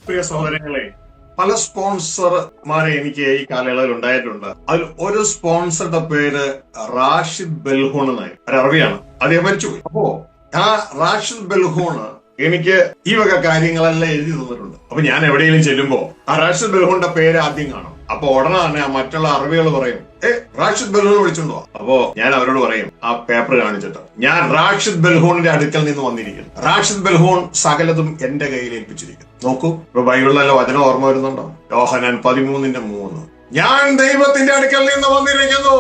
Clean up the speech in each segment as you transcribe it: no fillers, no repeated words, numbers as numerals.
പ്രിയ സഹോദരങ്ങളെ, പല സ്പോൺസർമാരെ എനിക്ക് ഈ കാലയളവിൽ ഉണ്ടായിട്ടുണ്ട്. അതിൽ ഒരു സ്പോൺസറുടെ പേര് റാഷിദ് ബെൽഹൂൺ എന്നായി, ഒരു അറബിയാണ്. അദ്ദേഹം മരിച്ചുപോയി. അപ്പോ ആ റാഷിദ് ബെൽഹൂൺ എനിക്ക് ഈ വക കാര്യങ്ങളെല്ലാം എഴുതി തന്നിട്ടുണ്ട്. അപ്പൊ ഞാൻ എവിടെയെങ്കിലും ചെല്ലുമ്പോ ആ റാഷിദ് ബെൽഹൂണിന്റെ പേര് ആദ്യം കാണും. അപ്പൊ ഉടനെ തന്നെ ആ മറ്റുള്ള അറബികൾ പറയും, റാഷിദ് ബെൽഹൂൺ വിളിച്ചോണ്ടോ. അപ്പോ ഞാൻ അവരോട് പറയും, ആ പേപ്പർ കാണിച്ചിട്ട്, ഞാൻ റാഷിദ് ബെൽഹൂണിന്റെ അടുക്കൽ നിന്ന് വന്നിരിക്കുന്നു. റാഷിദ് ബെൽഹൂൺ സകലതും എന്റെ കയ്യിൽ ഏൽപ്പിച്ചിരിക്കുന്നു. നോക്കൂ, ഇപ്പൊ ബൈബിളിലെ വചനം ഓർമ്മ വരുന്നുണ്ടോ? യോഹന്നാൻ 13:3. ഞാൻ ദൈവത്തിന്റെ അടുക്കൽ നിന്ന് വന്നിരിക്കുന്നു,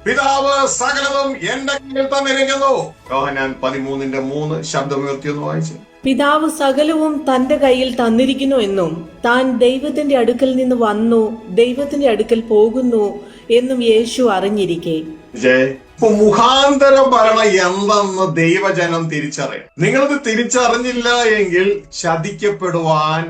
പിതാവ് സകലതും എന്റെ കയ്യിൽ തന്നിരിക്കുന്നു. യോഹന്നാൻ 13:3 ശബ്ദമുയർത്തിയൊന്ന് വായിച്ചു. പിതാവ് സകലവും തന്റെ കയ്യിൽ തന്നിരിക്കുന്നു എന്നും താൻ ദൈവത്തിന്റെ അടുക്കൽ നിന്ന് വന്നു ദൈവത്തിന്റെ അടുക്കൽ പോകുന്നു എന്നും യേശു അറിഞ്ഞിരിക്കെ. മുഖാന്തര ഭരണം എന്തെന്ന് ദൈവജനം തിരിച്ചറിയണം. നിങ്ങളിത് തിരിച്ചറിഞ്ഞില്ല എങ്കിൽ ചതിക്കപ്പെടുവാൻ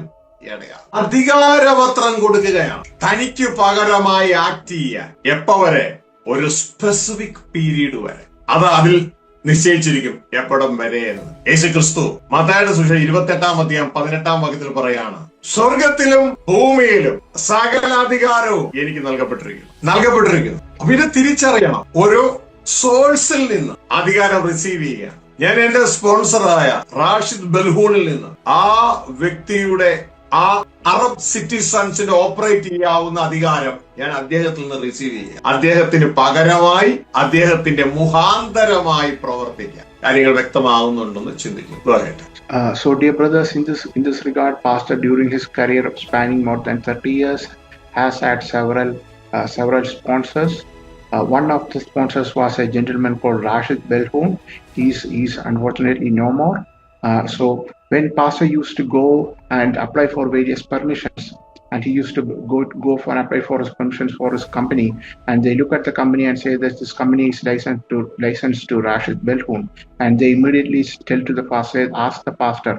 ഇടയാണ്. അധികാരപത്രം കൊടുക്കുകയാണ് തനിക്ക് പകരമായി ആക്ട് ചെയ്യാൻ. എപ്പോ വരെ? ഒരു സ്പെസിഫിക് പീരീഡ് വരെ. അത് അതിൽ നിശ്ചയിച്ചിരിക്കും എപ്പോഴും വരെ എന്ന്. യേശു ക്രിസ്തു മത്തായിയുടെ സുവിശേഷം 28:18 പറയാണ്, സ്വർഗത്തിലും ഭൂമിയിലും സകല അധികാരവും എനിക്ക് നൽകപ്പെട്ടിരിക്കുന്നു. അപ്പൊ ഇത് തിരിച്ചറിയണം. ഒരു സോഴ്സിൽ നിന്ന് അധികാരം റിസീവ് ചെയ്യുക. ഞാൻ എന്റെ സ്പോൺസറായ റാഷിദ് ബെൽഹൂണിൽ നിന്ന് ആ വ്യക്തിയുടെ ആ അറബ് സിറ്റിസൺസിന് ഓപ്പറേറ്റ് ചെയ്യാവുന്ന അധികാരം ഞാൻ അദ്ദേഹത്തിൽ നിന്ന് റിസീവ് ചെയ്യുക. അദ്ദേഹത്തിന് പകരമായി, അദ്ദേഹത്തിന്റെ മുഖാന്തരമായി പ്രവർത്തിക്കാൻ. കാര്യങ്ങൾ വ്യക്തമാകുന്നുണ്ടെന്ന് ചിന്തിക്കും. So dear brothers, in this regard, Pastor during his career spanning more than 30 years has had several sponsors. One of the sponsors was a gentleman called Rashid Belhoun. He's unfortunately no more. So when Pastor used to go and apply for various permissions, and he used to go for and apply for his permissions for his company, and they look at the company and say that this company is licensed to Rashid Belhoun, and they immediately tell to the pastor, ask the pastor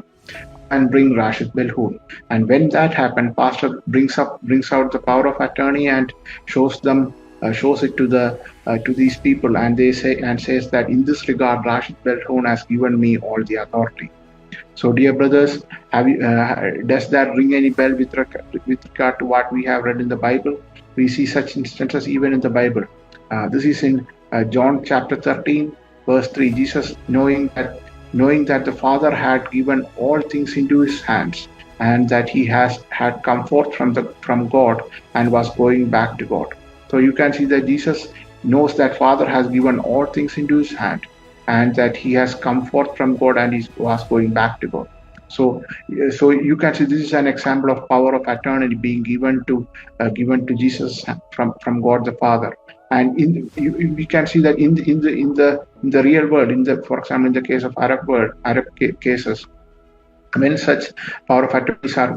and bring Rashid Belhoun. And when that happened, pastor brings out the power of attorney and shows it to these people, and they says that in this regard Rashid Belhoun has given me all the authority. So dear brothers, does that ring any bell with regard to what we have read in the Bible? We see such instances even in the Bible. This is in John chapter 13 verse 3. Jesus, knowing that the Father had given all things into his hands, and that he had come forth from God and was going back to God. So you can see that Jesus knows that Father has given all things into his hand, and that he has come forth from God and he was going back to God. So you can see this is an example of power of attorney being given to Jesus from God the Father. And we can see that in the real world, for example, in the case of Arab cases, when such power of attorneys are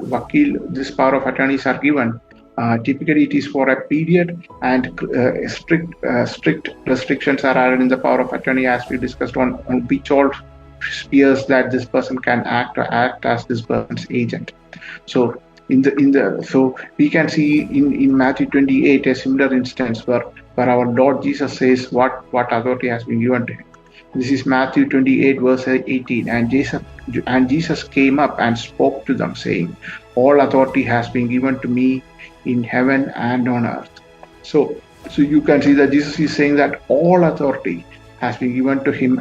this power of attorneys are given. Typically, it is for a period, and strict restrictions are added in the power of attorney, as we discussed on which all spheres that this person can act as this person's agent. So so we can see in Matthew 28 a similar instance where our Lord Jesus says what authority has been given to him. This is Matthew 28 verse 18, and Jesus came up and spoke to them, saying, all authority has been given to me in heaven and on earth. So you can see that Jesus is saying that all authority has been given to him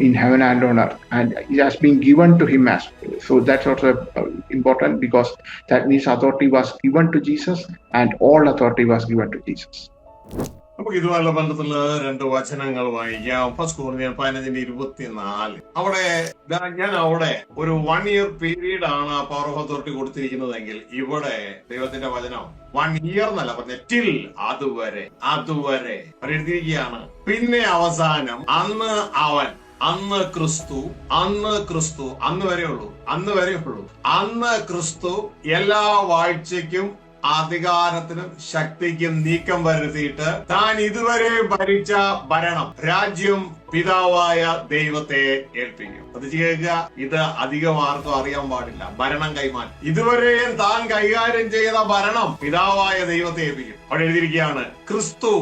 in heaven and on earth, and it has been given to him as well. So that's also important, because that means authority was given to Jesus and all authority was given to Jesus. നമുക്ക് ഇതുമായുള്ള ബന്ധത്തില് 2 വചനങ്ങൾ വായിക്കാം. 15:24. അവിടെ ഒരു 1 year period ആണ് ആ power of authority കൊടുത്തിരിക്കുന്നതെങ്കിൽ, ഇവിടെ ദൈവത്തിന്റെ വചനം 1 year എന്നല്ല പറഞ്ഞ, ടിൽ, അതുവരെ എഴുതിയിരിക്കുകയാണ്. പിന്നെ അവസാനം അന്ന് ക്രിസ്തു അന്ന് വരെയുള്ളൂ. അന്ന് ക്രിസ്തു എല്ലാ വാഴ്ചയ്ക്കും അധികാരത്തിനും ശക്തിക്കും നീക്കം വരുത്തിയിട്ട് താൻ ഇതുവരെ ഭരിച്ച ഭരണം, രാജ്യം പിതാവായ ദൈവത്തെ ഏൽപ്പിക്കും. അത് ചെയ്യുക. ഇത് അധികം ആർക്കും അറിയാൻ പാടില്ല. ഭരണം കൈമാറ്റം. ഇതുവരെയും താൻ കൈകാര്യം ചെയ്ത ഭരണം പിതാവായ ദൈവത്തെ ഏൽപ്പിക്കും. അവിടെ എഴുതിയിരിക്കുകയാണ്, ക്രിസ്തു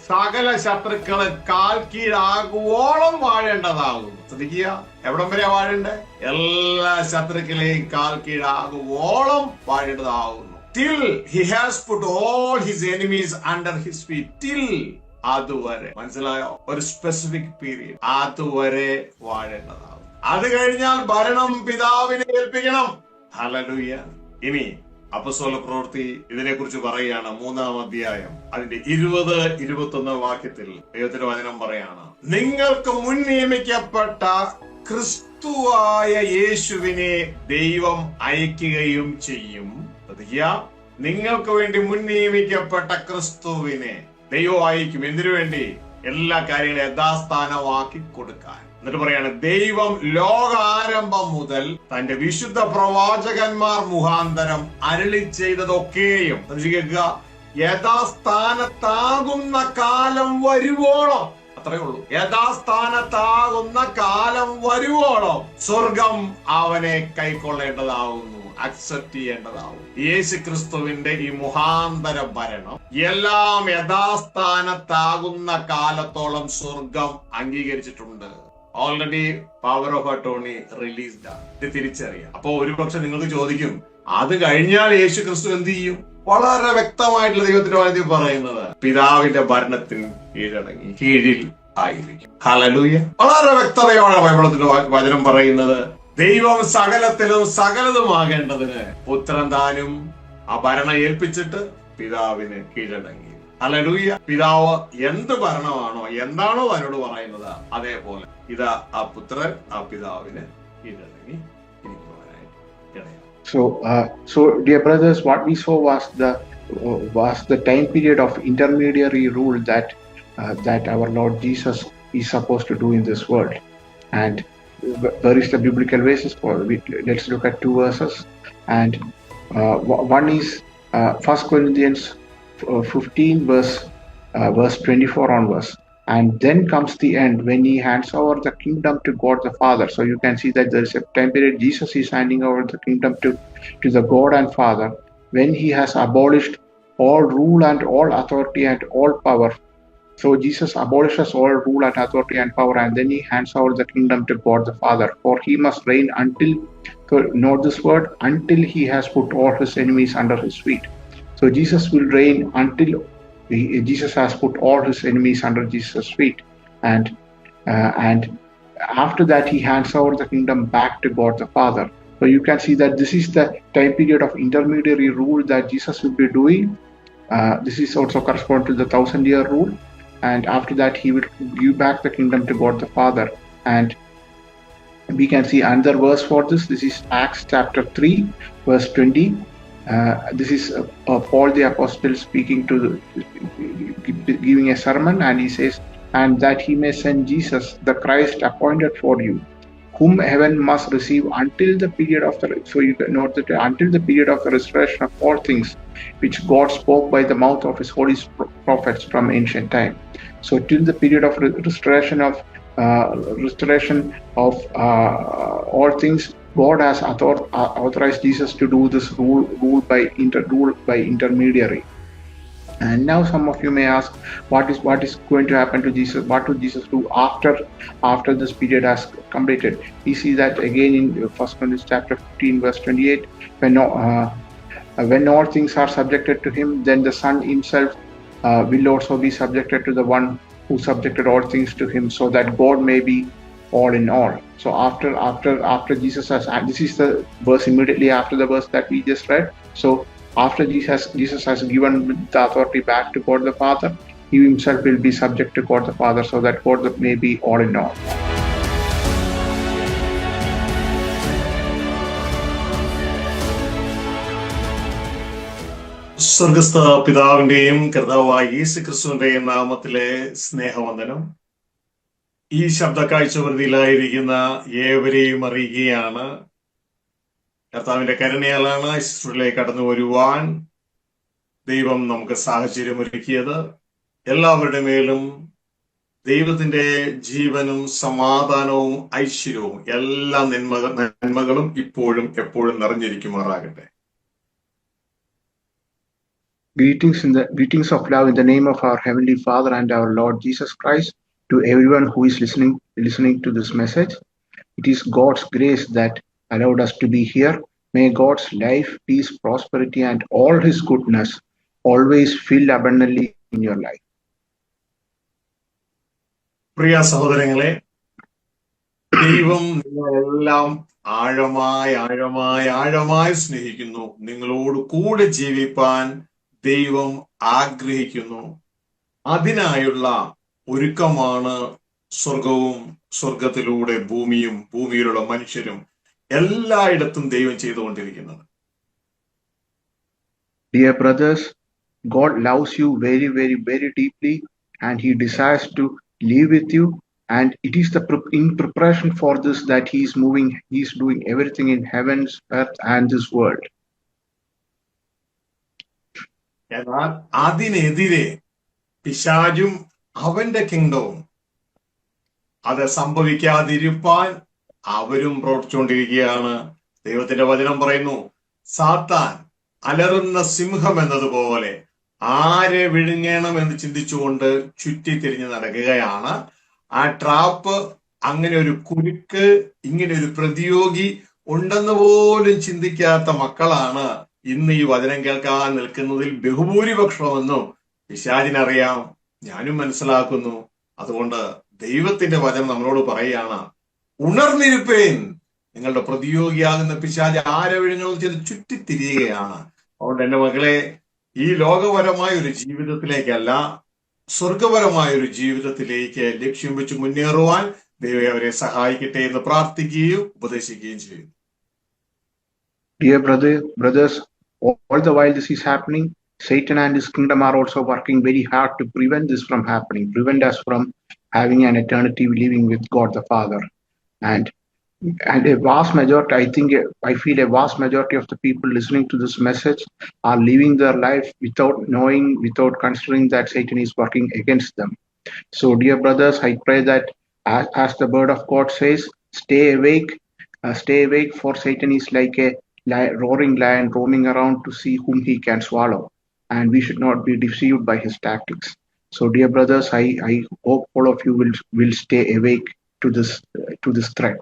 സകല ശത്രുക്കളെ കാൽ കീഴാകുവോളം വാഴേണ്ടതാകുന്നു. ശ്രദ്ധിക്കുക, എവിടം വരെ വാഴണ്ടേ? എല്ലാ ശത്രുക്കളെയും കാൽ കീഴാകുവോളം വാഴേണ്ടതാകുന്നു. Till he has put all his enemies under his feet. Till, അതുവരെ. മനസ്സിലായോ? ഒരു സ്പെസിഫിക് പീരീഡ്. അതുവരെ വാഴേണ്ടതാകും. അത് കഴിഞ്ഞാൽ ഭരണം പിതാവിനെ ഏൽപ്പിക്കണം. ഹല്ലേലൂയ. ഇനി അപ്പോസ്തല പ്രവൃത്തി ഇതിനെക്കുറിച്ച് പറയുകയാണ്. 3-ാം അധ്യായം അതിന്റെ 20-21 വാക്യത്തിൽ ദൈവത്തിന്റെ വചനം പറയാണ്, നിങ്ങൾക്ക് മുൻ നിയമിക്കപ്പെട്ട ക്രിസ്തുവായ യേശുവിനെ ദൈവം അയക്കുകയും ചെയ്യും. നിങ്ങൾക്ക് വേണ്ടി മുൻ നിയമിക്കപ്പെട്ട ക്രിസ്തുവിനെ ദൈവം അയക്കും. എന്തിനു വേണ്ടി? എല്ലാ കാര്യങ്ങളും യഥാസ്ഥാനമാക്കി കൊടുക്കാൻ. എന്നിട്ട് പറയാണ്, ദൈവം ലോകാരംഭം മുതൽ തന്റെ വിശുദ്ധ പ്രവാചകന്മാർ മുഖാന്തരം അരുളി ചെയ്തതൊക്കെയും കേൾക്കുക, യഥാസ്ഥാനത്താകുന്ന കാലം വരുവോളം. അത്രയേ ഉള്ളൂ. യഥാസ്ഥാനത്താകുന്ന കാലം വരുവോളം സ്വർഗം അവനെ കൈക്കൊള്ളേണ്ടതാവുന്നു, അക്സെപ്റ്റ് ചെയ്യേണ്ടതാവും. യേശു ക്രിസ്തുവിന്റെ ഈ മുഖാന്തര ഭരണം എല്ലാം യഥാസ്ഥാനത്താകുന്ന കാലത്തോളം സ്വർഗം അംഗീകരിച്ചിട്ടുണ്ട്. Already power of attorney released ആണ്. ഇത് തിരിച്ചറിയാം. അപ്പൊ ഒരുപക്ഷെ നിങ്ങൾക്ക് ചോദിക്കും, അത് കഴിഞ്ഞാൽ യേശു ക്രിസ്തു എന്ത് ചെയ്യും? വളരെ വ്യക്തമായിട്ടുള്ള ദൈവത്തിന്റെ വചനത്തിൽ പറയുന്നത്, പിതാവിന്റെ ഭരണത്തിന് കീഴിൽ ആയിരിക്കും. ഹല്ലേലൂയ. വളരെ വ്യക്തതയോടെ ബൈബിളത്തിന്റെ വചനം പറയുന്നത്, ദൈവം സകലത്തിലും സകലതുമാകേണ്ടതിന് പുത്രൻ താനും ആ ഭരണം ഏൽപ്പിച്ചിട്ട് പിതാവിന് കീഴടങ്ങി. ഹല്ലേലൂയ. പിതാവ് എന്ത് ഭരണമാണോ, എന്താണോ അതിനോട് പറയുന്നത്, അതേപോലെ ഇതാ ആ പുത്രൻ ആ പിതാവിന് കീഴടങ്ങി ഇരിക്കുവാനായിട്ട് ഇടയായി. So dear brothers, what we saw was the time period of intermediary rule that our Lord Jesus is supposed to do in this world. And where is the biblical basis for it? Let's look at 2 verses. And one is 1 Corinthians 15 verse 24 onwards. And then comes the end when he hands over the kingdom to God the Father. So you can see that there is a time period Jesus is handing over the kingdom to the God and Father when he has abolished all rule and all authority and all power. So Jesus abolishes all rule and authority and power, and then he hands over the kingdom to God the Father. For he must reign until, so note this word, until he has put all his enemies under his feet. So Jesus will reign until Jesus has put all his enemies under Jesus' feet, and after that he hands over the kingdom back to God the Father. So you can see that this is the time period of intermediary rule that Jesus will be doing. This is also correspond to the 1,000-year rule, and after that he will give back the kingdom to God the Father. And we can see another verse for this. This is Acts chapter 3 verse 20. This is Paul the apostle speaking to giving a sermon, and he says, and that he may send Jesus the Christ appointed for you, whom heaven must receive until the period of the, so you can note that until the period of the restoration of all things which God spoke by the mouth of his holy prophets from ancient time. So till the period of restoration of all things, God has authorized Jesus to do this rule by intermediary. And now some of you may ask, what is going to happen to Jesus? What will Jesus do after this period has completed? We see that again in 1 Corinthians chapter 15 verse 28, when all things are subjected to him, then the Son himself will also be subjected to the one who subjected all things to him, so that God may be all in all. So after Jesus has, this is the verse immediately after the verse that we just read. So after Jesus has given the authority back to God the Father, he himself will be subject to God the Father, so that God may be all in all. സ്വർഗസ്ഥ പിതാവിന്റെയും കർത്താവായ യേശു ക്രിസ്തുവിന്റെയും നാമത്തിലെ സ്നേഹവന്ദനം ഈ ശബ്ദ കാഴ്ചവൃതിയിലായിരിക്കുന്ന ഏവരെയും അറിയുകയാണ്. കർത്താവിന്റെ കരുണയാലാണ് ശുശ്രൂഷയിലേക്ക് കടന്നു വരുവാൻ ദൈവം നമുക്ക് സാഹചര്യമൊരുക്കിയത്. എല്ലാവരുടെ മേലും ദൈവത്തിന്റെ ജീവനും സമാധാനവും ഐശ്വര്യവും എല്ലാ നന്മകളും ഇപ്പോഴും എപ്പോഴും നിറഞ്ഞിരിക്കുമാറാകട്ടെ. Greetings of love in the name of our Heavenly Father and our Lord Jesus Christ to everyone who is listening listening to this message. It is God's grace that allowed us to be here. May God's life, peace, prosperity, and all His goodness always fill abundantly in your life. പ്രിയ സഹോദരങ്ങളെ, ദൈവം നിങ്ങളെല്ലാം ആഴമായി സ്നേഹിക്കുന്നു. നിങ്ങളോട് കൂടെ ജീവിപ്പാൻ ദൈവം ആഗ്രഹിക്കുന്നു. അതിനായുള്ള ഒരുക്കമാണ് സ്വർഗവും സ്വർഗത്തിലൂടെ ഭൂമിയും ഭൂമിയിലുള്ള മനുഷ്യരും എല്ലായിടത്തും ദൈവം ചെയ്തുകൊണ്ടിരിക്കുന്നത്. Dear brothers, God loves you very, very, very deeply, and He desires to live with you. And it is in preparation for this that He is doing everything in heavens, earth, and this world. എന്നാൽ അതിനെതിരെ പിശാചും അവന്റെ കിങ്ഡവും അത് സംഭവിക്കാതിരിപ്പാൻ അവരും പ്രവർത്തിച്ചുകൊണ്ടിരിക്കുകയാണ്. ദൈവത്തിന്റെ വചനം പറയുന്നു, സാത്താൻ അലറുന്ന സിംഹം എന്നതുപോലെ ആരെ വിഴുങ്ങണം എന്ന് ചിന്തിച്ചുകൊണ്ട് ചുറ്റിത്തിരിഞ്ഞ് നടക്കുകയാണ്. ആ ട്രാപ്പ്, അങ്ങനെ ഒരു കുരുക്ക്, ഇങ്ങനെ ഒരു പ്രതിയോഗി ഉണ്ടെന്ന് പോലും ചിന്തിക്കാത്ത മക്കളാണ് ഇന്ന് ഈ വചനം കേൾക്കാൻ നിൽക്കുന്നതിൽ ബഹുഭൂരിപക്ഷമെന്നും പിശാചിനറിയാം, ഞാനും മനസ്സിലാക്കുന്നു. അതുകൊണ്ട് ദൈവത്തിന്റെ വചനം നമ്മളോട് പറയുകയാണ്, ഉണർന്നിരിപ്പേൻ, നിങ്ങളുടെ പ്രതിയോഗിയാകുന്ന പിശാച് ആരെ വിഴുങ്ങണമെന്ന് ചെയ്ത് ചുറ്റിത്തിരിയുകയാണ്. അതുകൊണ്ട് എന്റെ മക്കളെ, ഈ ലോകപരമായ ഒരു ജീവിതത്തിലേക്കല്ല, സ്വർഗപരമായ ഒരു ജീവിതത്തിലേക്ക് ലക്ഷ്യം വെച്ച് മുന്നേറുവാൻ ദൈവം അവരെ സഹായിക്കട്ടെ എന്ന് പ്രാർത്ഥിക്കുകയും ഉപദേശിക്കുകയും ചെയ്യും. Dear brothers, all the while this is happening, Satan and his kingdom are also working very hard to prevent this from happening, prevent us from having an eternity living with God the Father. And a vast majority, I feel a vast majority of the people listening to this message are living their life without knowing, without considering that Satan is working against them. So, dear brothers, I pray that as the word of God says, stay awake, for Satan is like a roaring lion roaming around to see whom he can swallow, and we should not be deceived by his tactics. So, dear brothers, I hope all of you will stay awake to this threat.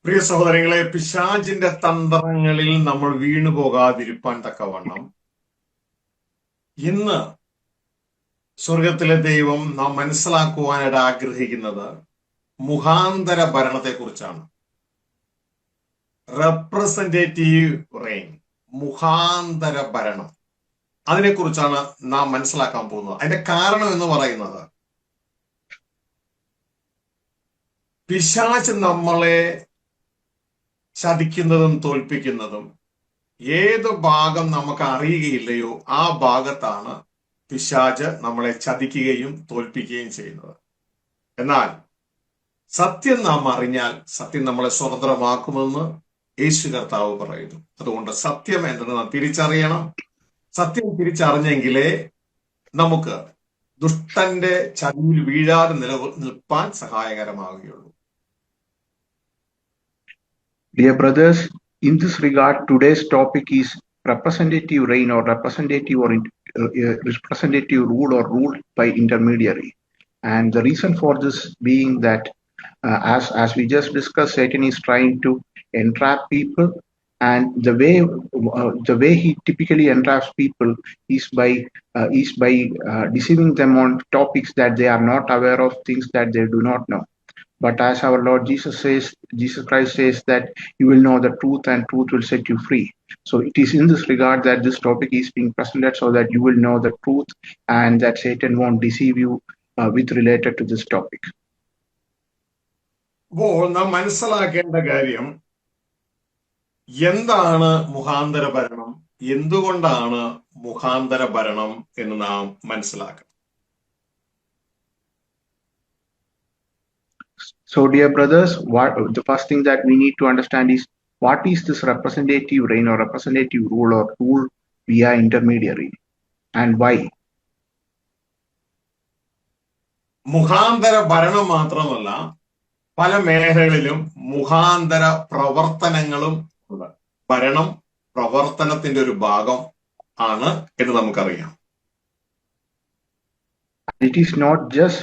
പ്രിയ സഹോദരങ്ങളെ, പിശാചിന്റെ തന്ത്രങ്ങളിൽ നമ്മൾ വീണു പോകാതിരിപ്പാൻ തക്കവണ്ണം ഇന്ന് സ്വർഗത്തിലെ ദൈവം നാം മനസ്സിലാക്കുവാനായിട്ട് ആഗ്രഹിക്കുന്നത് മുഖാന്തര ഭരണത്തെ കുറിച്ചാണ്. റെപ്രസെന്റേറ്റീവ് റെയിൻ, മുഖാന്തര ഭരണം, അതിനെക്കുറിച്ചാണ് നാം മനസ്സിലാക്കാൻ പോകുന്നത്. അതിന്റെ കാരണം എന്ന് പറയുന്നത്, പിശാച് നമ്മളെ ചതിക്കുന്നതും തോൽപ്പിക്കുന്നതും ഏത് ഭാഗം നമുക്ക് അറിയുകയില്ലയോ ആ ഭാഗത്താണ് പിശാച് നമ്മളെ ചതിക്കുകയും തോൽപ്പിക്കുകയും ചെയ്യുന്നത്. എന്നാൽ സത്യം നാം അറിഞ്ഞാൽ സത്യം നമ്മളെ സ്വതന്ത്രമാക്കുമെന്ന് യേശു കർത്താവ് പറയുന്നു. അതുകൊണ്ട് സത്യം എന്തെന്ന് നാം തിരിച്ചറിയണം. സത്യം തിരിച്ചറിഞ്ഞെങ്കിലേ നമുക്ക് ദുഷ്ടന്റെ ചതിയിൽ വീഴാതെ നിൽപ്പാൻ സഹായകരമാവുകയുള്ളൂ. Dear brothers, in this regard, today's topic is representative reign or representative rule or rule by intermediary. And the reason for this being that, as we just discussed, Satan is trying to entrap people, and the way he typically entraps people is by deceiving them on topics that they are not aware of, things that they do not know. But as our Lord Jesus Christ says that you will know the truth and truth will set you free. So it is in this regard that this topic is being presented, so that you will know the truth and that Satan won't deceive you with related to this topic. അപ്പോൾ നാം മനസ്സിലാക്കേണ്ട കാര്യം, എന്താണ് മുഖാന്തര ഭരണം, എന്തുകൊണ്ടാണ് മുഖാന്തര ഭരണം എന്ന് നാം മനസ്സിലാക്കണം. So, dear brothers, the first thing that we need to understand is, what is this representative reign or representative rule or rule via intermediary, and why? മുഖാന്തര ഭരണം മാത്രമല്ല, പല മേഖലകളിലും മുഖാന്തര പ്രവർത്തനങ്ങളും ഉണ്ട്. ഭരണം പ്രവർത്തനത്തിന്റെ ഒരു ഭാഗം ആണ് എന്ന് നമുക്കറിയാം. It is not just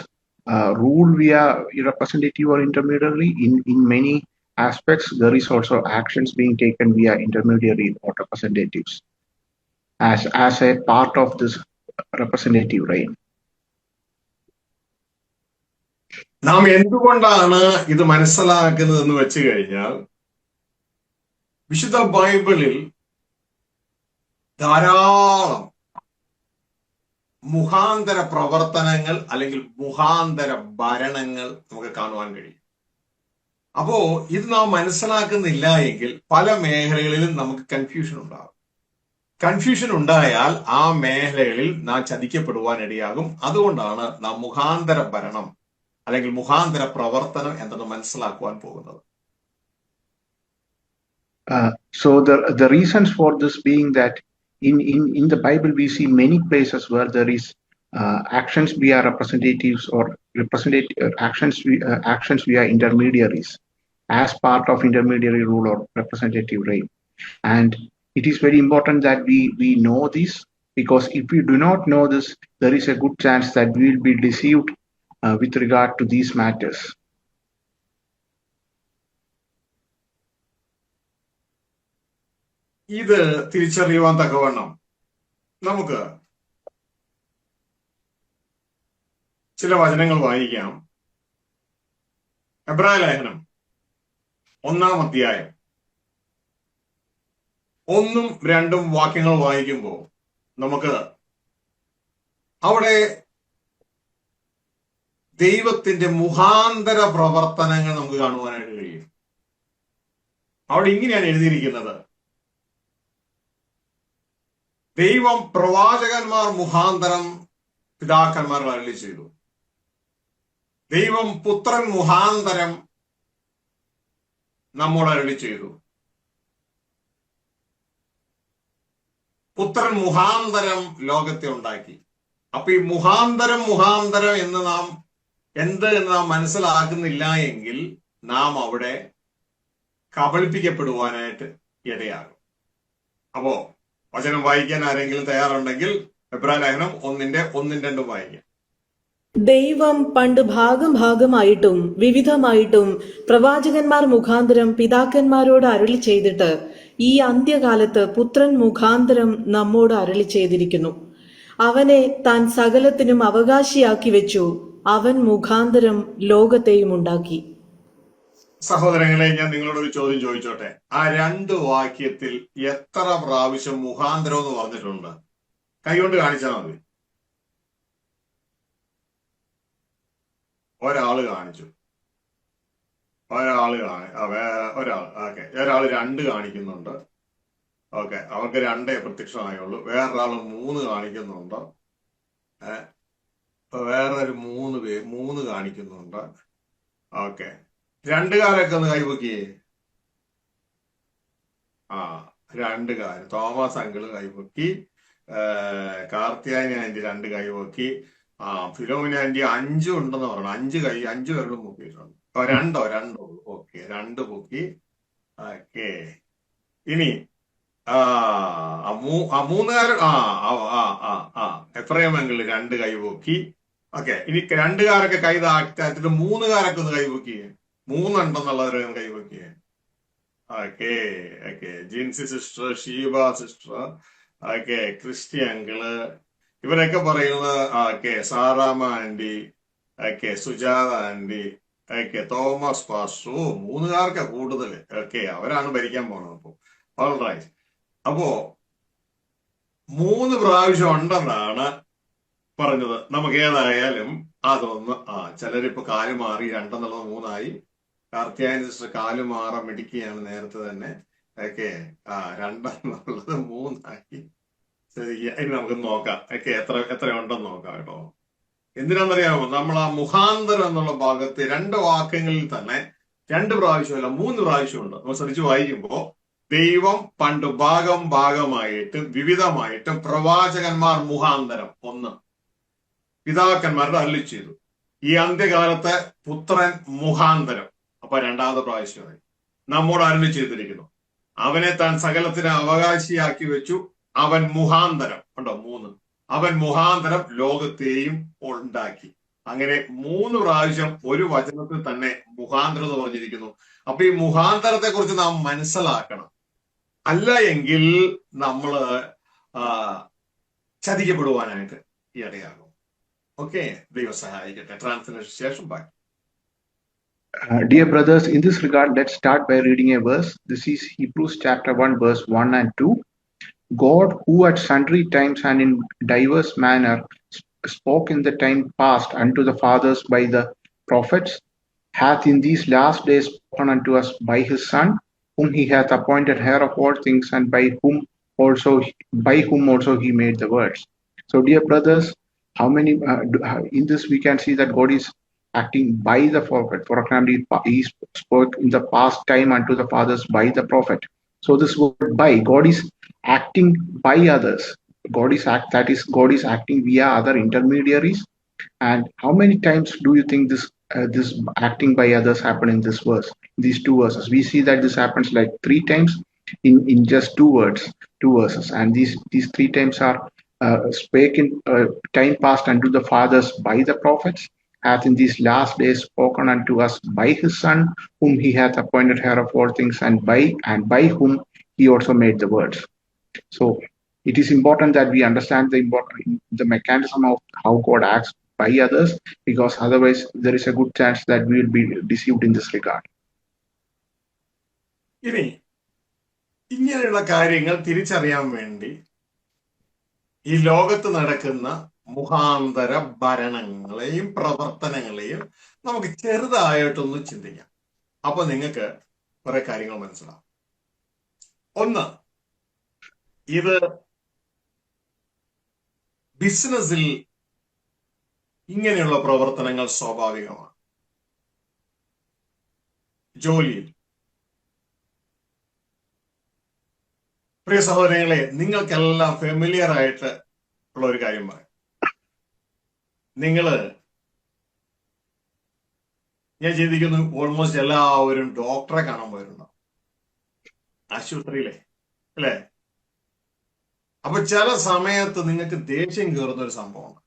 rule via representative or intermediary. In many aspects, there is also actions being taken via intermediary or representatives as a part of this representative reign. നാം എന്തുകൊണ്ടാണ് ഇത് മനസ്സിലാക്കുന്നതെന്ന് വെച്ച് കഴിഞ്ഞാൽ, വിശുദ്ധ ബൈബിളിൽ ധാരാളം മുഖാന്തര പ്രവർത്തനങ്ങൾ അല്ലെങ്കിൽ മുഖാന്തര ഭരണങ്ങൾ നമുക്ക് കാണുവാൻ കഴിയും. അപ്പോ ഇത് നാം മനസ്സിലാക്കുന്നില്ല എങ്കിൽ പല മേഖലകളിലും നമുക്ക് കൺഫ്യൂഷൻ ഉണ്ടാകും. കൺഫ്യൂഷൻ ഉണ്ടായാൽ ആ മേഖലകളിൽ നാം ചതിക്കപ്പെടുവാൻ ഇടയാകും. അതുകൊണ്ടാണ് നാം മുഖാന്തര ഭരണം അല്ലെങ്കിൽ മുഖാന്തര പ്രവർത്തനം എന്തെന്ന് മനസ്സിലാക്കുവാൻ പോകുന്നത്. So the reasons for this being that in the Bible we see many places where there is actions via representatives or actions via intermediaries as part of intermediary rule or representative reign. And it is very important that we know this, because if we do not know this, there is a good chance that we will be deceived with regard to these matters. ഇത് തിരിച്ചറിയുവാൻ തക്കവണ്ണം നമുക്ക് ചില വചനങ്ങൾ വായിക്കാം. എബ്രായ ലേഖനം 1-ാം അധ്യായം 1ഉം 2ഉം വാക്യങ്ങൾ വായിക്കുമ്പോൾ നമുക്ക് അവിടെ ദൈവത്തിന്റെ മുഖാന്തര പ്രവർത്തനങ്ങൾ നമുക്ക് കാണുവാനായിട്ട് കഴിയും. അവിടെ ഇങ്ങനെയാണ് എഴുതിയിരിക്കുന്നത്: ദൈവം പ്രവാചകന്മാർ മുഖാന്തരം പിതാക്കന്മാർ അരുളി ചെയ്തു. ദൈവം പുത്രൻ മുഖാന്തരം നമ്മോട് അരുളി ചെയ്തു. പുത്രൻ മുഖാന്തരം ലോകത്തെ ഉണ്ടാക്കി. അപ്പൊ ഈ മുഖാന്തരം എന്ന് നാം മനസ്സിലാക്കുന്നില്ല എങ്കിൽ നാം അവിടെ കബളിപ്പിക്കപ്പെടുവാനായിട്ട് ഇടയാകും. അപ്പോ വചനം വായിക്കാൻ ആരെങ്കിലും തയ്യാറുണ്ടെങ്കിൽ എബ്രായ ലേഖനം 1-2 വായിക്കാം. ദൈവം പണ്ട് ഭാഗമായിട്ടും വിവിധമായിട്ടും പ്രവാചകന്മാർ മുഖാന്തരം പിതാക്കന്മാരോട് അരുളി ചെയ്തിട്ട് ഈ അന്ത്യകാലത്ത് പുത്രൻ മുഖാന്തരം നമ്മോട് അരുളി ചെയ്തിരിക്കുന്നു. അവനെ താൻ സകലത്തിനും അവകാശിയാക്കി വെച്ചു. അവൻ മുഖാന്തരം ലോകത്തെയും ഉണ്ടാക്കി. സഹോദരങ്ങളെ, ഞാൻ നിങ്ങളോടൊരു ചോദ്യം ചോദിച്ചോട്ടെ. ആ 2 വാക്യത്തിൽ എത്ര പ്രാവശ്യം മുഖാന്തരം എന്ന് പറഞ്ഞിട്ടുണ്ട്? കൈകൊണ്ട് കാണിച്ചാൽ മതി. ഒരാള് കാണിച്ചു, ഒരാൾ 2 കാണിക്കുന്നുണ്ട്. ഓക്കെ, അവർക്ക് 2 പ്രത്യക്ഷമായുള്ളൂ. വേറൊരാള് 3 കാണിക്കുന്നുണ്ട്. വേറൊരു 3 കാണിക്കുന്നുണ്ട്. ഓക്കെ, 2 കാരൊക്കെ ഒന്ന് കൈപൊക്കിയേ. 2 കാര്. തോമസ് അങ്കിള് കൈപൊക്കി, കാർത്തിയാനി ആന്റി 2 കൈപൊക്കി, ഫിലോമിന ആന്റി 5 ഉണ്ടെന്ന് പറഞ്ഞു. 5 പേരുടെ പൊക്കിയിട്ടുണ്ട്. 2 ഓക്കെ, 2 പൊക്കി. ഓക്കെ, ഇനി 3 കാരൻ എഫ്രൈം അങ്കിള് 2 കൈപൊക്കി. ഓക്കെ, ഇനി 2 കാരൊക്കെ കൈ താഴ്ത്തിട്ട് 3 കാരൊക്കെ ഒന്ന് കൈപൊക്കിയേ. 3 ഉണ്ടെന്നുള്ളവരെ കൈവയ്ക്കുക. Okay, Jincy sister, Sheeba sister, okay, Christy uncle, ഇവരൊക്കെ പറയുന്നത് okay, Saramma aunty, okay, Sujatha aunty, okay, Thomas pastor. 3 കാർക്ക് കൂടുതൽ. ഓക്കെ, അവരാണ് ഭരിക്കാൻ പോണത്. അപ്പോ ഓൾറൈറ്റ്. അപ്പോ 3 പ്രാവശ്യം ഉണ്ടെന്നാണ് പറഞ്ഞത്. നമുക്ക് ഏതായാലും അതൊന്ന് ചിലരിപ്പോ കാല് മാറി 2 എന്നുള്ളത് 3 ആയി. കാർത്തിയായനി സിസ്റ്റർ കാല് മാറാൻ മിടിക്കുകയാണ് നേരത്തെ തന്നെ. ഓക്കെ, 2 എന്നുള്ളത് 3 ആയി. ശരി, ഇനി നമുക്ക് നോക്കാം. ഓക്കെ, എത്ര ഉണ്ടെന്ന് നോക്കാം കേട്ടോ. എന്തിനാണെന്നറിയാമോ? നമ്മൾ ആ മുഖാന്തരം എന്നുള്ള ഭാഗത്ത് 2 വാക്യങ്ങളിൽ തന്നെ 2 പ്രാവശ്യമല്ല 3 പ്രാവശ്യമുണ്ട്. നമ്മൾ ശ്രദ്ധിച്ച് വായിക്കുമ്പോ ദൈവം പണ്ട് ഭാഗമായിട്ട് വിവിധമായിട്ട് പ്രവാചകന്മാർ മുഖാന്തരം 1 പിതാക്കന്മാരുടെ അരുളി ചെയ്തു. ഈ അന്ത്യകാലത്തെ പുത്രൻ മുഖാന്തരം, അപ്പൊ 2ാമത്തെ പ്രാവശ്യമായി നമ്മോട് അരുളി ചെയ്തിരിക്കുന്നു. അവനെ താൻ സകലത്തിന് അവകാശിയാക്കി വെച്ചു. അവൻ മുഖാന്തരം ഉണ്ടോ 3, അവൻ മുഖാന്തരം ലോകത്തെയും ഉണ്ടാക്കി. അങ്ങനെ 3 പ്രാവശ്യം ഒരു വചനത്തിൽ തന്നെ മുഖാന്തരം എന്ന് പറഞ്ഞിരിക്കുന്നു. അപ്പൊ ഈ മുഖാന്തരത്തെ കുറിച്ച് നാം മനസ്സിലാക്കണം. അല്ല എങ്കിൽ നമ്മള് ചതിക്കപ്പെടുവാനായിട്ട് ഇടയാകും. ഓക്കെ, ദൈവം സഹായിക്കട്ടെ. ട്രാൻസ്ലേഷൻ ശേഷം by. Dear brothers, in this regard, let's start by reading a verse. This is Hebrews chapter 1, verse 1 and 2. God, who at sundry times and in diverse manner spoke in the time past unto the fathers by the prophets, hath in these last days spoken unto us by his Son, whom he hath appointed heir of all things, and by whom also he made the worlds. So, dear brothers, in this we can see that God is acting by the prophet. For example, he spoke in the past time unto the fathers by the prophet. So this word by, God is acting by others. God is acting via other intermediaries. And how many times do you think this acting by others happen in this verse, these 2 verses? We see that this happens like 3 times in just 2 verses, and these 3 times are spake in time past unto the fathers by the prophets, hath in these last days spoken unto us by his Son, whom he hath appointed heir of all things, and by whom he also made the worlds. So it is important that we understand the mechanism of how God acts by others, because otherwise there is a good chance that we will be deceived in this regard. ഇനി ഇങ്ങനെയുള്ള കാര്യങ്ങൾ തിരിച്ചറിയാൻ വേണ്ടി ഈ ലോകത്ത് നടക്കുന്ന മുഖാന്തര ഭരണങ്ങളെയും പ്രവർത്തനങ്ങളെയും നമുക്ക് ചെറുതായിട്ടൊന്ന് ചിന്തിക്കാം. അപ്പൊ നിങ്ങൾക്ക് കുറെ കാര്യങ്ങൾ മനസ്സിലാവും. ഒന്ന്, ഇത് ബിസിനസ്സിൽ ഇങ്ങനെയുള്ള പ്രവർത്തനങ്ങൾ സ്വാഭാവികമാണ്. ജോലിയിൽ, പ്രിയ സഹോദരങ്ങളെ, നിങ്ങൾക്കെല്ലാം ഫെമിലിയർ ആയിട്ട് ഉള്ള ഒരു കാര്യം പറയാം. ഞാൻ ചിന്തിക്കുന്നു ഓൾമോസ്റ്റ് എല്ലാവരും ഡോക്ടറെ കാണാൻ പോയിട്ടുണ്ടാവും, ആശുപത്രിയിലെ, അല്ലേ? അപ്പൊ ചില സമയത്ത് നിങ്ങൾക്ക് ദേഷ്യം കയറുന്ന ഒരു സംഭവമാണ്.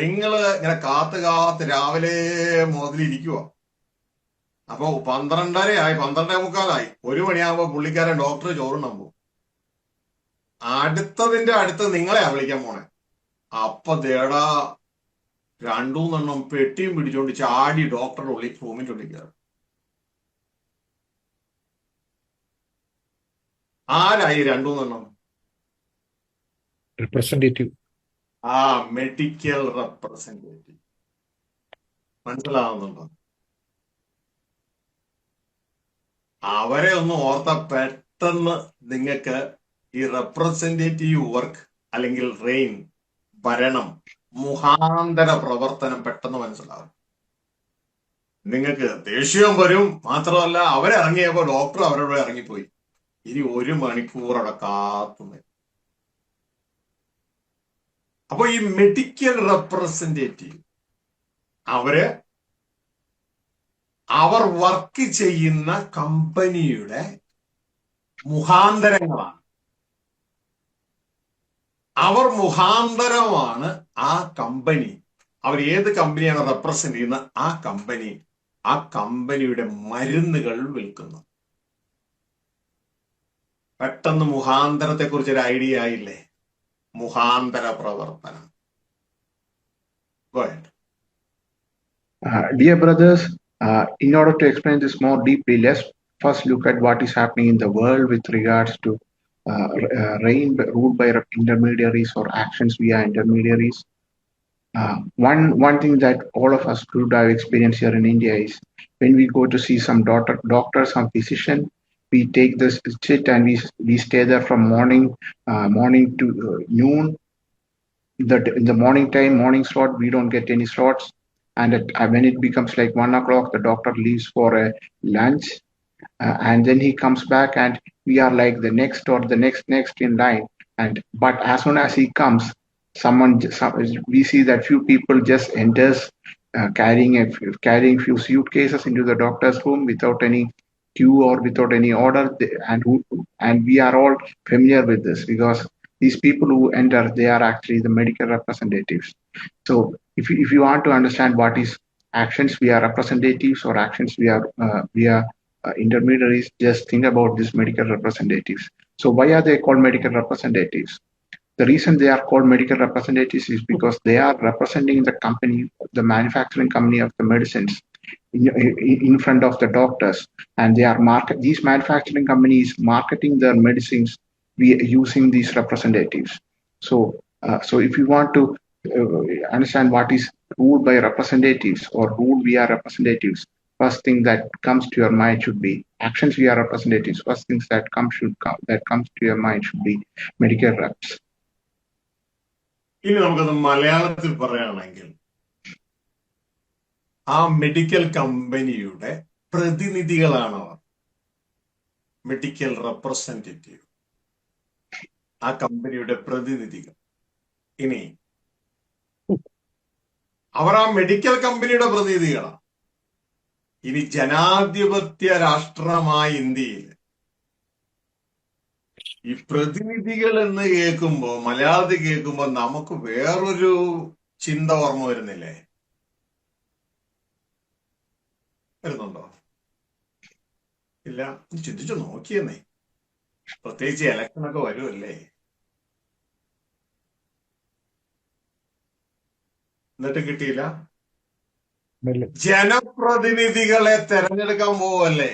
ഇങ്ങനെ കാത്ത് രാവിലെ മുതലിരിക്കുക. അപ്പൊ 12:30 12:45 1 മണിയാകുമ്പോ പുള്ളിക്കാരൻ ഡോക്ടർ ചോറുണ്ണാൻ പോകും. അടുത്ത് നിങ്ങളെയാ വിളിക്കാൻ പോണേ. അപ്പൊ ദേടാ 2-3 പെട്ടിയും പിടിച്ചോണ്ട് ചാടി ഡോക്ടറുടെ റൂമിന്റെ ഉള്ളിൽ കയറും. ആരായി 2-3? Representative. Medical representative. മനസ്സിലാവുന്നുണ്ടോ? അവരെ ഒന്ന് ഓർത്ത പെട്ടെന്ന് നിങ്ങൾക്ക് ഈ റെപ്രസെന്റേറ്റീവ് വർക്ക് അല്ലെങ്കിൽ റെയിൻ, ഭരണം, മുഖാന്തര പ്രവർത്തനം പെട്ടെന്ന് മനസ്സിലാവും. നിങ്ങൾക്ക് ദേഷ്യം വരും. മാത്രമല്ല, അവരിറങ്ങിയപ്പോ ഡോക്ടർ അവരോട് ഇറങ്ങിപ്പോയി. ഇനി 1 മണിക്കൂർ അവിടെ കാത്തുനിന്ന്. അപ്പൊ ഈ മെഡിക്കൽ റെപ്രസെന്റേറ്റീവ് അവർ വർക്ക് ചെയ്യുന്ന കമ്പനിയുടെ മുഖാന്തരങ്ങളാണ്. അവർ മുഖാന്തരമാണ് ആ കമ്പനി. അവർ ഏത് കമ്പനിയാണ് റെപ്രസെന്റ് ചെയ്യുന്ന ആ കമ്പനിയുടെ മരുന്നുകൾ വിൽക്കുന്നു. പെട്ടെന്ന് മുഖാന്തരത്തെ കുറിച്ചൊരു ഐഡിയ ആയില്ലേ? മുഖാന്തര പ്രവർത്തനം. Dear brothers, in order to explain this more deeply, let's first look at what is happening in the world with regards to reign ruled by intermediaries or actions via intermediaries. One thing that all of us could have experienced here in India is when we go to see some doctor, some physician, we take this sit and we stay there from morning to noon. In the morning time, morning slot, we don't get any slots. And when it becomes like 1 o'clock, the doctor leaves for a lunch. And then he comes back and we are like the next or the next in line. But as soon as he comes, we see that few people just enters carrying few suitcases into the doctor's room without any queue or without any order. And we are all familiar with this because these people who enter, they are actually the medical representatives. So if you want to understand what is actions via representatives or actions via intermediaries, just think about these medical representatives. So why are they called medical representatives? The reason they are called medical representatives is because they are representing the company, the manufacturing company of the medicines in front of the doctors, and these manufacturing companies marketing their medicines using these representatives. So if you want to understand what is ruled by representatives or ruled via representatives, first thing that comes to your mind should be actions via representatives. First things that comes to your mind should be medical reps. ഇനി നമുക്കത് മലയാളത്തിൽ പറയുകയാണെങ്കിൽ ആ medical കമ്പനിയുടെ പ്രതിനിധികളാണ് അവർ, medical representative, ആ കമ്പനിയുടെ പ്രതിനിധികൾ. ഇനി അവർ ആ മെഡിക്കൽ കമ്പനിയുടെ പ്രതിനിധികളാണ്. ഇനി ജനാധിപത്യ രാഷ്ട്രമായ ഇന്ത്യയിൽ ഈ പ്രതിനിധികൾ എന്ന് കേൾക്കുമ്പോ, മലയാളത്തിൽ കേൾക്കുമ്പോ നമുക്ക് വേറൊരു ചിന്ത ഓർമ്മ വരുന്നില്ലേ? വരുന്നുണ്ടോ? ഇല്ല. ചിന്തിച്ചു നോക്കിയെന്നേ. പ്രത്യേകിച്ച് ഇലക്ഷനൊക്കെ വരുമല്ലേ. എന്നിട്ട് കിട്ടിയില്ല. ജനപ്രതിനിധികളെ തെരഞ്ഞെടുക്കാൻ പോവല്ലേ?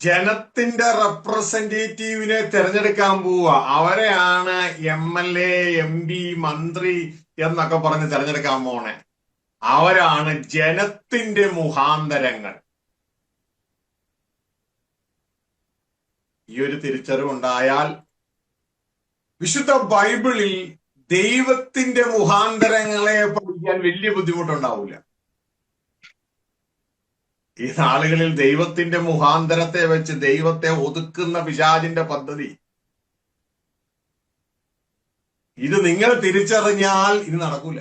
ജനത്തിന്റെ റെപ്രസെന്റേറ്റീവിനെ തെരഞ്ഞെടുക്കാൻ പോവുക. അവരെയാണ് MLA, MP, മന്ത്രി എന്നൊക്കെ പറഞ്ഞ് തെരഞ്ഞെടുക്കാൻ പോണേ. അവരാണ് ജനത്തിന്റെ മുഖാന്തരങ്ങൾ. ഈ ഒരു തിരിച്ചറിവുണ്ടായാൽ വിശുദ്ധ ബൈബിളിൽ ദൈവത്തിന്റെ മുഖാന്തരങ്ങളെ പഠിക്കാൻ വലിയ ബുദ്ധിമുട്ടുണ്ടാവില്ല. ഈ നാളുകളിൽ ദൈവത്തിന്റെ മുഖാന്തരത്തെ വെച്ച് ദൈവത്തെ ഒതുക്കുന്ന പിശാചിന്റെ പദ്ധതി, ഇത് നിങ്ങൾ തിരിച്ചറിഞ്ഞാൽ ഇത് നടക്കൂല.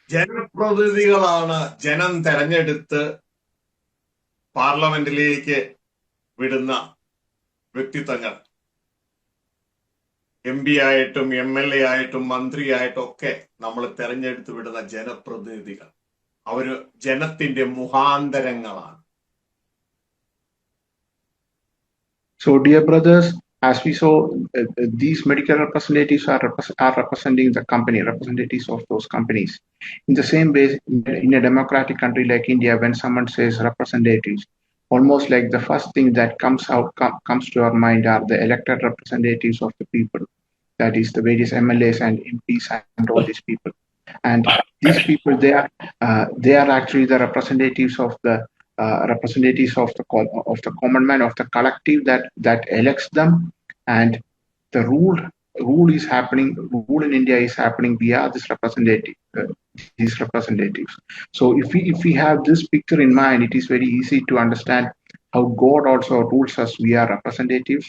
ജനപ്രതിനിധികളാണ് ജനം തെരഞ്ഞെടുത്ത് പാർലമെന്റിലേക്ക് വിടുന്ന വ്യക്തിത്വങ്ങൾ. MP ആയിട്ടും MLA ആയിട്ടും മന്ത്രിയായിട്ടും ഒക്കെ നമ്മൾ തെരഞ്ഞെടുത്ത് വിടുന്ന ജനപ്രതിനിധികൾ. അവര് ജനത്തിന്റെ മുഖാന്തരങ്ങളാണ്. So, dear brothers, as we saw, these medical representatives are representing the company, representatives of those companies. In the same way, in a democratic country like India, when someone says representatives, almost like the first thing that comes to our mind are the elected representatives of the people. That is the various MLAs and MPs and all these people. And these people, they are actually the representatives of the common man, of the collective that elects them. And the rule in India is happening via these representatives. So if we have this picture in mind, it is very easy to understand how God also rules us via representatives.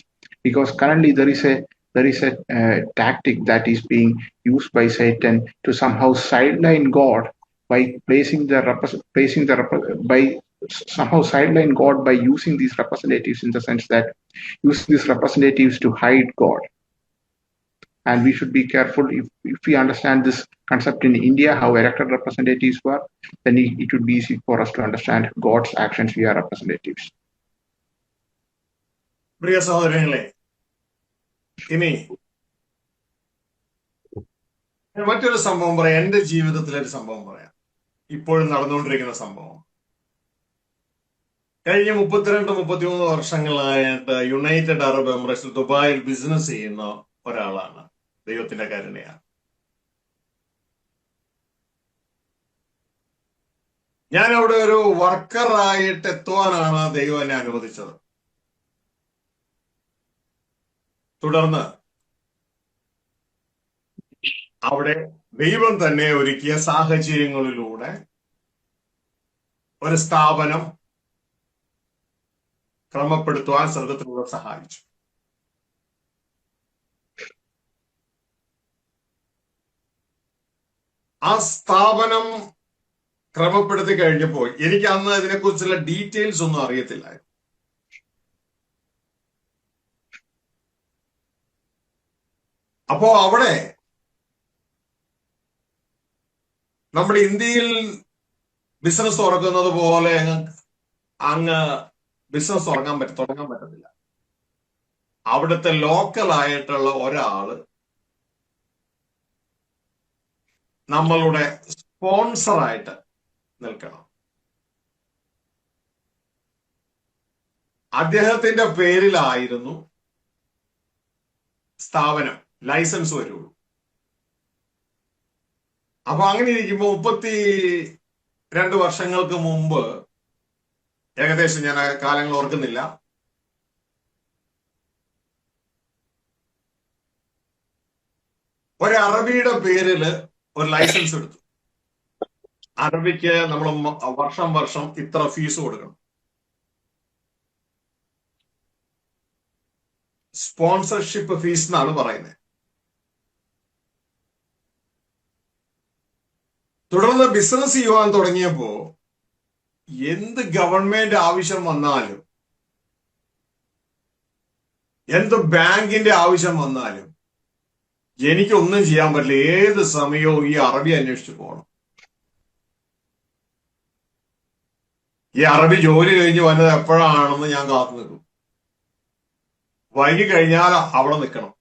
Because currently there is a tactic that is being used by Satan to somehow sideline God by sideline God by using these representatives, in the sense that use these representatives to hide God. And we should be careful. If we understand this concept in India, how elected representatives work, then it would be easy for us to understand God's actions via representatives. പ്രിയ സഹോദരങ്ങളെ, ഇനി മറ്റൊരു സംഭവം പറയാം. എന്റെ ജീവിതത്തിലൊരു സംഭവം പറയാം. ഇപ്പോഴും നടന്നുകൊണ്ടിരിക്കുന്ന സംഭവം. കഴിഞ്ഞ 32-33 വർഷങ്ങളായിട്ട് യുണൈറ്റഡ് അറബ് എമിറേറ്റ്സിൽ ദുബായിൽ ബിസിനസ് ചെയ്യുന്ന ഒരാളാണ്. ദൈവത്തിന്റെ കരുണയാണ്. ഞാൻ അവിടെ ഒരു വർക്കറായിട്ട് എത്തുവാനാണ് ദൈവം എന്നെ അനുവദിച്ചത്. തുടർന്ന് അവിടെ ദൈവം തന്നെ ഒരുക്കിയ സാഹചര്യങ്ങളിലൂടെ ഒരു സ്ഥാപനം ക്രമപ്പെടുത്തുവാൻ സ്വർഗ്ഗത്തിലൂടെ സഹായിച്ചു. ആ സ്ഥാപനം ക്രമപ്പെടുത്തി കഴിഞ്ഞപ്പോൾ എനിക്ക് അന്ന് അതിനെക്കുറിച്ചുള്ള ഡീറ്റെയിൽസ് ഒന്നും അറിയത്തില്ലായിരുന്നു. അപ്പോ അവിടെ നമ്മുടെ ഇന്ത്യയിൽ ബിസിനസ് തുറക്കുന്നത് പോലെ അങ്ങ് ബിസിനസ് തുടങ്ങാൻ പറ്റത്തില്ല. അവിടുത്തെ ലോക്കൽ ആയിട്ടുള്ള ഒരാള് നമ്മളുടെ സ്പോൺസറായിട്ട് നിൽക്കണം. അദ്ദേഹത്തിന്റെ പേരിലായിരുന്നു സ്ഥാപനം, ലൈസൻസ് വരുള്ളൂ. അപ്പൊ അങ്ങനെ ഇരിക്കുമ്പോ 32 വർഷങ്ങൾക്ക് മുമ്പ്, ഏകദേശം ഞാൻ കാലങ്ങൾ ഓർക്കുന്നില്ല, ഒരു അറബിയുടെ പേരില് ഒരു ലൈസൻസ് എടുത്തു. അറബിക്ക് നമ്മൾ വർഷം ഇത്ര ഫീസ് കൊടുക്കണം. സ്പോൺസർഷിപ്പ് ഫീസ് എന്നാണ് പറയുന്നത്. തുടർന്ന് ബിസിനസ് ചെയ്യുവാൻ തുടങ്ങിയപ്പോ എന്ത് ഗവൺമെന്റ് ആവശ്യം വന്നാലും, എന്ത് ബാങ്കിന്റെ ആവശ്യം വന്നാലും എനിക്കൊന്നും ചെയ്യാൻ പറ്റില്ല. ഏത് സമയവും ഈ അറബി അന്വേഷിച്ചു പോകണം. ഈ അറബി ജോലി കഴിഞ്ഞ് വന്നത് എപ്പോഴാണെന്ന് ഞാൻ കാത്തു നിൽക്കും. വൈകി കഴിഞ്ഞാൽ അവിടെ നിൽക്കണം.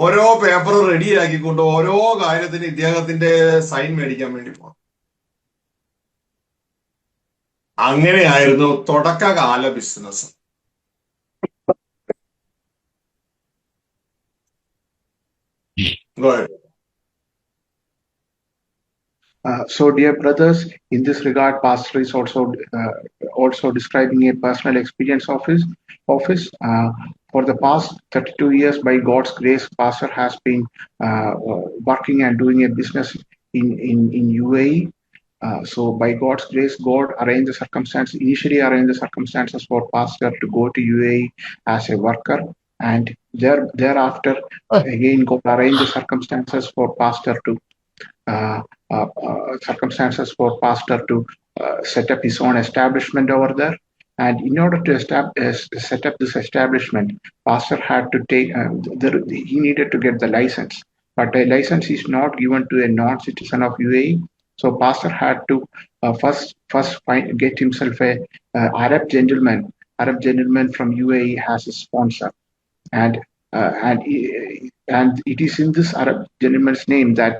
ഓരോ പേപ്പർ റെഡിയാക്കിക്കൊണ്ട് ഓരോ കാര്യത്തിന് ഇദ്ദേഹത്തിന്റെ സൈൻ മേടിക്കാൻ വേണ്ടി പോകണം. അങ്ങനെയായിരുന്നു തുടക്കകാല business. So, dear brothers, in this regard, Pastor is also describing a personal experience of his office. For the past 32 years, by God's grace, Pastor has been working and doing a business in UAE. So, by God's grace, God initially arranged the circumstances for Pastor to go to UAE as a worker, and thereafter, again, God arranged the circumstances for Pastor to set up his own establishment over there. And in order to set up this establishment, Pastor had to he needed to get the license. But a license is not given to a non-citizen of UAE. So Pastor had to first get himself a Arab gentleman from UAE as a sponsor. And it is in this Arab gentleman's name that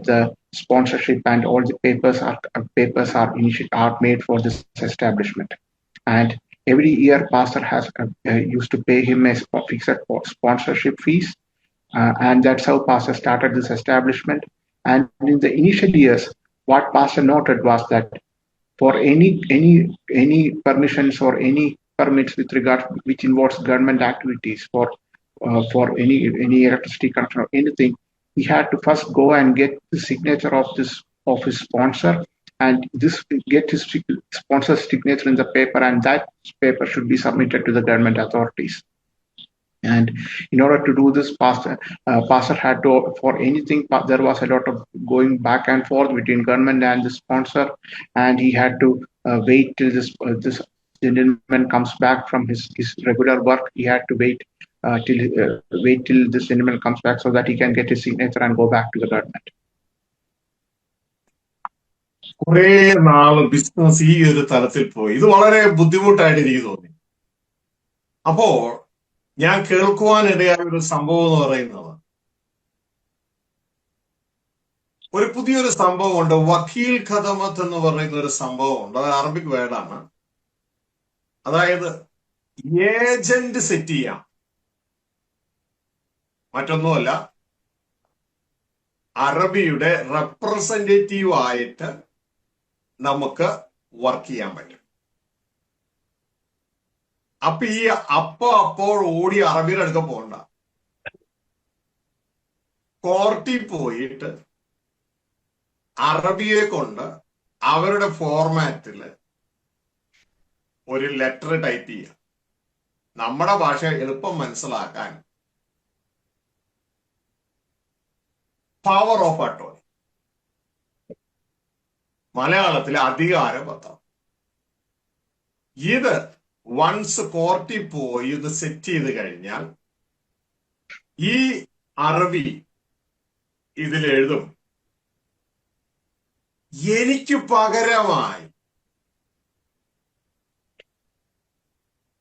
the sponsorship and all the papers are made for this establishment. And every year, Pastor has used to pay him a fixed sponsorship fees, and that's how Pastor started this establishment. And in the initial years, what Pastor noted was that for any permissions or any permits with regard which involves government activities for any electricity connection or anything, he had to first go and get the signature of his sponsor, and get his sponsor's signature in the paper, and that paper should be submitted to the government authorities. And in order to do this, Pastor had to, for anything, there was a lot of going back and forth between government and the sponsor, and he had to wait till this gentleman comes back from his regular work. He had to wait till this gentleman comes back so that he can get his signature and go back to the government. കുറെ നാള് business ഈ ഒരു തലത്തിൽ പോയി. ഇത് വളരെ ബുദ്ധിമുട്ടായിട്ട് എനിക്ക് തോന്നി. അപ്പോ ഞാൻ കേൾക്കുവാനിടയായ ഒരു സംഭവം എന്ന് പറയുന്നത്, ഒരു പുതിയൊരു സംഭവമുണ്ട്. വക്കീൽ ഖദമത്ത് എന്ന് പറയുന്ന ഒരു സംഭവമുണ്ട്. അത് അറബിക് വേർഡാണ്. അതായത് ഏജന്റ് സെറ്റ് ചെയ്യാം. മറ്റൊന്നുമല്ല, അറബിയുടെ റെപ്രസെന്റേറ്റീവ് ആയിട്ട് നമുക്ക് വർക്ക് ചെയ്യാൻ പറ്റും. അപ്പൊ അപ്പോൾ ഓടി അറബിയുടെ അടുക്ക പോകണ്ട. കോർട്ടിൽ പോയിട്ട് അറബിയെ കൊണ്ട് അവരുടെ ഫോർമാറ്റില് ഒരു ലെറ്റർ ടൈപ്പ് ചെയ്യാം. നമ്മുടെ ഭാഷ എളുപ്പം മനസ്സിലാക്കാൻ പവർ ഓഫ് അട്ടോർണി, മലയാളത്തിലെ അധികാരപത്രം. ഇത് വൺസ് കോർട്ടിൽ പോയി ഇത് സെറ്റ് ചെയ്ത് കഴിഞ്ഞാൽ ഈ അറബി ഇതിലെഴുതും, എനിക്ക് പകരമായി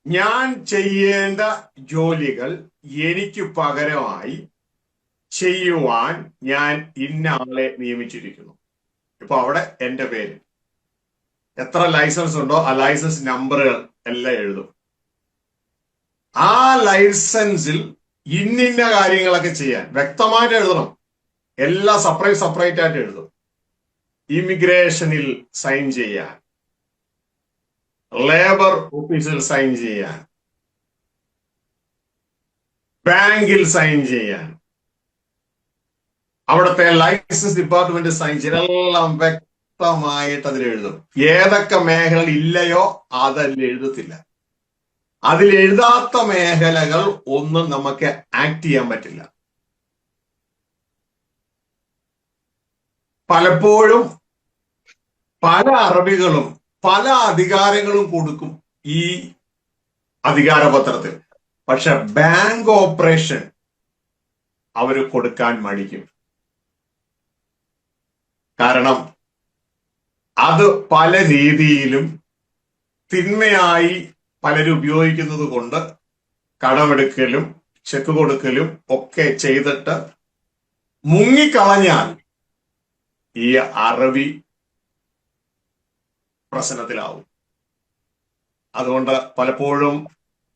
ഞാൻ ചെയ്യേണ്ട ജോലികൾ എനിക്ക് പകരമായി ചെയ്യുവാൻ ഞാൻ ഇന്ന ആളെ നിയമിച്ചിരിക്കുന്നു. ഇപ്പൊ അവിടെ എന്റെ പേര്, എത്ര ലൈസൻസ് ഉണ്ടോ ആ ലൈസൻസ് നമ്പറുകൾ എല്ലാം എഴുതും. ആ ലൈസൻസിൽ ഇന്നിന്ന കാര്യങ്ങളൊക്കെ ചെയ്യാൻ വ്യക്തമായിട്ട് എഴുതണം. എല്ലാം സെപ്പറേറ്റ് ആയിട്ട് എഴുതും. ഇമിഗ്രേഷനിൽ സൈൻ ചെയ്യാൻ, ലേബർ ഓഫീസിൽ സൈൻ ചെയ്യാൻ, ബാങ്കിൽ സൈൻ ചെയ്യാൻ, അവിടുത്തെ ലൈസൻസ് ഡിപ്പാർട്ട്മെന്റ് സൈൻ ചെയ്യാൻ, എല്ലാം വ്യക്തമായിട്ട് അതിൽ എഴുതും. ഏതൊക്കെ മേഖലകൾ ഇല്ലയോ അതല്ല എഴുതത്തില്ല. അതിലെഴുതാത്ത മേഖലകൾ ഒന്നും നമുക്ക് ആക്ട് ചെയ്യാൻ പറ്റില്ല. പലപ്പോഴും പല അറബികളും പല അധികാരങ്ങളും കൊടുക്കും ഈ അധികാരപത്രത്തിൽ. പക്ഷെ ബാങ്ക് ഓപ്പറേഷൻ അവര് കൊടുക്കാൻ മടിക്കും. കാരണം അത് പല രീതിയിലും തിന്മയായി പലരും ഉപയോഗിക്കുന്നത് കൊണ്ട് കടമെടുക്കലും ചെക്ക് കൊടുക്കലും ഒക്കെ ചെയ്തിട്ട് മുങ്ങിക്കളഞ്ഞാൽ ഈ അറബി പ്രശ്നത്തിലാവും. അതുകൊണ്ട് പലപ്പോഴും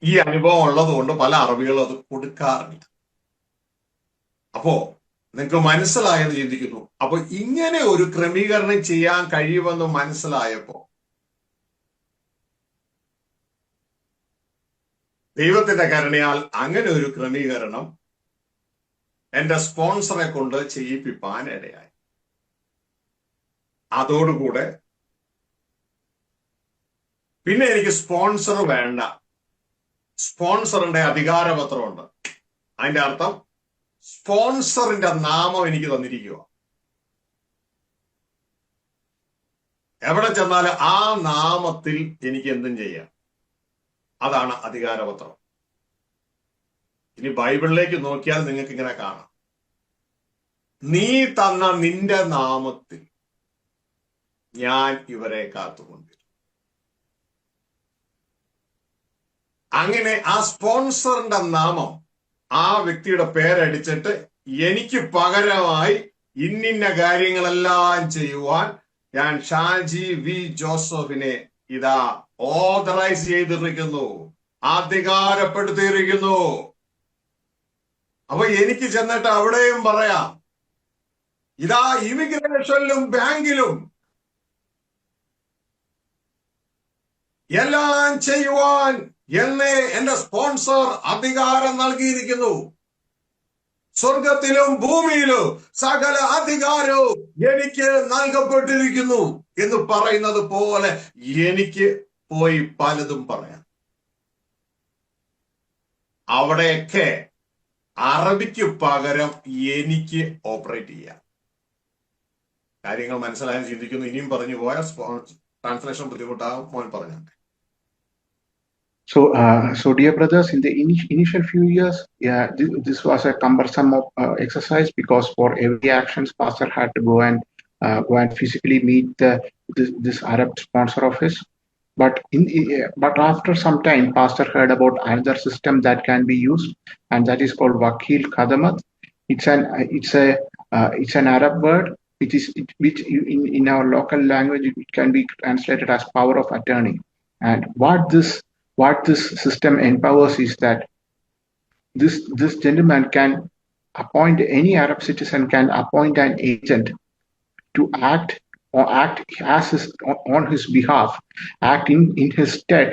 ഈ അനുഭവം ഉള്ളത് കൊണ്ട് പല അറബികളും അത് കൊടുക്കാറില്ല. അപ്പോ നിങ്ങൾക്ക് മനസ്സിലായെന്ന് ചിന്തിക്കുന്നു. അപ്പൊ ഇങ്ങനെ ഒരു ക്രമീകരണം ചെയ്യാൻ കഴിയുമെന്ന് മനസ്സിലായപ്പോ ദൈവത്തിന്റെ കരുണയാൽ അങ്ങനെ ഒരു ക്രമീകരണം എന്റെ സ്പോൺസറെ കൊണ്ട് ചെയ്യിപ്പിക്കാൻ ഇടയായി. അതോടുകൂടെ പിന്നെ എനിക്ക് സ്പോൺസർ വേണ്ട, സ്പോൺസറിന്റെ അധികാരപത്രമുണ്ട്. അതിന്റെ അർത്ഥം സ്പോൺസറിന്റെ നാമം എനിക്ക് തന്നിരിക്കുക. എവിടെ ചെന്നാലും ആ നാമത്തിൽ എനിക്ക് എന്തും ചെയ്യാം. അതാണ് അധികാരപത്രം. ഇനി ബൈബിളിലേക്ക് നോക്കിയാൽ നിങ്ങൾക്ക് ഇങ്ങനെ കാണാം, നീ തന്ന നിന്റെ നാമത്തിൽ ഞാൻ ഇവരെ കാത്തുകൊണ്ടിരുന്നു. അങ്ങനെ ആ സ്പോൺസറിന്റെ നാമം, ആ വ്യക്തിയുടെ പേരടിച്ചിട്ട് എനിക്ക് പകരമായി ഇന്നിന്ന കാര്യങ്ങളെല്ലാം ചെയ്യുവാൻ ഞാൻ ഷാജി വി ജോസഫിനെ ഇതാ ഓതറൈസ് ചെയ്തിരിക്കുന്നു, അധികാരപ്പെടുത്തിയിരിക്കുന്നു. അപ്പൊ എനിക്ക് ചെന്നിട്ട് അവിടെയും പറയാം, ഇതാ ഇമിഗ്രേഷനിലും ബാങ്കിലും എല്ലാം ചെയ്യുവാൻ എന്നെ എന്റെ സ്പോൺസർ അധികാരം നൽകിയിരിക്കുന്നു. സ്വർഗത്തിലും ഭൂമിയിലും സകല അധികാരവും എനിക്ക് നൽകപ്പെട്ടിരിക്കുന്നു എന്ന് പറയുന്നത് പോലെ എനിക്ക് പോയി പലതും പറയാം. അവിടെയൊക്കെ അറബിക്ക് പകരം എനിക്ക് ഓപ്പറേറ്റ് ചെയ്യാം. കാര്യങ്ങൾ മനസ്സിലായെന്ന് ചിന്തിക്കുന്നു. ഇനിയും പറഞ്ഞു പോയ ട്രാൻസ്ലേഷൻ ബുദ്ധിമുട്ടാകും. മോൻ പറഞ്ഞു. So dear brothers, in the initial few years, this was a cumbersome exercise, because for every actions, pastor had to go and physically meet this Arab sponsor of his. But after some time, pastor heard about another system that can be used, and that is called Wakil Khadamat. It's an Arab word, which in our local language it can be translated as power of attorney. And what this system empowers is that this gentleman can appoint, any Arab citizen can appoint an agent to act as on his behalf, act in his stead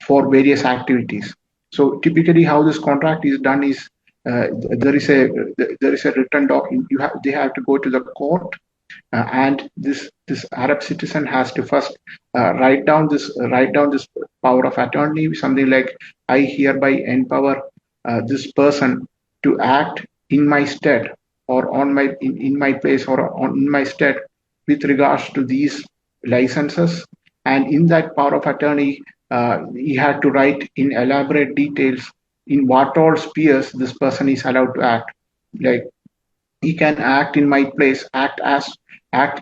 for various activities. So typically how this contract is done is there is a written document. They have to go to the court, and this Arab citizen has to first write down this power of attorney, something like, I hereby empower this person to act in my stead, or in my place, or in my stead with regards to these licenses. And in that power of attorney, he had to write in elaborate details in what all spheres this person is allowed to act. Like he can act in my place,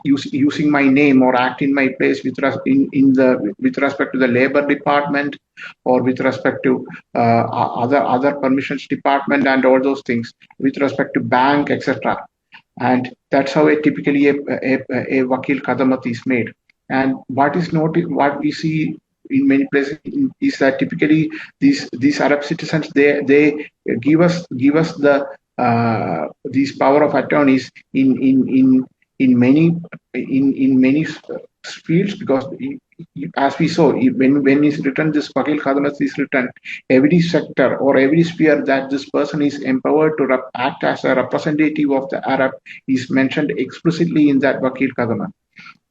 using my name, or act in my place with respect to the labor department, or with respect to other permissions department and all those things, with respect to bank, etc. And that's how typically a Vakil Kadamat is made. And what we see in many places is that typically these Arab citizens, they give us the these power of attorneys in many fields, because as we saw, when it's written, this Vakil Khadamat is written, every sector or every sphere that this person is empowered to act as a representative of the Arab is mentioned explicitly in that Vakil Khadamat.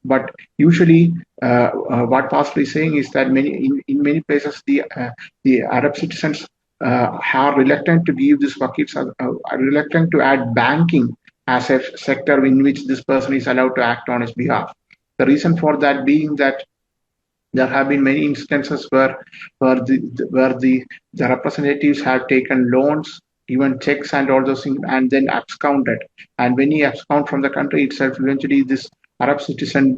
But usually, what Pastor is saying is that in many places the Arab citizens are reluctant to give this vakils, are reluctant to add banking as a sector in which this person is allowed to act on his behalf. The reason for that being that there have been many instances where the representatives have taken loans, even checks and all those things, and then absconded. And when he abscond from the country itself, eventually this Arab citizens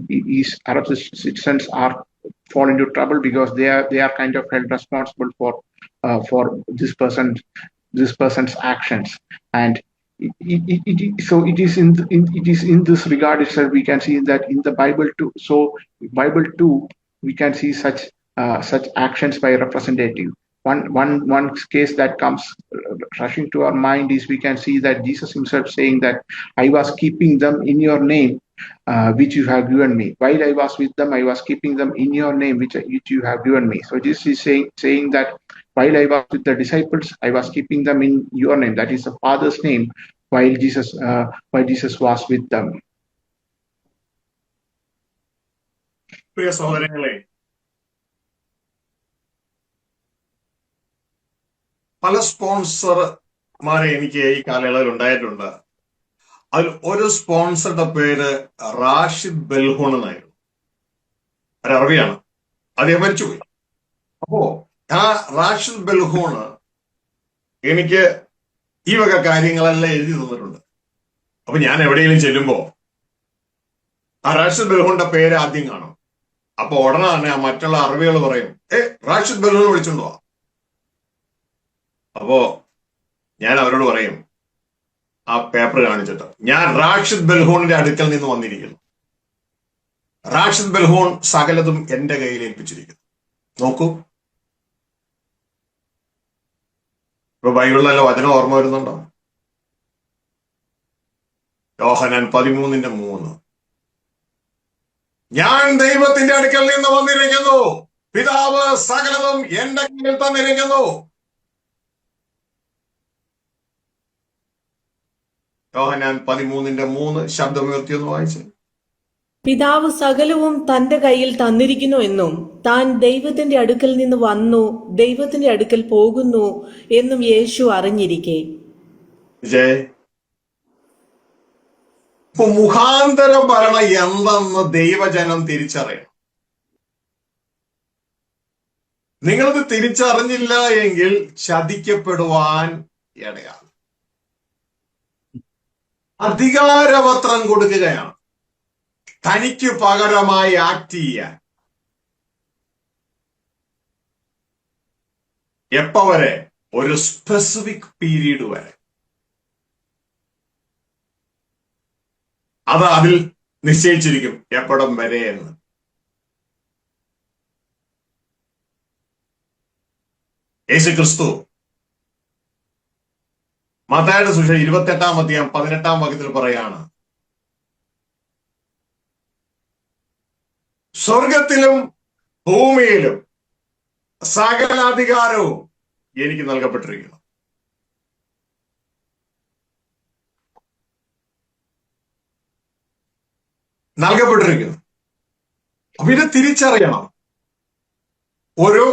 are fall into trouble, because they are kind of held responsible for this person's actions. And it is in this regard itself we can see that in the Bible too. So Bible too, we can see such actions by a representative. One case that comes rushing to our mind is, we can see that Jesus himself saying that I was keeping them in your name, which you have given me. While I was with them, I was keeping them in your name, which you have given me. So Jesus is saying that while I was with the disciples, I was keeping them in your name, that is the Father's name, while Jesus was with them. പ്രിയ സഹോദരങ്ങളെ, പല സ്പോൺസർമാരെ എനിക്ക് ഈ കാലയളവിൽ ഉണ്ടായിട്ടുണ്ട്. അതിൽ ഒരു സ്പോൺസറുടെ പേര് റാഷിദ് ബെൽഹൂൺ എന്നായിരുന്നു. ഒരു അറബിയാണ്, അദ്ദേഹം മരിച്ചുപോയി. അപ്പോ ആ റാഷിദ് ബെൽഹൂണ് എനിക്ക് ഈ വക കാര്യങ്ങളെല്ലാം എഴുതി തന്നിട്ടുണ്ട്. അപ്പൊ ഞാൻ എവിടെയെങ്കിലും ചെല്ലുമ്പോ ആ റാഷിദ് ബെൽഹൂണിന്റെ പേര് ആദ്യം കാണും. അപ്പൊ ഉടനെ തന്നെ ആ മറ്റുള്ള അറബികൾ പറയും, റാഷിദ് ബെൽഹൂൺ വിളിച്ചോണ്ടോ. അപ്പോ ഞാൻ അവരോട് പറയും, ആ പേപ്പർ കാണിച്ചിട്ട്, ഞാൻ റാഷിദ് ബെൽഹൂണിന്റെ അടുക്കൽ നിന്ന് വന്നിരിക്കുന്നു. റാഷിദ് ബെൽഹൂൺ സകലതും എന്റെ കയ്യിൽ ഏൽപ്പിച്ചിരിക്കുന്നു. നോക്കൂ, ഇപ്പൊ ബൈബിളിലല്ല വചനം ഓർമ്മ വരുന്നുണ്ടോ? യോഹന്നാൻ 13:3, ഞാൻ ദൈവത്തിന്റെ അടുക്കൽ നിന്ന് വന്നിരിക്കുന്നു, പിതാവ് സകലതും എന്റെ കയ്യിൽ തന്നിരിക്കുന്നു. യോഹന്നാൻ 13:3 ശബ്ദമുയർത്തിയൊന്ന് വായിച്ച്. പിതാവ് സകലവും തന്റെ കയ്യിൽ തന്നിരിക്കുന്നു എന്നും താൻ ദൈവത്തിന്റെ അടുക്കൽ നിന്ന് വന്നു ദൈവത്തിന്റെ അടുക്കൽ പോകുന്നു എന്നും യേശു അറിഞ്ഞിരിക്കെ. ഇപ്പൊ മുഖാന്തര ഭരണം എന്തെന്ന് ദൈവജനം തിരിച്ചറിയണം. നിങ്ങളത് തിരിച്ചറിഞ്ഞില്ല എങ്കിൽ ചതിക്കപ്പെടുവാൻ ഇടയാണ്. അധികാരപത്രം കൊടുക്കുകയാണ് തനിക്ക് പകരമായി ആക്ട് ചെയ്യാൻ. എപ്പ വരെ? ഒരു സ്പെസിഫിക് പീരീഡ് വരെ. അത് അതിൽ നിശ്ചയിച്ചിരിക്കും എപ്പോഴും വരെ എന്ന്. യേശുക്രിസ്തു മത്തായിയുടെ സുവിശേഷം 28-ാം പറയാണ്, സ്വർഗത്തിലും ഭൂമിയിലും സകല അധികാരവും എനിക്ക് നൽകപ്പെട്ടിരിക്കുന്നു. അപ്പൊ ഇത് തിരിച്ചറിയണം. ഒരു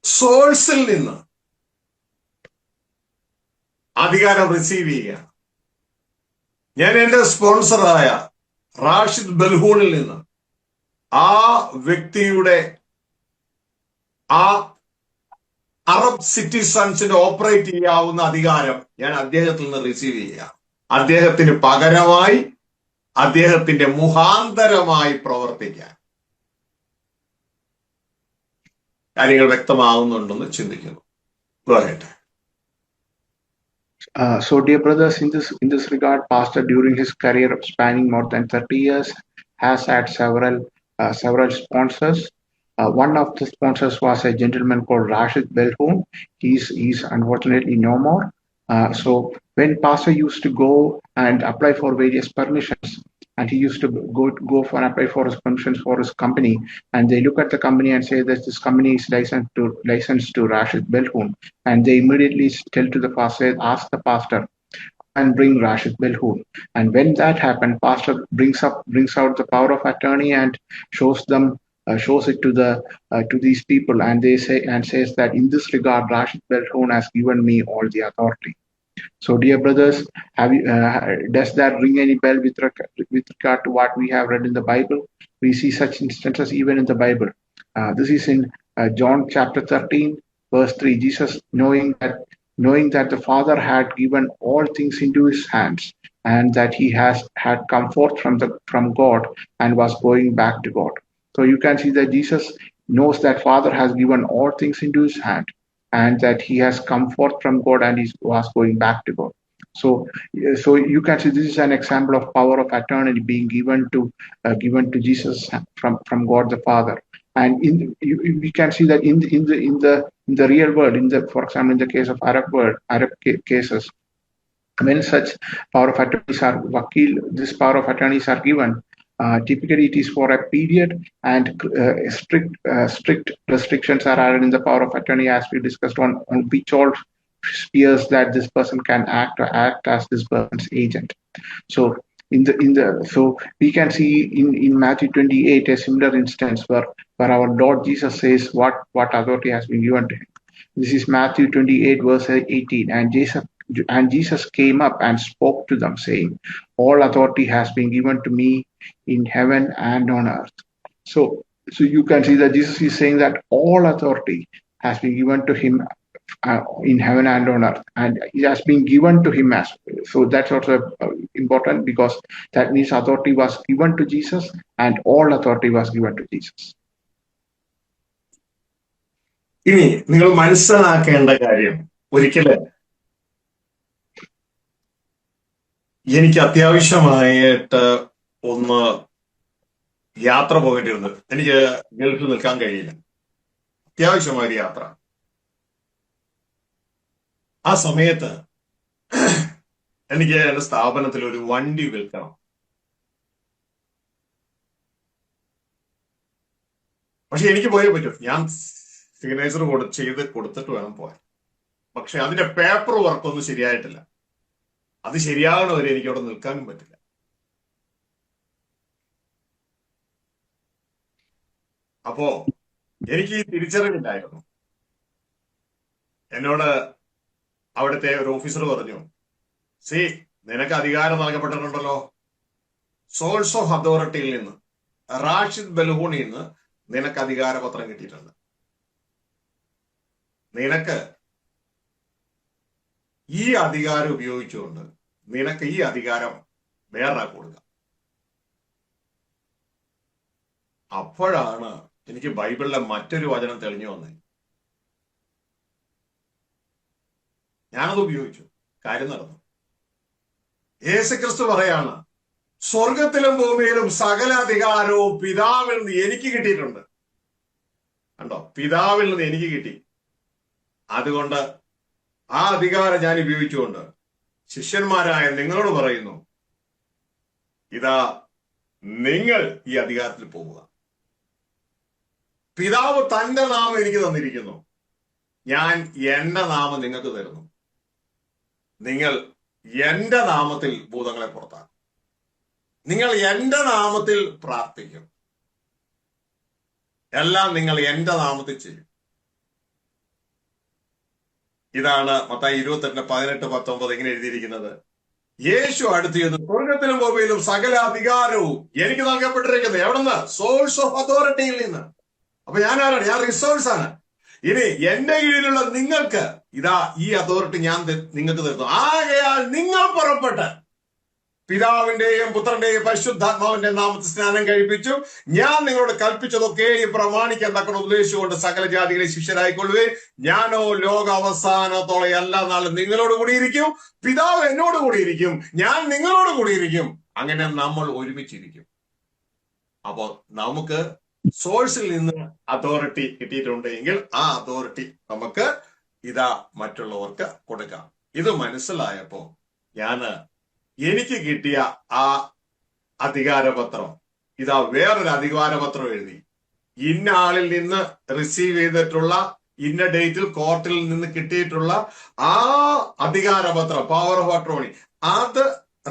സോഴ്സിൽ നിന്ന് അധികാരം റിസീവ് ചെയ്യുകയാണ്. ഞാൻ എന്റെ സ്പോൺസറായ റാഷിദ് ബെൽഹൂണിൽ നിന്ന് ആ വ്യക്തിയുടെ ആ അറബ് സിറ്റിസൺസിന് ഓപ്പറേറ്റ് ചെയ്യാവുന്ന അധികാരം ഞാൻ അദ്ദേഹത്തിൽ നിന്ന് റിസീവ് ചെയ്യുക. അദ്ദേഹത്തിന് പകരമായി, അദ്ദേഹത്തിന്റെ മുഖാന്തരമായി പ്രവർത്തിക്കാൻ. കാര്യങ്ങൾ വ്യക്തമാവുന്നുണ്ടെന്ന് ചിന്തിക്കുന്നു. Go ahead. So, dear brothers, in this regard, Pastor, during his career spanning more than 30 years, has had several sponsors. One of the sponsors was a gentleman called Rashid Belhoun. He's unfortunately no more. So, when Pastor used to go and apply for various permissions, and he used to go for and apply for his permissions for his company, and they look at the company and say that this company is licensed to Rashid Belhoun, and they immediately tell to the pastor, ask the pastor and bring Rashid Belhoun. And when that happened, pastor brings out the power of attorney and shows it to these people, and they says that in this regard Rashid Belhoun has given me all the authority. So, dear brothers, does that ring any bell with regard to what we have read in the Bible? We see such instances even in the Bible. This is in John chapter 13, verse 3. Jesus, knowing that the Father had given all things into his hands, and that he had come forth from God and was going back to God. So you can see that Jesus knows that Father has given all things into his hand, and that he has come forth from God and he was going back to God. So you can see this is an example of power of attorney being given to Jesus from God the Father. And we can see that in the real world, for example, in the case of Arab cases, when such power of attorneys this power of attorneys are given, typically it is for a period, and strict restrictions are added in the power of attorney, as we discussed on which all spheres that this person can act as this person's agent. So so we can see in Matthew 28 a similar instance where our Lord Jesus says what authority has been given to him. This is Matthew 28 verse 18, and Jesus came up and spoke to them, saying, all authority has been given to me in heaven and on earth. So you can see that Jesus is saying that all authority has been given to him in heaven and on earth, and it has been given to him as well. So that's also important, because that means authority was given to Jesus, and all authority was given to Jesus. ഇനി നിങ്ങൾ മനസ്സിലാക്കേണ്ട കാര്യം, ഒരിക്കല് എനിക്ക് അത്യാവശ്യമായിട്ട് ഒന്ന് യാത്ര പോകേണ്ടിരുന്നു. എനിക്ക് ഗൾഫിൽ നിൽക്കാൻ കഴിയില്ല, അത്യാവശ്യമായ ഒരു യാത്ര. ആ സമയത്ത് എനിക്ക് എന്റെ സ്ഥാപനത്തിൽ ഒരു വണ്ടി വിൽക്കണം. പക്ഷെ എനിക്ക് പോയേ പറ്റൂ. ഞാൻ സിഗ്നേച്ചർ ചെയ്ത് കൊടുത്തിട്ട് വേണം പോകാൻ. പക്ഷെ അതിന്റെ പേപ്പർ വർക്കൊന്നും ശരിയായിട്ടില്ല. അത് ശരിയാകണവരെ എനിക്ക് അവിടെ നിൽക്കാനും പറ്റില്ല. അപ്പോ എനിക്ക് ഈ തിരിച്ചറിവില്ലായിരുന്നു. എന്നോട് അവിടുത്തെ ഒരു ഓഫീസർ പറഞ്ഞു, നിനക്ക് അധികാരം നൽകപ്പെട്ടിട്ടുണ്ടല്ലോ, സോഴ്സ് ഓഫ് അതോറിറ്റിയിൽ നിന്ന്, റാഷിദ് ബൽഹൂണിൽ നിന്ന് നിനക്ക് അധികാരപത്രം കിട്ടിയിട്ടുണ്ട്. നിനക്ക് ഈ അധികാരം ഉപയോഗിച്ചുകൊണ്ട് നിനക്ക് ഈ അധികാരം വേറൊരാൾക്ക് കൊടുക്കാം. അപ്പോഴാണ് എനിക്ക് ബൈബിളിലെ മറ്റൊരു വചനം തെളിഞ്ഞു വന്നത്. ഞാനത് ഉപയോഗിച്ചു, കാര്യം നടന്നു. യേശുക്രിസ്തു പറയാണ്, സ്വർഗത്തിലും ഭൂമിയിലും സകല അധികാരവും പിതാവിൽ നിന്ന് എനിക്ക് കിട്ടിയിട്ടുണ്ട്. കണ്ടോ, പിതാവിൽ നിന്ന് എനിക്ക് കിട്ടി. അതുകൊണ്ട് ആ അധികാരം ഞാൻ ഉപയോഗിച്ചുകൊണ്ട് ശിഷ്യന്മാരായ നിങ്ങളോട് പറയുന്നു, ഇതാ നിങ്ങൾ ഈ അധികാരത്തിൽ പോവുക. പിതാവ് തന്റെ നാമം എനിക്ക് തന്നിരിക്കുന്നു, ഞാൻ എന്റെ നാമം നിങ്ങൾക്ക് തരുന്നു. നിങ്ങൾ എന്റെ നാമത്തിൽ ഭൂതങ്ങളെ പുറത്താക്കും, നിങ്ങൾ എന്റെ നാമത്തിൽ പ്രാർത്ഥിക്കും, എല്ലാം നിങ്ങൾ എന്റെ നാമത്തിൽ ചെയ്യും. ഇതാണ് മത്തായി 28:18-19 ഇങ്ങനെ എഴുതിയിരിക്കുന്നത്. യേശു അടുത്ത് ചെന്ന്, സ്വർഗത്തിലും ഭൂമിയിലും സകല അധികാരവും എനിക്ക് നൽകപ്പെട്ടിരിക്കുന്നത്. എവിടെ നിന്ന്? സോഴ്സ് ഓഫ് അതോറിറ്റിയിൽ നിന്ന്. അപ്പൊ ഞാൻ ആരാണ്? ഞാൻ റിസോഴ്സ് ആണ്. ഇനി എന്റെ കീഴിലുള്ള നിങ്ങൾക്ക് ഇതാ ഈ അതോറിറ്റി ഞാൻ നിങ്ങൾക്ക് തരുന്നു. ആകയാൽ നിങ്ങൾ പുറപ്പെട്ട് പിതാവിന്റെയും പുത്രന്റെയും പരിശുദ്ധാത്മാവിന്റെ നാമത്തിൽ സ്നാനം കഴിപ്പിച്ചു ഞാൻ നിങ്ങളോട് കൽപ്പിച്ചതൊക്കെയും പ്രമാണിക്കാൻ തക്കണം ഉപദേശിച്ചുകൊണ്ട് സകല ജാതികളെ ശിഷ്യരായിക്കൊള്ളുവേ. ഞാനോ ലോക അവസാനത്തോളം എല്ലാ നാളും നിങ്ങളോട് കൂടിയിരിക്കും. പിതാവ് എന്നോട് കൂടിയിരിക്കും, ഞാൻ നിങ്ങളോട് കൂടിയിരിക്കും. അങ്ങനെ നമ്മൾ ഒരുമിച്ചിരിക്കും. അപ്പോ നമുക്ക് സോഴ്സിൽ നിന്ന് അതോറിറ്റി കിട്ടിയിട്ടുണ്ടെങ്കിൽ ആ അതോറിറ്റി നമുക്ക് ഇതാ മറ്റുള്ളവർക്ക് കൊടുക്കാം. ഇത് മനസ്സിലായപ്പോ എനിക്ക് കിട്ടിയ ആ അധികാരപത്രം ഇതാ വേറൊരു അധികാരപത്രം എഴുതി. ഇന്ന ആളിൽ നിന്ന് റിസീവ് ചെയ്തിട്ടുള്ള ഇന്ന ഡേറ്റിൽ കോർട്ടിൽ നിന്ന് കിട്ടിയിട്ടുള്ള ആ അധികാരപത്രം, പവർ ഓഫ് അട്രോണി, അത്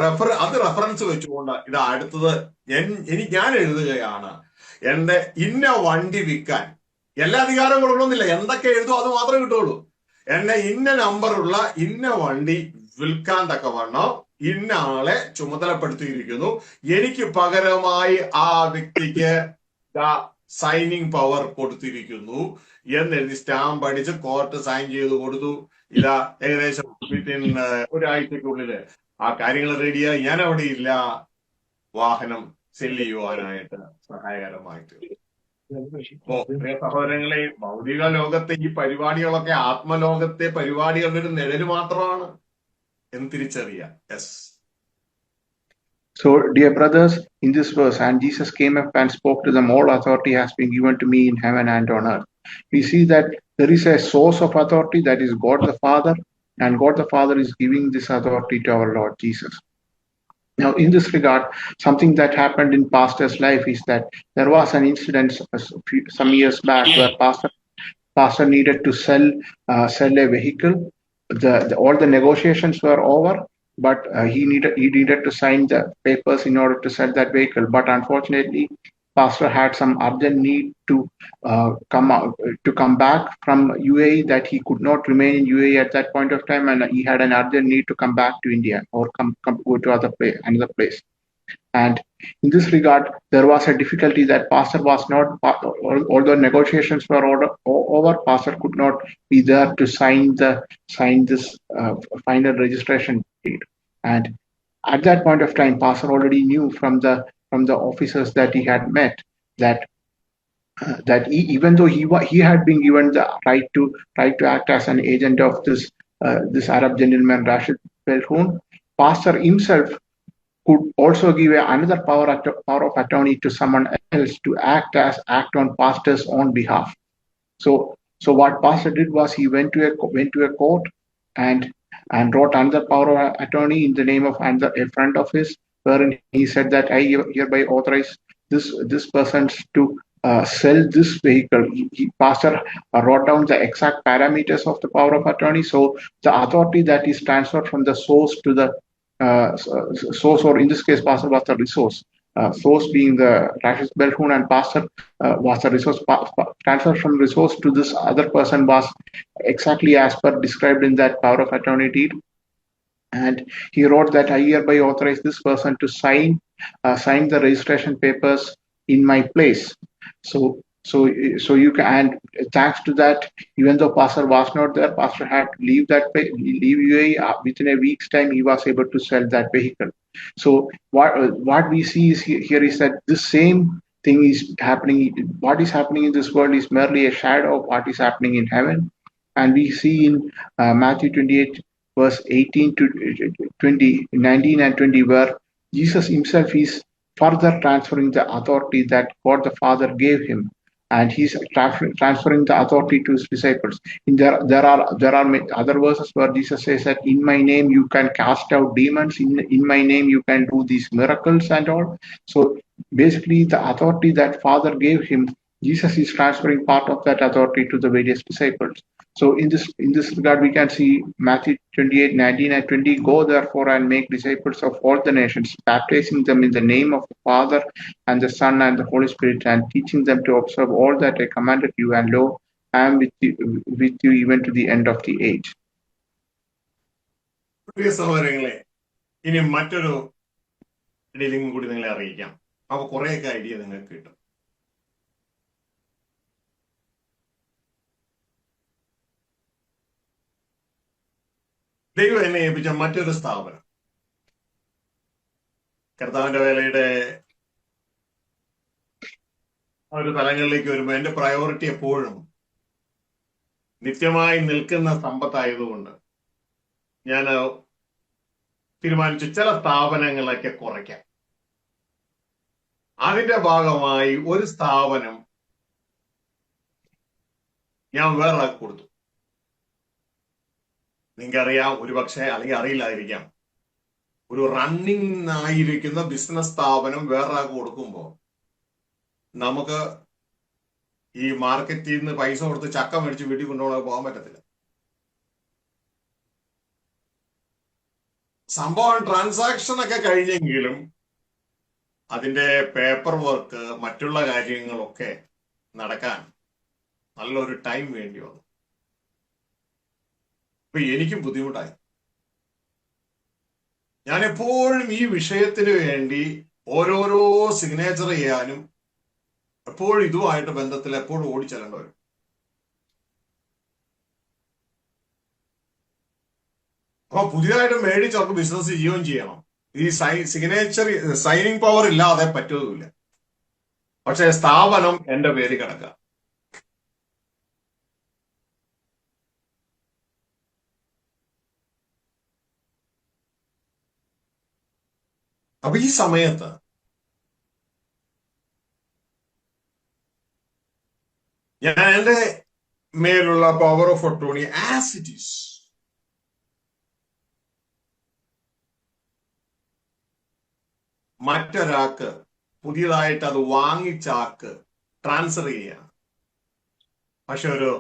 റെഫറൻസ് വെച്ചുകൊണ്ട് ഇതാ അടുത്തത് ഞാൻ എഴുതുകയാണ്. എന്റെ ഇന്ന വണ്ടി വിൽക്കാൻ എല്ലാ അധികാരവും കൊടുക്കണമെന്നില്ല, എന്തൊക്കെ എഴുതും അത് മാത്രമേ കിട്ടുള്ളൂ. എന്നെ ഇന്ന നമ്പറുള്ള ഇന്ന വണ്ടി വിൽക്കാൻ തക്കവണ്ണം ഇന്ന ആളെ ചുമതലപ്പെടുത്തിയിരിക്കുന്നു. എനിക്ക് പകരമായി ആ വ്യക്തിക്ക് സൈനിങ് പവർ കൊടുത്തിരിക്കുന്നു എന്നെഴുതി സ്റ്റാമ്പ് അടിച്ച് കോർട്ട് സൈൻ ചെയ്ത് കൊടുത്തു. ഇതാ ഏകദേശം ഒരാഴ്ചക്കുള്ളില് ആ കാര്യങ്ങൾ റെഡിയായി. ഞാൻ അവിടെ ഇല്ല, വാഹനം സെല്ല് ചെയ്യുവാനായിട്ട് സഹായകരമായിട്ട്. അപ്പോ പ്രിയ സഹോദരങ്ങളെ, ഭൗതിക ലോകത്തെ ഈ പരിപാടികളൊക്കെ ആത്മലോകത്തെ പരിപാടികളുടെ ഒരു നിഴല് മാത്രമാണ് എന്ന് തിരിച്ചറിയാം. Yes. So, dear brothers, in this verse, and Jesus came up and spoke to them, all authority has been given to me in heaven and on earth. We see that there is a source of authority, that is God the Father, and God the Father is giving this authority to our Lord Jesus. Now, in this regard, something that happened in pastor's life is that there was an incident some years back where pastor needed to sell a vehicle. All the negotiations were over, but he needed to sign the papers in order to sell that vehicle. But unfortunately, pastor had some urgent need to come back from UAE, that he could not remain in UAE at that point of time, and he had an urgent need to come back to India or go to another place. And in this regard, there was a difficulty that pastor was not, although negotiations were over, pastor could not be there to sign this final registration deed. And at that point of time, pastor already knew from the officers that he had met that even though he had been given the right to act as an agent of this Arab gentleman Rashid Belhoun, pastor himself could also give another power of attorney to someone else to act on pastor's own behalf. So what pastor did was he went to a court and wrote another power of attorney in the name of a friend of his, wherein he said that I hereby authorize this person to sell this vehicle. Pastor wrote down the exact parameters of the power of attorney. So the authority that is transferred from the source to the source, or in this case, pastor was the resource. Source being the Rashid Belhoun, and pastor was the resource. Transfer from resource to this other person was exactly as per described in that power of attorney deed. And he wrote that I hereby authorize this person to sign the registration papers in my place. So you can, and thanks to that, even though pastor was not there, pastor had to leave UAE. Within a week's time, he was able to sell that vehicle. So what we see here is that this same thing is happening. What is happening in this world is merely a shadow of what is happening in heaven. And we see in Matthew 28, verse 18 to 20, 19 and 20, where Jesus himself is further transferring the authority that God the Father gave him, and he's transferring the authority to his disciples. There are other verses where Jesus says that in my name you can cast out demons, in my name you can do these miracles and all. So basically, the authority that Father gave him, Jesus is transferring part of that authority to the various disciples. So in this regard, we can see Matthew 28, 19 and 20, go therefore and make disciples of all the nations, baptizing them in the name of the Father and the Son and the Holy Spirit, and teaching them to observe all that I commanded you, and lo, I am with you even to the end of the age. പ്രിയ സഹോദരങ്ങളെ, ഇനി മറ്റൊരു dealing കൂടി നിങ്ങളെ അറിയിക്കാം. അപ്പൊ കുറെയൊക്കെ idea നിങ്ങൾക്ക് കിട്ടും. ദൈവം എന്നെ ഏൽപ്പിച്ച മറ്റൊരു സ്ഥാപനം, കർത്താവിന്റെ വേലയുടെ ഒരു തലങ്ങളിലേക്ക് വരുമ്പോൾ എന്റെ പ്രയോറിറ്റി എപ്പോഴും നിത്യമായി നിൽക്കുന്ന സമ്പത്തായതുകൊണ്ട് ഞാൻ തീരുമാനിച്ചു ചില സ്ഥാപനങ്ങളൊക്കെ കുറയ്ക്കാം. അതിന്റെ ഭാഗമായി ഒരു സ്ഥാപനം ഞാൻ വേറെ കൊടുത്തു. നിങ്ങൾക്കറിയാം, ഒരുപക്ഷെ അല്ലെങ്കിൽ അറിയില്ലാതിരിക്കാം, ഒരു റണ്ണിങ് ആയിരിക്കുന്ന ബിസിനസ് സ്ഥാപനം വേറെ കൊടുക്കുമ്പോൾ നമുക്ക് ഈ മാർക്കറ്റിൽ നിന്ന് പൈസ കൊടുത്ത് ചക്ക മേടിച്ച് വീട്ടിൽ പോകാൻ പറ്റത്തില്ല. സംഭവം ട്രാൻസാക്ഷൻ ഒക്കെ കഴിഞ്ഞെങ്കിലും അതിന്റെ പേപ്പർ വർക്ക് മറ്റുള്ള കാര്യങ്ങളൊക്കെ നടക്കാൻ നല്ലൊരു ടൈം വേണ്ടി വന്നു. അപ്പൊ എനിക്കും ബുദ്ധിമുട്ടായി. ഞാൻ എപ്പോഴും ഈ വിഷയത്തിന് വേണ്ടി ഓരോരോ സിഗ്നേച്ചർ ചെയ്യാനും എപ്പോഴും ഇതുമായിട്ട് ബന്ധത്തിൽ എപ്പോഴും ഓടിച്ചെല്ലേണ്ട വരും. അപ്പൊ പുതിയതായിട്ട് മേടിച്ച് അവർക്ക് ബിസിനസ് ചെയ്യുകയും ചെയ്യണം. ഈ സിഗ്നേച്ചർ സൈനിങ് പവർ ഇല്ലാതെ പറ്റുകയില്ല. പക്ഷെ സ്ഥാപനം എന്റെ പേര് കിടക്കുക. അപ്പൊ ഈ സമയത്ത് ഞാൻ എന്റെ മേലുള്ള power of attorney as it is മറ്റൊരാൾക്ക് പുതിയതായിട്ട് അത് വാങ്ങിച്ചാക്ക് ട്രാൻസ്ഫർ ചെയ്യണം. പക്ഷെ ഒരു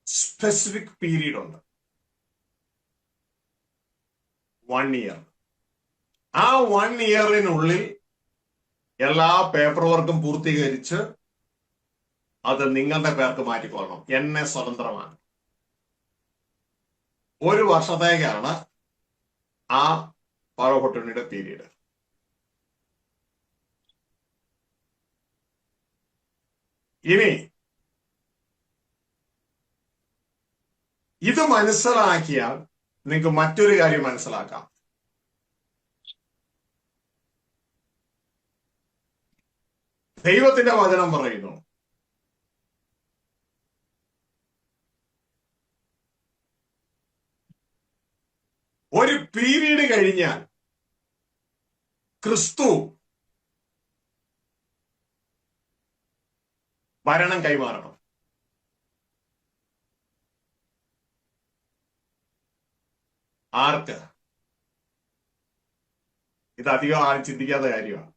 സ്പെസിഫിക് പീരീഡ് ഉണ്ട്, 1 year. ആ 1 yearനുള്ളിൽ എല്ലാ പേപ്പർ വർക്കും പൂർത്തീകരിച്ച് അത് നിങ്ങളുടെ പേർക്ക് മാറ്റിക്കൊള്ളണം. എന്നെ സ്വതന്ത്രമാണ്. 1 വർഷത്തേക്കാണ് ആ പവർ ഓഫ് അട്ടോർണിയുടെ പീരീഡ്. ഇനി ഇത് മനസ്സിലാക്കിയാൽ നിങ്ങൾക്ക് മറ്റൊരു കാര്യം മനസ്സിലാക്കാം. ദൈവത്തിന്റെ വചനം പറയുന്നു, ഒരു പീരീഡ് കഴിഞ്ഞാൽ ക്രിസ്തു ഭരണം കൈമാറണം. ആർക്ക്? ഇത് അധികം ആരും ചിന്തിക്കാത്ത കാര്യമാണ്.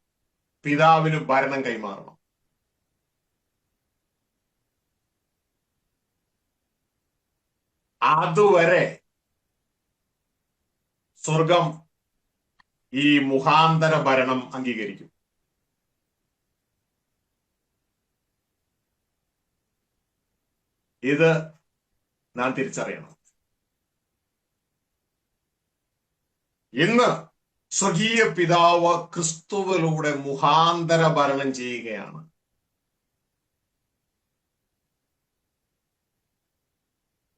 പിതാവിന് ഭരണം കൈമാറണം. അതുവരെ സ്വർഗം ഈ മുഖാന്തര ഭരണം അംഗീകരിക്കും. ഇത് നാം തിരിച്ചറിയണം. ഇന്ന് സ്വകീയ പിതാവ് ക്രിസ്തുവിലൂടെ മുഖാന്തര ഭരണം ചെയ്യുകയാണ്.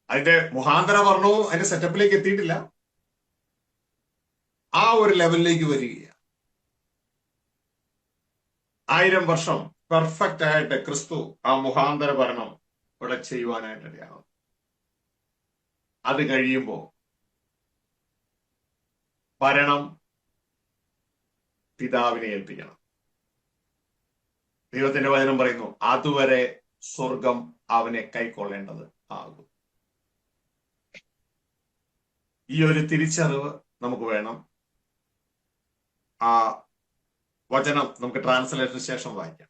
അതിന്റെ മുഖാന്തര ഭരണവും അതിന്റെ സെറ്റപ്പിലേക്ക് എത്തിയിട്ടില്ല. ആ ഒരു ലെവലിലേക്ക് വരികയാണ്. 1000 വർഷം പെർഫെക്റ്റ് ആയിട്ട് ക്രിസ്തു ആ മുഖാന്തര ഭരണം ഇവിടെ ചെയ്യുവാനായിട്ട് ഇടയാകും. അത് കഴിയുമ്പോൾ ഭരണം പിതാവിനെ ഏൽപ്പിക്കണം. ദൈവത്തിന്റെ വചനം പറയുന്നു, അതുവരെ സ്വർഗം അവനെ കൈക്കൊള്ളേണ്ടത് ആകും. ഈ ഒരു തിരിച്ചറിവ് നമുക്ക് വേണം. ആ വചനം നമുക്ക് ട്രാൻസ്ലേഷന് ശേഷം വായിക്കാം.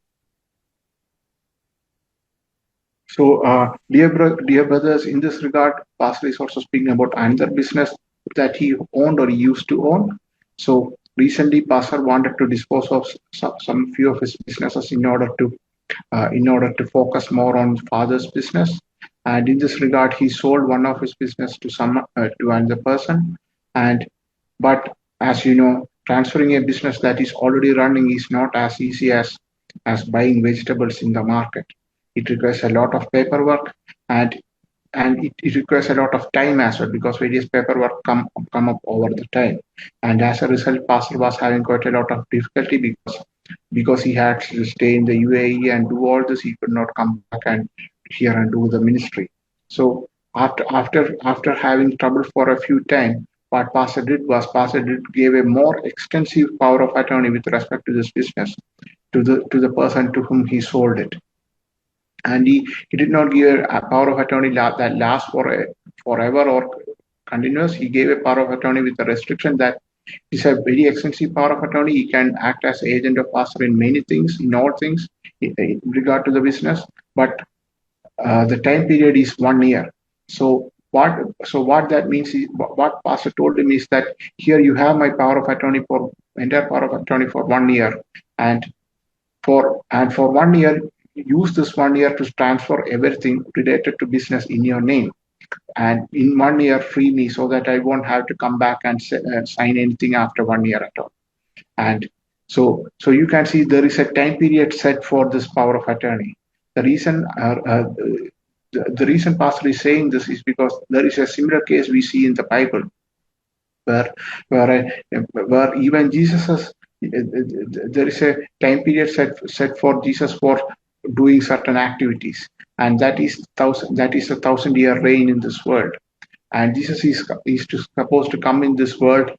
So, dear brothers, in this regard, Pastor is also speaking about another business that he owned or he used to own. So, recently, Pastor wanted to dispose of some few of his businesses in order to focus more on Father's business. And in this regard, he sold one of his business to another person. But as you know, transferring a business that is already running is not as easy as buying vegetables in the market. It requires a lot of paperwork, and it requires a lot of time as well, because various paperwork come up over the time. And as a result, pastor was having quite a lot of difficulty because he had to stay in the UAE and do all this. He could not come back and here and do the ministry. So after having trouble for a few time, what pastor did gave a more extensive power of attorney with respect to this business to the person to whom he sold it. And he did not give a power of attorney that lasts forever or continuous. He gave a power of attorney with a restriction that is a very extensive power of attorney. He can act as agent of pastor in many things, in all things, in regard to the business. But the time period is 1 year. So what that means is, what pastor told him is that here you have my power of attorney for entire power of attorney for 1 year, and for 1 year, use this 1 year to transfer everything related to business in your name. And in 1 year, free me so that I won't have to come back and sign anything after 1 year at all. And so you can see there is a time period set for this power of attorney. The reason pastor is saying this is because there is a similar case we see in the Bible, where even Jesus has, there is a time period set for Jesus for doing certain activities, and that is a 1,000-year reign in this world. And Jesus is supposed to come in this world,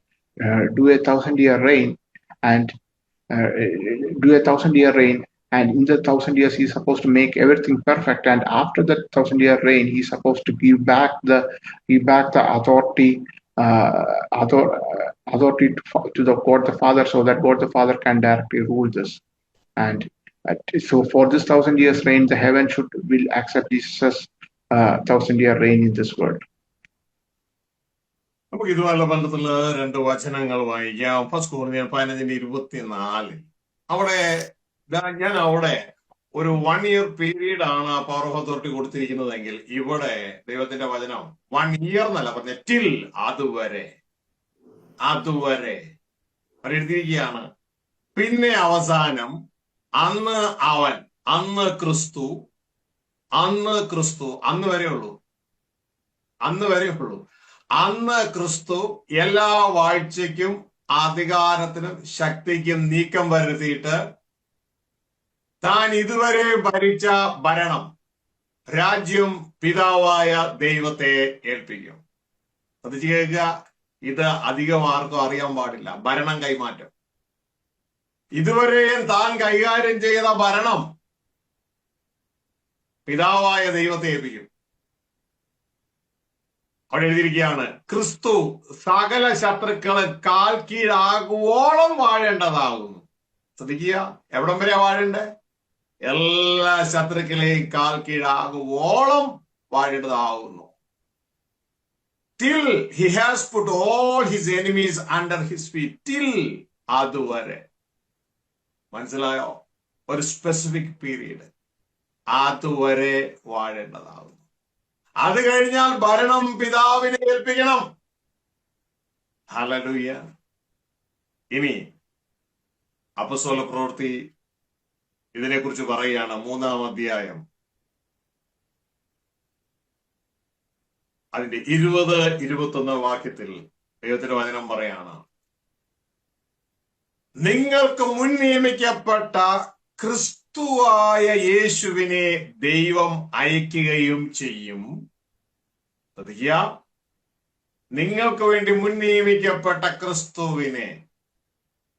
do a 1,000-year reign, and and in the 1,000 years he's supposed to make everything perfect. And after that 1,000-year reign, he's supposed to give back the authority to the God the Father, so that God the Father can directly rule this. And so for this 1,000 years reign, the heaven will accept Jesus' 1,000-year reign in this world. നമുക്ക് ഇതുമായുള്ള ബന്ധത്തില് 2 വചനങ്ങൾ വായിക്കാം. First കൊരിന്ത്യർ 15:24. അവിടെ ഞാൻ ഒരു 1 year period ആണ് ആ power of authority കൊടുത്തിരിക്കുന്നതെങ്കിൽ, ഇവിടെ ദൈവത്തിന്റെ വചനം 1 ഇയർ എന്നല്ല പറഞ്ഞ ടിൽ, അതുവരെ എഴുതിയിരിക്കുകയാണ്. പിന്നെ അവസാനം അന്ന് ക്രിസ്തു അന്ന് വരെ ഉള്ളൂ. അന്ന് ക്രിസ്തു എല്ലാ വാഴ്ചയ്ക്കും അധികാരത്തിനും ശക്തിക്കും നീക്കം വരുത്തിയിട്ട് താൻ ഇതുവരെ ഭരിച്ച ഭരണം, രാജ്യം പിതാവായ ദൈവത്തെ ഏൽപ്പിക്കും. ശ്രദ്ധിച്ചു കേൾക്കുക, ഇത് അധികം ആർക്കും അറിയാൻ പാടില്ല. ഭരണം കൈമാറ്റം, ഇതുവരെയും താൻ കൈകാര്യം ചെയ്ത ഭരണം പിതാവായ ദൈവത്തെ ഏൽപ്പിക്കും. അവിടെ എഴുതിയിരിക്കുകയാണ്, ക്രിസ്തു സകല ശത്രുക്കളെ കാൽ കീഴാകുവോളം വാഴേണ്ടതാകുന്നു. ശ്രദ്ധിക്കുക, എവിടം വരെ വാഴണ്ടേ? എല്ലാ ശത്രുക്കളെയും കാൽ കീഴാകുവോളം വാഴേണ്ടതാകുന്നു. Till he has put all his enemies under his feet. Till, അതുവരെ. മനസ്സിലായോ? ഒരു സ്പെസിഫിക് പീരീഡ്, അതുവരെ വാഴേണ്ടതാകുന്നു. അത് കഴിഞ്ഞാൽ ഭരണം പിതാവിനെ ഏൽപ്പിക്കണം. ഹല്ലേലൂയ. ഇനി അപ്പോസ്തല പ്രവൃത്തി ഇതിനെക്കുറിച്ച് പറയുകയാണ്. 3-ാം അധ്യായം അതിന്റെ 20-21 വാക്യത്തിൽ ദൈവത്തിന്റെ വചനം പറയാണ്, നിങ്ങൾക്ക് മുൻ നിയമിക്കപ്പെട്ട ക്രിസ്തുവായ യേശുവിനെ ദൈവം അയക്കുകയും ചെയ്യും. നിങ്ങൾക്ക് വേണ്ടി മുൻ നിയമിക്കപ്പെട്ട ക്രിസ്തുവിനെ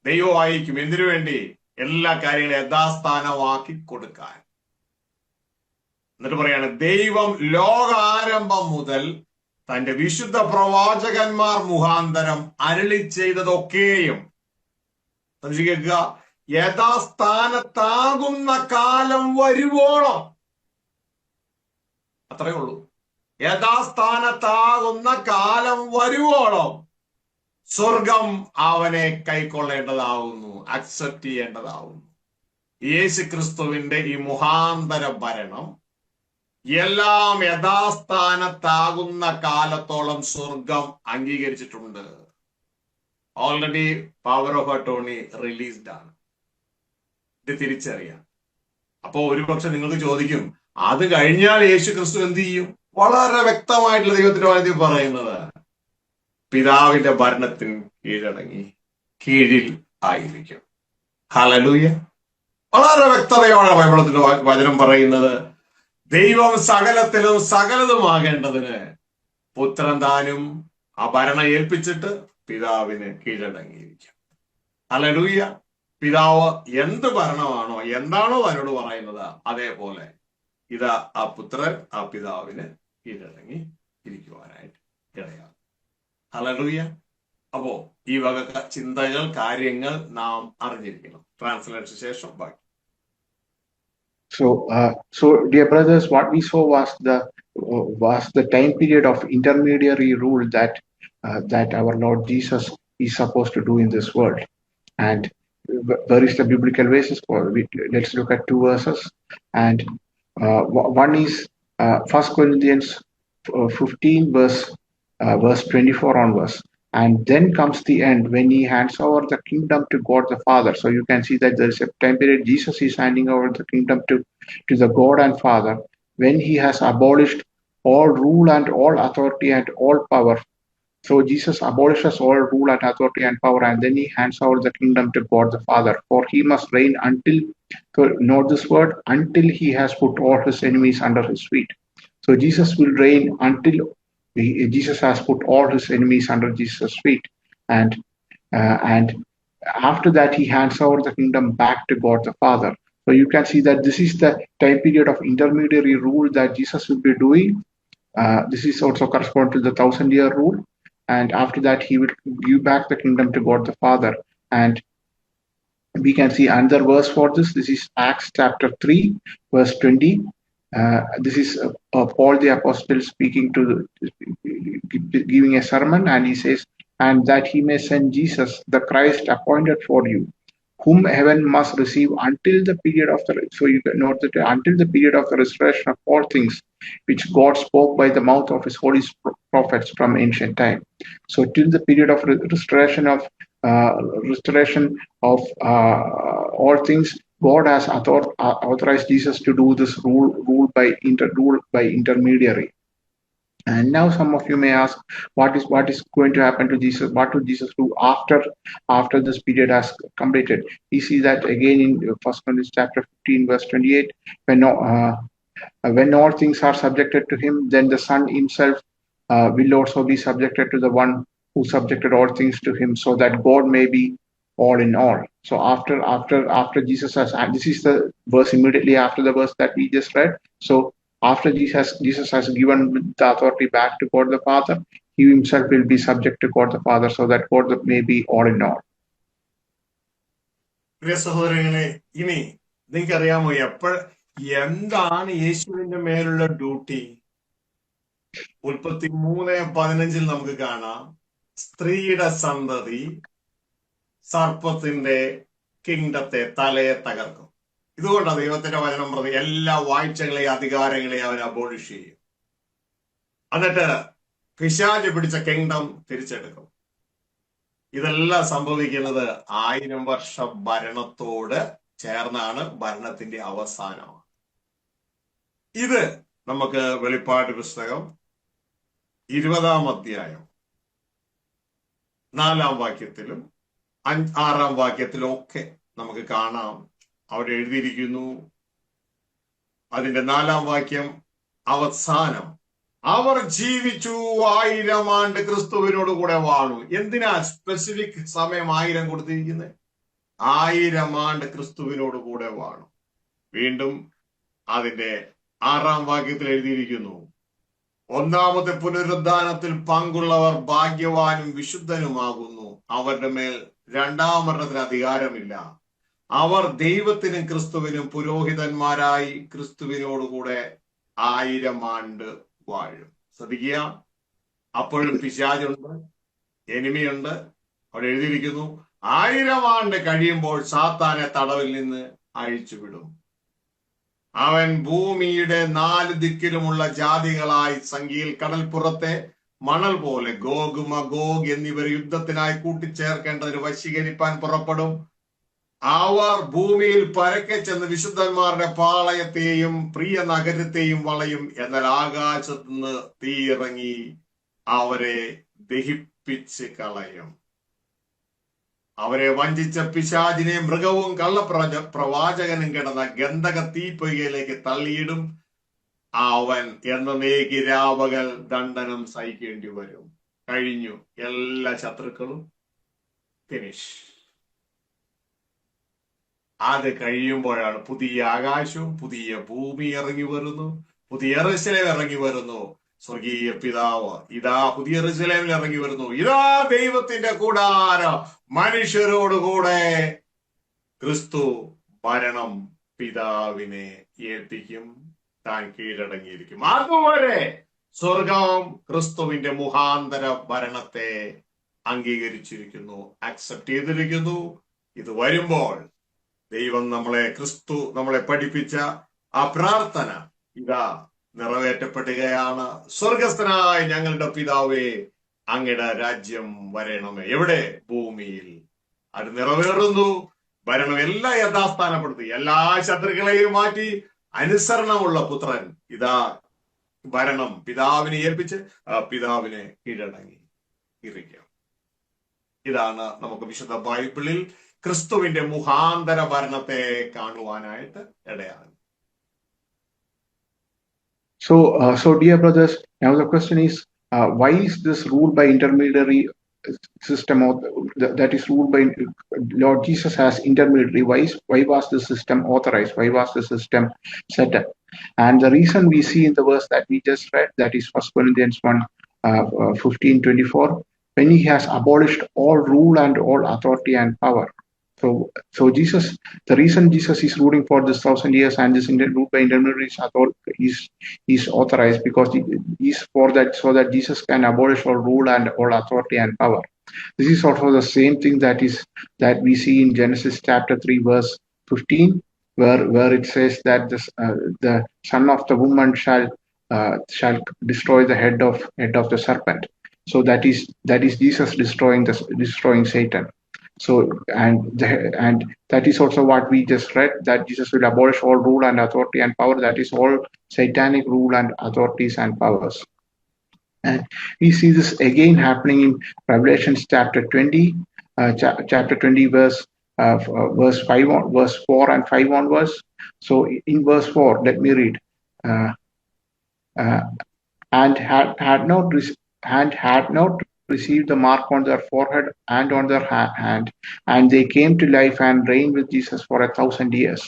ദൈവം അയക്കും. എന്തിനു വേണ്ടി? എല്ലാ കാര്യങ്ങളും യഥാസ്ഥാനമാക്കി കൊടുക്കാൻ. എന്നിട്ട് പറയാണ്, ദൈവം ലോകാരംഭം മുതൽ തന്റെ വിശുദ്ധ പ്രവാചകന്മാർ മുഖാന്തരം അരുളി ചെയ്തതൊക്കെയും, കേൾക്കുക, യഥാസ്ഥാനത്താകുന്ന കാലം വരുവോളം. അത്രയേ ഉള്ളൂ. യഥാസ്ഥാനത്താകുന്ന കാലം വരുവോളം സ്വർഗം അവനെ കൈക്കൊള്ളേണ്ടതാവുന്നു, അക്സെപ്റ്റ് ചെയ്യേണ്ടതാവുന്നു. യേശു ക്രിസ്തുവിന്റെ ഈ മുഖാന്തര ഭരണം എല്ലാം യഥാസ്ഥാനത്താകുന്ന കാലത്തോളം സ്വർഗം അംഗീകരിച്ചിട്ടുണ്ട്. Already power of attorney released ആണ്. ഇത് തിരിച്ചറിയാം. അപ്പോ ഒരുപക്ഷെ നിങ്ങൾക്ക് ചോദിക്കും, അത് കഴിഞ്ഞാൽ യേശു ക്രിസ്തു എന്ത് ചെയ്യും? വളരെ വ്യക്തമായിട്ടുള്ള ദൈവത്തിന്റെ വചനത്തിൽ പറയുന്നത് പിതാവിന്റെ ഭരണത്തിന് കീഴിൽ ആയിരിക്കും. ഹല്ലേലൂയ. വളരെ വ്യക്തതയോടെ ബൈബിളത്തിന്റെ വചനം പറയുന്നത് ദൈവം സകലത്തിലും സകലതുമാകേണ്ടതിന് പുത്രൻ താനും ആ ഭരണം ഏൽപ്പിച്ചിട്ട് പിതാവിന് കീഴടങ്ങിയിരിക്കും. ഹല്ലേലൂയ. പിതാവ് എന്ത് ഭരണമാണോ എന്താണോ തന്നോട് പറയുന്നത് അതേപോലെ ഇതാ ആ പുത്രൻ ആ പിതാവിന് കീഴടങ്ങി ഇരിക്കുവാനായിട്ട് ഇടയാകും. ഹല്ലേലൂയ. അപ്പോ ഈ വക ചിന്തകൾ കാര്യങ്ങൾ നാം അറിഞ്ഞിരിക്കണം. ട്രാൻസ്ലേഷൻ ശേഷം ബാക്കി. So dear brothers, what we saw was the time period of intermediary rule that our Lord Jesus is supposed to do in this world. And where is the biblical basis for it? Let's look at two verses. And one is 1 Corinthians 15 verse 24 onwards. And then comes the end when he hands over the kingdom to God the Father. So you can see that there is a time period Jesus is handing over the kingdom to the God and Father when he has abolished all rule and all authority and all power. So Jesus abolishes all rule and authority and power, and then he hands over the kingdom to God the Father. For he must reign until, so note this word, until he has put all his enemies under his feet. So Jesus will reign until Jesus has put all his enemies under Jesus' feet, and after that he hands over the kingdom back to God the Father. So you can see that this is the time period of intermediary rule that Jesus will be doing. This is also correspond to the 1,000-year rule, and after that he will give back the kingdom to God the Father. And we can see another verse for this. This is Acts chapter 3 verse 20. This is Paul the apostle speaking giving a sermon, and he says, and that he may send Jesus the Christ appointed for you, whom heaven must receive until the period of the, so you can note that until the period of the restoration of all things which God spoke by the mouth of his holy prophets from ancient time. So till the period of restoration of all things, God has authorized Jesus to do this rule by intermediary. And now some of you may ask, what is going to happen to Jesus? What will Jesus do after this period has completed? We see that again in 1 Corinthians chapter 15 verse 28, when all things are subjected to him, then the Son himself will also be subjected to the one who subjected all things to him, so that God may be all in all. So after Jesus has, this is the verse immediately after the verse that we just read. So after Jesus has given the authority back to God the Father, he himself will be subject to God the Father, so that God may be all in all. പ്രിയ സഹോദരങ്ങളെ, ഇനി നിങ്ങൾക്കറിയാമോ എന്താണ് യേശുവിന്റെ മേലുള്ള duty? ഉൽപ്പത്തി 3:15 നമുക്ക് കാണാം, സ്ത്രീയുടെ സന്തതി സർപ്പത്തിന്റെ കിങ്ഡത്തെ തലയെ തകർക്കും. ഇതുകൊണ്ടാണ് ദൈവത്തിന്റെ വചനം പ്രതി എല്ലാ വാഴ്ചകളെയും അധികാരങ്ങളെയും അവൻ അബോളിഷ് ചെയ്യും. എന്നിട്ട് പിശാച് പിടിച്ച കിങ്ഡം തിരിച്ചെടുക്കും. ഇതെല്ലാം സംഭവിക്കുന്നത് 1000 വർഷ ഭരണത്തോട് ചേർന്നാണ്, ഭരണത്തിന്റെ അവസാനമാണ്. ഇത് നമുക്ക് വെളിപ്പാട് പുസ്തകം 20-ാം അധ്യായം 4-ാം വാക്യത്തിലും 6-ാം വാക്യത്തിലും ഒക്കെ നമുക്ക് കാണാം. അവിടെ എഴുതിയിരിക്കുന്നു, അതിന്റെ 4-ാം വാക്യം അവസാനം, അവർ ജീവിച്ചു 1000 ആണ്ട് ക്രിസ്തുവിനോട് കൂടെ വാണു. എന്തിനാ സ്പെസിഫിക് സമയം 1000 കൊടുത്തിരിക്കുന്നത്? 1000 ആണ്ട് ക്രിസ്തുവിനോട് കൂടെ വാണു. വീണ്ടും അതിന്റെ 6-ാം വാക്യത്തിൽ എഴുതിയിരിക്കുന്നു, ഒന്നാമത്തെ പുനരുദ്ധാനത്തിൽ പങ്കുള്ളവർ ഭാഗ്യവാനും വിശുദ്ധനുമാകുന്നു. അവരുടെ മേൽ 2-ാം മരണത്തിന് അധികാരമില്ല. അവർ ദൈവത്തിനും ക്രിസ്തുവിനും പുരോഹിതന്മാരായി ക്രിസ്തുവിനോടുകൂടെ 1000 ആണ്ട് വാഴും. ശ്രദ്ധിക്കുക, അപ്പോഴും പിശാചുണ്ട്, എനിമിയുണ്ട്. അവിടെ എഴുതിയിരിക്കുന്നു, 1000 ആണ്ട് കഴിയുമ്പോൾ സാത്താനെ തടവിൽ നിന്ന് അഴിച്ചുവിടും. അവൻ ഭൂമിയുടെ 4 ദിക്കിലുമുള്ള ജാതികളായി സംഖ്യയിൽ കടൽപ്പുറത്തെ മണൽ പോലെ ഗോഗ് മഗോഗ് എന്നിവർ യുദ്ധത്തിനായി കൂട്ടിച്ചേർക്കേണ്ടതിന് വശീകരിപ്പാൻ പുറപ്പെടും. അവർ ഭൂമിയിൽ പരക്കെ ചെന്ന് വിശുദ്ധന്മാരുടെ പാളയത്തെയും പ്രിയ നഗരത്തെയും വളയും. എന്നാൽ ആകാശത്ത് നിന്ന് തീ ഇറങ്ങി അവരെ ദഹിപ്പിച്ച് കളയും. അവരെ വഞ്ചിച്ച പിശാചിനെ മൃഗവും പ്രവാചകനും കിടന്ന ഗന്ധക തീപ്പൊയ്കയിലേക്ക് തള്ളിയിടും. അവൻ എന്നേക്ക് രാപകൽ ദണ്ഡനം സഹിക്കേണ്ടി വരും. കഴിഞ്ഞു. എല്ലാ ശത്രുക്കളും ഫിനിഷ്. അത് കഴിയുമ്പോഴാണ് പുതിയ ആകാശവും പുതിയ ഭൂമി ഇറങ്ങി വരുന്നു, പുതിയ യെരൂശലേം ഇറങ്ങി വരുന്നു. സ്വർഗീയ പിതാവ് ഇതാ പുതിയ യെരൂശലേമിൽ ഇറങ്ങി വരുന്നു. ഇതാ ദൈവത്തിന്റെ കൂടാരം, മനുഷ്യരോടുകൂടെ ക്രിസ്തു മരണം പിതാവിനെ ഏൽപ്പിക്കും. താൻ കീഴടങ്ങിയിരിക്കും. അതുവരെ സ്വർഗം ക്രിസ്തുവിന്റെ മുഖാന്തര ഭരണത്തെ അംഗീകരിച്ചിരിക്കുന്നു, അക്സെപ്റ്റ് ചെയ്തിരിക്കുന്നു. ഇത് വരുമ്പോൾ ദൈവം നമ്മളെ പഠിപ്പിച്ച ആ പ്രാർത്ഥന ഇതാ നിറവേറ്റപ്പെടുകയാണ്. സ്വർഗസ്ഥനായ ഞങ്ങളുടെ പിതാവേ, അങ്ങയുടെ രാജ്യം വരണമേ. എവിടെ? ഭൂമിയിൽ. അത് നിറവേറുന്നു. ഭരണം എല്ലാം യഥാസ്ഥാനപ്പെടുത്തി, എല്ലാ ശത്രുക്കളെയും മാറ്റി അനുസരണമുള്ള പുത്രൻ ഇതാ ഭരണം പിതാവിനെ ഏൽപ്പിച്ച് പിതാവിനെ കീഴടങ്ങി ഇരിക്കും. ഇതാണ് നമുക്ക് വിശുദ്ധ ബൈബിളിൽ ക്രിസ്തുവിന്റെ മുഖാന്തര ഭരണത്തെ കാണുവാനായിട്ട് ഇടയാണ്. So dear brothers, now the question is, why is this ruled by intermediary system that is ruled by Lord Jesus as intermediary? Why was the system authorized? Why was the system set up? And the reason we see in the verse that we just read, that is 1 Corinthians 1:15-24, when he has abolished all rule and all authority and power. So Jesus, the reason Jesus is ruling for this 1,000 years and this rule by intermediaries is authorized because he's for that, so that Jesus can abolish all rule and all authority and power. This is also the same thing that we see in Genesis chapter 3 verse 15, where it says that the son of the woman shall destroy the head of the serpent. So that is Jesus destroying Satan. So and that is also what we just read, that Jesus will abolish all rule and authority and power. That is all satanic rule and authorities and powers. And we see this again happening in Revelation chapter 20, verse 4 and 5 onwards. So in verse 4, let me read. And had not received the mark on their forehead and on their hand, and they came to life and reigned with Jesus for 1,000 years.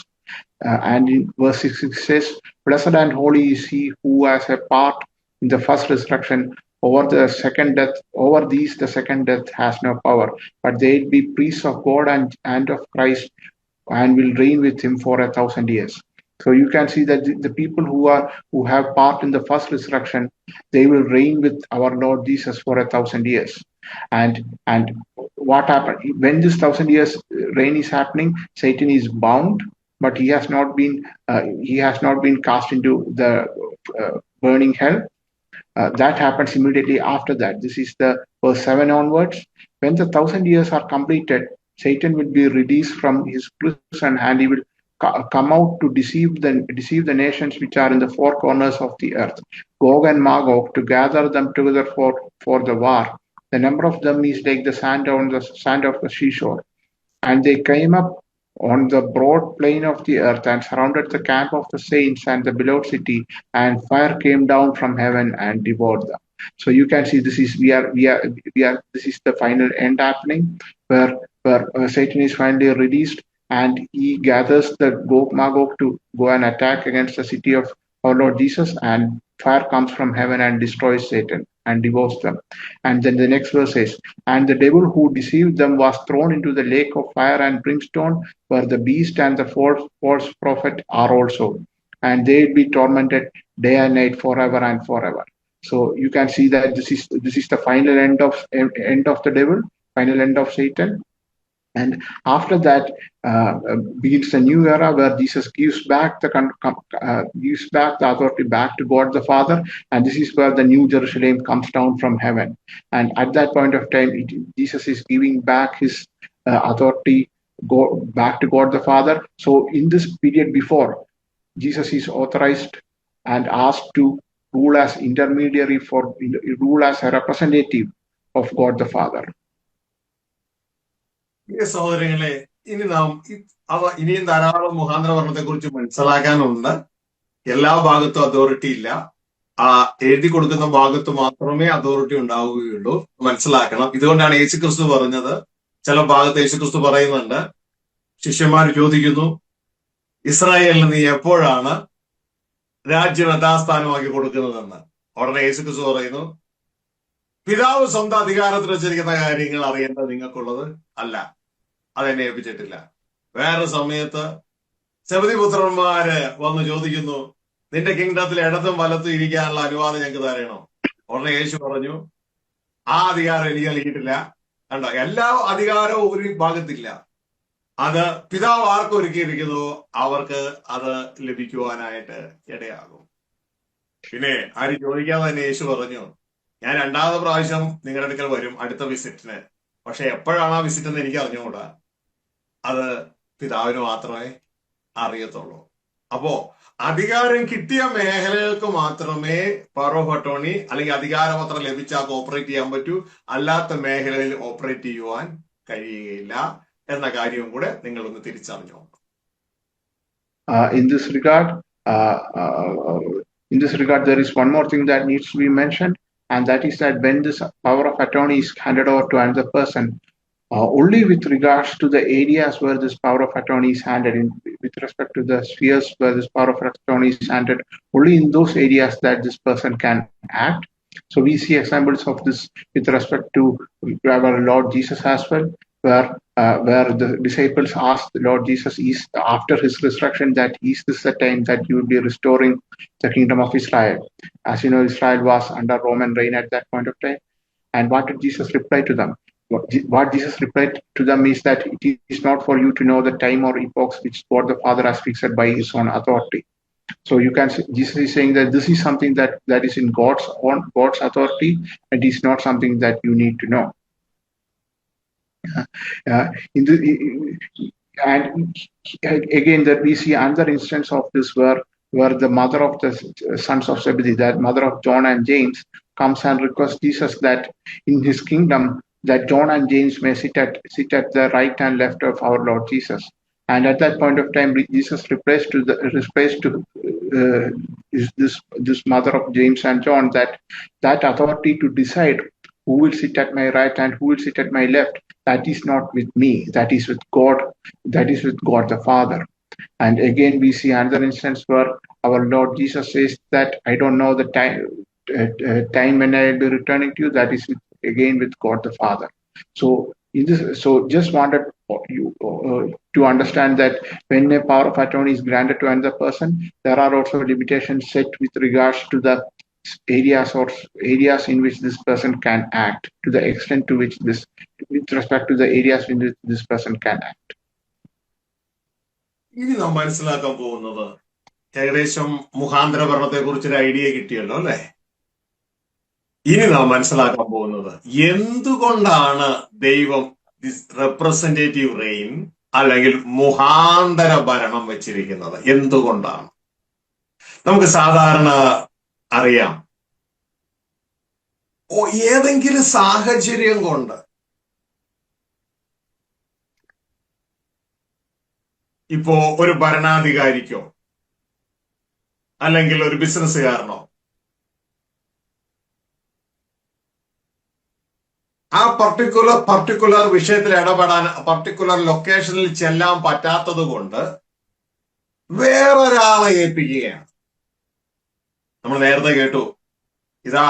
And in verse 6 it says, blessed and holy is he who has a part in the first resurrection. Over the second death, over these the second death has no power, but they will be priests of God and of Christ, and will reign with him for 1,000 years. So you can see that the people who have part in the first resurrection, they will reign with our Lord Jesus for 1,000 years. And what happened when this 1,000 years reign is happening? Satan is bound, but he has not been cast into the burning hell. That happens immediately after that. This is the verse 7 onwards. When the 1,000 years are completed, Satan will be released from his prison, and he will come out to deceive the nations which are in the four corners of the earth, Gog and Magog, to gather them together for the war. The number of them is like the sand of the seashore. And they came up on the broad plain of the earth and surrounded the camp of the saints and the beloved city, and fire came down from heaven and devoured them. So you can see this is the final end happening, where Satan is finally released, and he gathers the Magog to go and attack against the city of our Lord Jesus, and fire comes from heaven and destroys Satan and devours them. And then the next verse says, and the devil who deceived them was thrown into the lake of fire and brimstone, where the beast and the false prophet are also, and they will be tormented day and night forever and forever. So you can see that this is the final end of the devil, final end of Satan. And after that begins a new era where Jesus gives back the authority back to God the Father, and this is where the New Jerusalem comes down from heaven. And at that point of time, Jesus is giving back his authority go back to God the Father. So in this period before, Jesus is authorized and asked to rule as intermediary rule as a representative of God the Father. സഹോദരങ്ങളെ, ഇനി നാം ഇനിയും ധാരാളം മുഖാന്തര ഭരണത്തെ കുറിച്ച് മനസ്സിലാക്കാനുണ്ട്. എല്ലാ ഭാഗത്തും authority ഇല്ല. എഴുതി കൊടുക്കുന്ന ഭാഗത്ത് മാത്രമേ അതോറിറ്റി ഉണ്ടാവുകയുള്ളൂ. മനസ്സിലാക്കണം. ഇതുകൊണ്ടാണ് യേശുക്രിസ്തു പറഞ്ഞത്. ചില ഭാഗത്ത് യേശുക്രിസ്തു പറയുന്നുണ്ട്, ശിഷ്യന്മാർ ചോദിക്കുന്നു, ഇസ്രായേലിന് നീ എപ്പോഴാണ് രാജ്യം യഥാസ്ഥാനമാക്കി കൊടുക്കുന്നതെന്ന്. ഉടനെ യേശുക്രിസ്തു പറയുന്നു, പിതാവ് സ്വന്തം അധികാരത്തിൽ വെച്ചിരിക്കുന്ന കാര്യങ്ങൾ അറിയേണ്ടത് നിങ്ങൾക്കുള്ളത് അല്ല, അതെന്നെ ഏൽപ്പിച്ചിട്ടില്ല. വേറെ സമയത്ത് സെബദി പുത്രന്മാര് വന്ന് ചോദിക്കുന്നു, നിന്റെ കിങ്ഡത്തിൽ ഇടത്തും വലത്തും ഇരിക്കാനുള്ള അനുവാദം ഞങ്ങൾക്ക് തരണം. ഉടനെ യേശു പറഞ്ഞു, ആ അധികാരം എനിക്ക് നൽകിയിട്ടില്ല. കണ്ടോ, എല്ലാ അധികാരവും ഒരു ഭാഗത്തില്ല. അത് പിതാവ് ആർക്ക് ഒരുക്കിയിരിക്കുന്നു അവർക്ക് അത് ലഭിക്കുവാനായിട്ട് ഇടയാകും. പിന്നെ ആരും ചോദിക്കാതെ തന്നെ യേശു പറഞ്ഞു, ഞാൻ 2ാമത് പ്രാവശ്യം നിങ്ങളുടെ അടുക്കൽ വരും അടുത്ത വിസിറ്റിന്. പക്ഷെ എപ്പോഴാണ് ആ വിസിറ്റ് എന്ന് എനിക്ക് അറിഞ്ഞുകൂടാ. അത് പിതാവിന് മാത്രമേ അറിയത്തുള്ളൂ. അപ്പോ അധികാരം കിട്ടിയ മേഖലകൾക്ക് മാത്രമേ പവർ ഓഫ് അറ്റോർണി അല്ലെങ്കിൽ അധികാരപത്രം ലഭിച്ചാൽ ഓപ്പറേറ്റ് ചെയ്യാൻ പറ്റൂ. അല്ലാത്ത മേഖലയിൽ ഓപ്പറേറ്റ് ചെയ്യുവാൻ കഴിയുകയില്ല എന്ന കാര്യവും കൂടെ നിങ്ങളൊന്ന് തിരിച്ചറിഞ്ഞു. In this regard, there is one more thing that needs to be mentioned, and that is that when this power of attorney is handed over to another person, only with regards to the areas where this power of attorney is handed, with respect to the spheres where this power of attorney is handed, only in those areas that this person can act. So we see examples of this with respect to our Lord Jesus as well, where the disciples asked the Lord Jesus, after his resurrection, that is this the time that you will be restoring the kingdom of Israel? As you know, Israel was under Roman reign at that point of time. And what did Jesus reply to them? What Jesus replied to them is that it is not for you to know the time or epochs which God the Father has fixed by his own authority. So you can see, Jesus is saying that this is something that is in God's authority, and is not something that you need to know. And again, that we see another instance of this where the mother of the sons of Zebedee, that mother of John and James, comes and requests Jesus that in his kingdom that John and James may sit at the right and left of our Lord Jesus. And at that point of time, Jesus replies to this mother of James and John that authority to decide who will sit at my right and who will sit at my left, that is not with me, that is with God, the Father. And again, we see another instance where our Lord Jesus says that I don't know the time when I will be returning to you, that is again with God the Father. So just wanted you to understand that when a power of attorney is granted to another person, there are also limitations set with regards to the areas in which this person can act, to the extent to which with respect to the areas in which this person can act. ഇനി നാം മനസ്സിലാക്കാൻ പോകുന്നത് ഏകദേശം മുഖാന്തര ഭരണത്തെ കുറിച്ചൊരു idea കിട്ടിയല്ലോ അല്ലെ? ഇനി നാം മനസ്സിലാക്കാൻ പോകുന്നത് എന്തുകൊണ്ടാണ് ദൈവം റെപ്രസെന്റേറ്റീവ് റെയിൻ അല്ലെങ്കിൽ മുഖാന്തര ഭരണം വെച്ചിരിക്കുന്നത്. എന്തുകൊണ്ടാണ്? നമുക്ക് സാധാരണ അറിയാം, ഏതെങ്കിലും സാഹചര്യം കൊണ്ട് ഇപ്പോ ഒരു ഭരണാധികാരിക്കോ അല്ലെങ്കിൽ ഒരു ബിസിനസ്സുകാരനോ ആ പർട്ടിക്കുലർ വിഷയത്തിൽ ഇടപെടാൻ പർട്ടിക്കുലർ ലൊക്കേഷനിൽ ചെല്ലാൻ പറ്റാത്തത് കൊണ്ട് വേറൊരാളെ ഏൽപ്പിക്കുകയാണ്. നമ്മൾ നേരത്തെ കേട്ടു, ഇതാ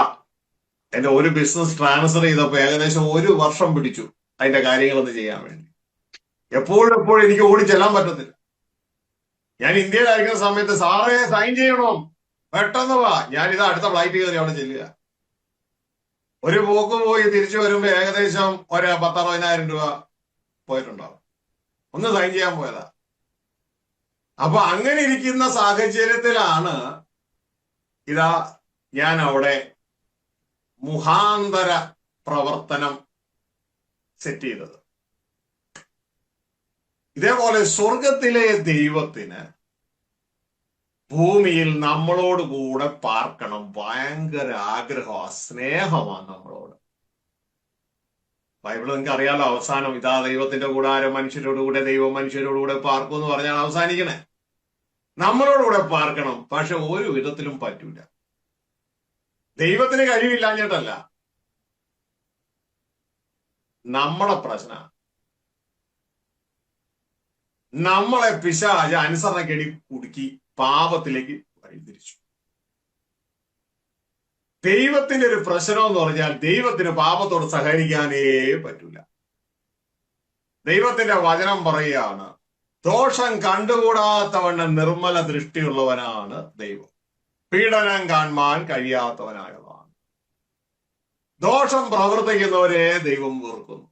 എന്റെ ഒരു ബിസിനസ് ട്രാൻസ്ഫർ ചെയ്തപ്പോ ഏകദേശം 1 വർഷം പിടിച്ചു അതിന്റെ കാര്യങ്ങളൊന്ന് ചെയ്യാൻ വേണ്ടി. എപ്പോഴും എനിക്ക് ഓടി ചെല്ലാൻ പറ്റത്തില്ല. ഞാൻ ഇന്ത്യയിലായിരിക്കുന്ന സമയത്ത് സാറേ സൈൻ ചെയ്യണോ, പെട്ടെന്ന് വാ, ഞാനിതാ അടുത്ത ഫ്ലൈറ്റ് കയറി അവിടെ ചെല്ലുക. ഒരു പോക്ക് പോയി തിരിച്ചു വരുമ്പോ ഏകദേശം 10,000-60,000 രൂപ പോയിട്ടുണ്ടാവും. ഒന്ന് സൈൻ ചെയ്യാൻ പോയതാ. അപ്പൊ അങ്ങനെ ഇരിക്കുന്ന സാഹചര്യത്തിലാണ് ഇതാ ഞാൻ അവിടെ മുഖാന്തര പ്രവർത്തനം സെറ്റ് ചെയ്തത്. ഇതേപോലെ സ്വർഗത്തിലെ ദൈവത്തിന് ഭൂമിയിൽ നമ്മളോട് കൂടെ പാർക്കണം ഭയങ്കര ആഗ്രഹമാണ്, സ്നേഹമാണ് നമ്മളോട്. ബൈബിൾ നിങ്ങൾക്ക് അറിയാലോ, അവസാനം ഇതാ ദൈവത്തിന്റെ കൂടാരം മനുഷ്യരോടുകൂടെ ദൈവം മനുഷ്യരോടുകൂടെ പാർക്കും എന്ന് പറഞ്ഞാൽ അവസാനിക്കണേ. നമ്മളോടുകൂടെ പാർക്കണം, പക്ഷെ ഒരു വിധത്തിലും പറ്റൂല. ദൈവത്തിന് കഴിവില്ലാഞ്ഞിട്ടല്ല, നമ്മളെ പ്രശ്ന. നമ്മളെ പിശാച് അനുസരണക്കേടി കുടുക്കി പാപത്തിലേക്ക് വഴിതിരിച്ചു. ദൈവത്തിന്റെ ഒരു പ്രശ്നം എന്ന് പറഞ്ഞാൽ ദൈവത്തിന് പാപത്തോട് സഹകരിക്കാനേ പറ്റൂല. ദൈവത്തിന്റെ വചനം പറയുകയാണ്, ദോഷം കണ്ടുകൂടാത്തവണ്ണം നിർമ്മല ദൃഷ്ടിയുള്ളവനാണ് ദൈവം, പീഡനം കാണാൻ കഴിയാത്തവനായതാണ്. ദോഷം പ്രവർത്തിക്കുന്നവരെ ദൈവം വെറുക്കുന്നു.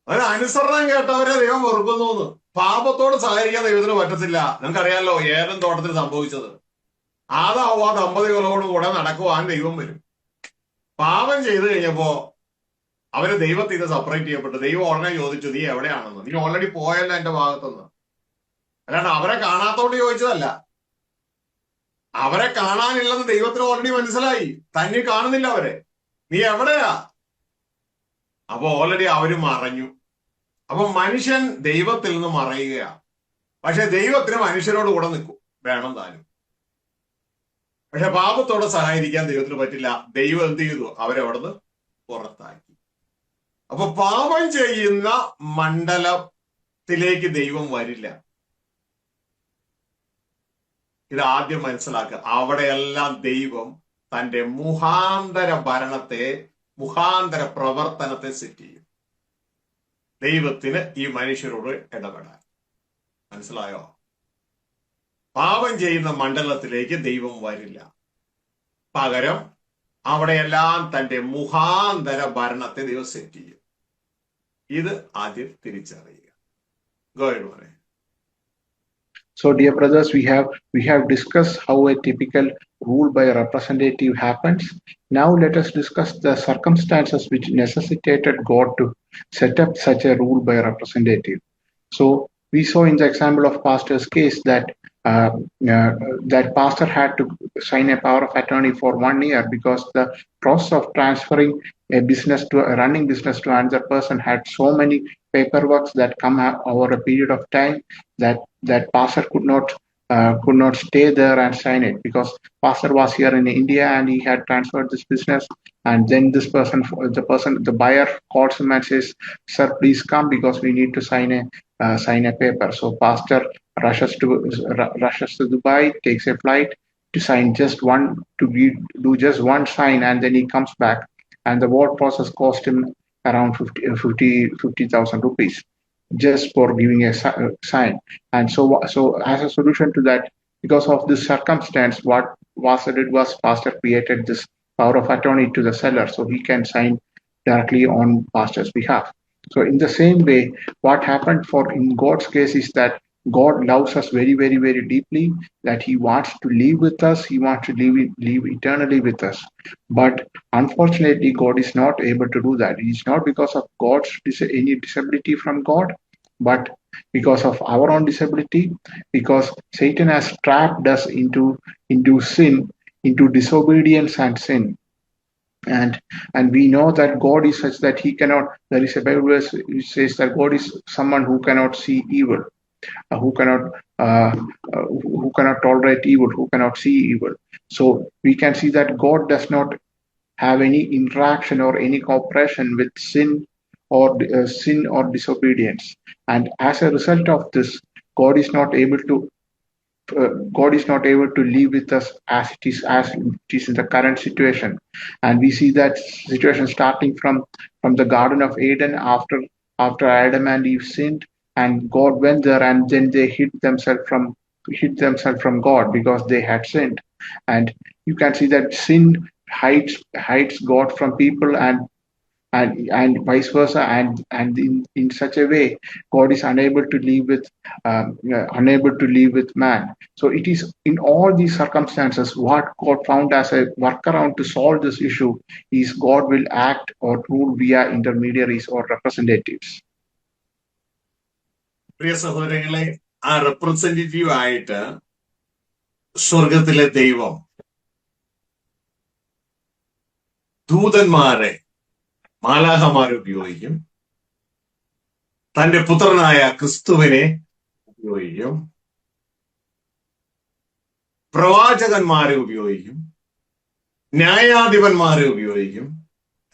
അതിന് അനുസരണം കേട്ടവരെ ദൈവം വെറുക്കുന്നു. പാപത്തോട് സഹകരിക്കാൻ ദൈവത്തിന് പറ്റത്തില്ല. നിങ്ങൾക്കറിയാലോ ഏദൻ തോട്ടത്തിൽ സംഭവിച്ചത്. ആദാവ ദമ്പതികളോടുകൂടെ നടക്കുവാൻ ദൈവം വരും. പാപം ചെയ്തു കഴിഞ്ഞപ്പോ അവര് ദൈവത്തിൽ നിന്ന് സെപ്പറേറ്റ് ചെയ്യപ്പെട്ടു. ദൈവം ഉടനെ ചോദിച്ചു, നീ എവിടെയാണെന്ന്. നീ ഓൾറെഡി പോയല്ലോ എന്റെ ഭാഗത്തുനിന്ന്. അല്ലാണ്ട് അവരെ കാണാത്തോണ്ട് ചോദിച്ചതല്ല, അവരെ കാണാനില്ലെന്ന് ദൈവത്തിന് ഓൾറെഡി മനസ്സിലായി. തന്നെ കാണുന്നില്ല അവരെ, നീ എവിടെയാ? അപ്പൊ ഓൾറെഡി അവര് മറഞ്ഞു. അപ്പൊ മനുഷ്യൻ ദൈവത്തിൽ നിന്ന് മറയുകയാ. പക്ഷെ ദൈവത്തിന് മനുഷ്യരോട് കൂടെ നിൽക്കും വേണം താനും. പക്ഷെ പാപത്തോടെ സഹായിക്കാൻ ദൈവത്തിന് പറ്റില്ല. ദൈവം എന്ത് ചെയ്തു? അവരെ അവിടുന്ന് പുറത്താക്കി. അപ്പൊ പാപം ചെയ്യുന്ന മണ്ഡലത്തിലേക്ക് ദൈവം വരില്ല. ഇത് ആദ്യം മനസ്സിലാക്കുക. അവിടെയെല്ലാം ദൈവം തന്റെ മുഖാന്തര ഭരണത്തെ, മുഖാന്തര പ്രവർത്തനത്തെ സെറ്റ് ചെയ്യും. ദൈവത്തിന് ഈ മനുഷ്യരോട് ഇടപെടാൻ. മനസ്സിലായോ? പാപം ചെയ്യുന്ന മണ്ഡലത്തിലേക്ക് ദൈവം വരില്ല. പകരം അവിടെയെല്ലാം തന്റെ മുഖാന്തര ഭരണത്തെ ദൈവം സെറ്റ് ചെയ്യും. ഇത് ആദ്യം തിരിച്ചറിയുക. ഗോഡ് പറയും. So, dear brothers, we have discussed how a typical rule by a representative happens. Now, let us discuss the circumstances which necessitated God to set up such a rule by a representative. So, we saw in the example of pastor's case that that pastor had to sign a power of attorney for 1 year because the process of transferring a business to a running business to another person had so many paperwork that come over a period of time that pastor could not stay there and sign it, because pastor was here in India and he had transferred this business, and then the buyer calls him and says, sir, please come because we need to sign a paper. So pastor rushes to Dubai, takes a flight to sign do just one sign, and then he comes back, and the whole process cost him around 50,000 rupees just for giving a sign. And so as a solution to that, because of this circumstance, what Vasa did was pastor created this power of attorney to the seller so he can sign directly on pastor's behalf. So in the same way, what happened in God's case is that God loves us very, very, very deeply, that he wants to live with us. He wants to live eternally with us. But unfortunately, God is not able to do that. It is not because of any disability from God, but because of our own disability, because Satan has trapped us into sin, into disobedience and sin. And we know that God is such that he cannot, there is a Bible verse which says that God is someone who cannot see evil. Who cannot tolerate evil, who cannot see evil. So we can see that God does not have any interaction or any cooperation with sin or disobedience. And as a result of this, God is not able to live with us as it is in the current situation. And we see that situation starting from the Garden of Eden after Adam and Eve sinned. And God went there, and then they hid themselves from God because they had sinned. And you can see that sin hides God from people, and vice versa. And in such a way, God is unable to live with man. So it is in all these circumstances what God found as a workaround to solve this issue is God will act or rule via intermediaries or representatives. പ്രിയ സഹോദരങ്ങളെ, ആ representative ആയിട്ട് സ്വർഗത്തിലെ ദൈവം ദൂതന്മാരെ, മാലാഹമാരെ ഉപയോഗിക്കും, തന്റെ പുത്രനായ ക്രിസ്തുവിനെ ഉപയോഗിക്കും, പ്രവാചകന്മാരെ ഉപയോഗിക്കും, ന്യായാധിപന്മാരെ ഉപയോഗിക്കും,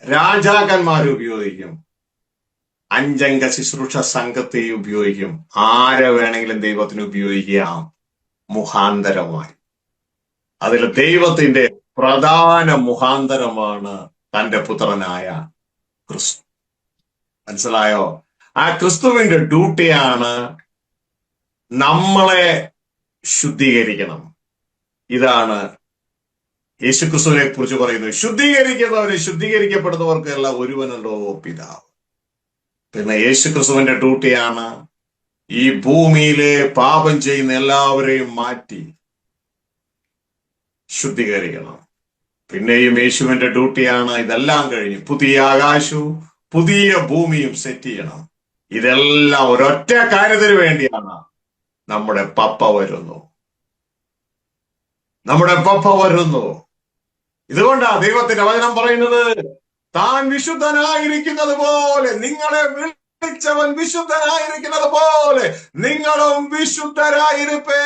രാജാക്കന്മാരെ ഉപയോഗിക്കും, അഞ്ചംഗ ശുശ്രൂഷ സംഘത്തെ ഉപയോഗിക്കും. ആരെ വേണമെങ്കിലും ദൈവത്തിന് ഉപയോഗിക്കാം മുഖാന്തരമായി. അതിൽ ദൈവത്തിന്റെ പ്രധാന മുഖാന്തരമാണ് തന്റെ പുത്രനായ ക്രിസ്തു. മനസ്സിലായോ? ആ ക്രിസ്തുവിന്റെ ഡ്യൂട്ടിയാണ് നമ്മളെ ശുദ്ധീകരിക്കണം. ഇതാണ് യേശുക്രിസ്തുവിനെ കുറിച്ച് പറയുന്നത്. ശുദ്ധീകരിക്കുന്നവരെ, ശുദ്ധീകരിക്കപ്പെടുന്നവർക്കെല്ലാം ഒരുവനല്ലോ പിതാവ്. പിന്നെ യേശുക്രിസ്തുവിന്റെ ഡ്യൂട്ടിയാണ് ഈ ഭൂമിയിലെ പാപം ചെയ്യുന്ന എല്ലാവരെയും മാറ്റി ശുദ്ധീകരിക്കണം. പിന്നെയും യേശുവിന്റെ ഡ്യൂട്ടിയാണ് ഇതെല്ലാം കഴിഞ്ഞ് പുതിയ ആകാശവും പുതിയ ഭൂമിയും സെറ്റ് ചെയ്യണം. ഇതെല്ലാം ഒരൊറ്റ കാര്യത്തിന് വേണ്ടിയാണ്. നമ്മുടെ പപ്പ വരുന്നു, നമ്മുടെ പപ്പ വരുന്നു. ഇതുകൊണ്ടാണ് ദൈവത്തിന്റെ വചനം പറയുന്നത്, താൻ വിശുദ്ധനായിരിക്കുന്നത് പോലെ, നിങ്ങളെ വിളിച്ചവൻ വിശുദ്ധനായിരിക്കുന്നത് പോലെ നിങ്ങളും വിശുദ്ധരായിരിപ്പേ.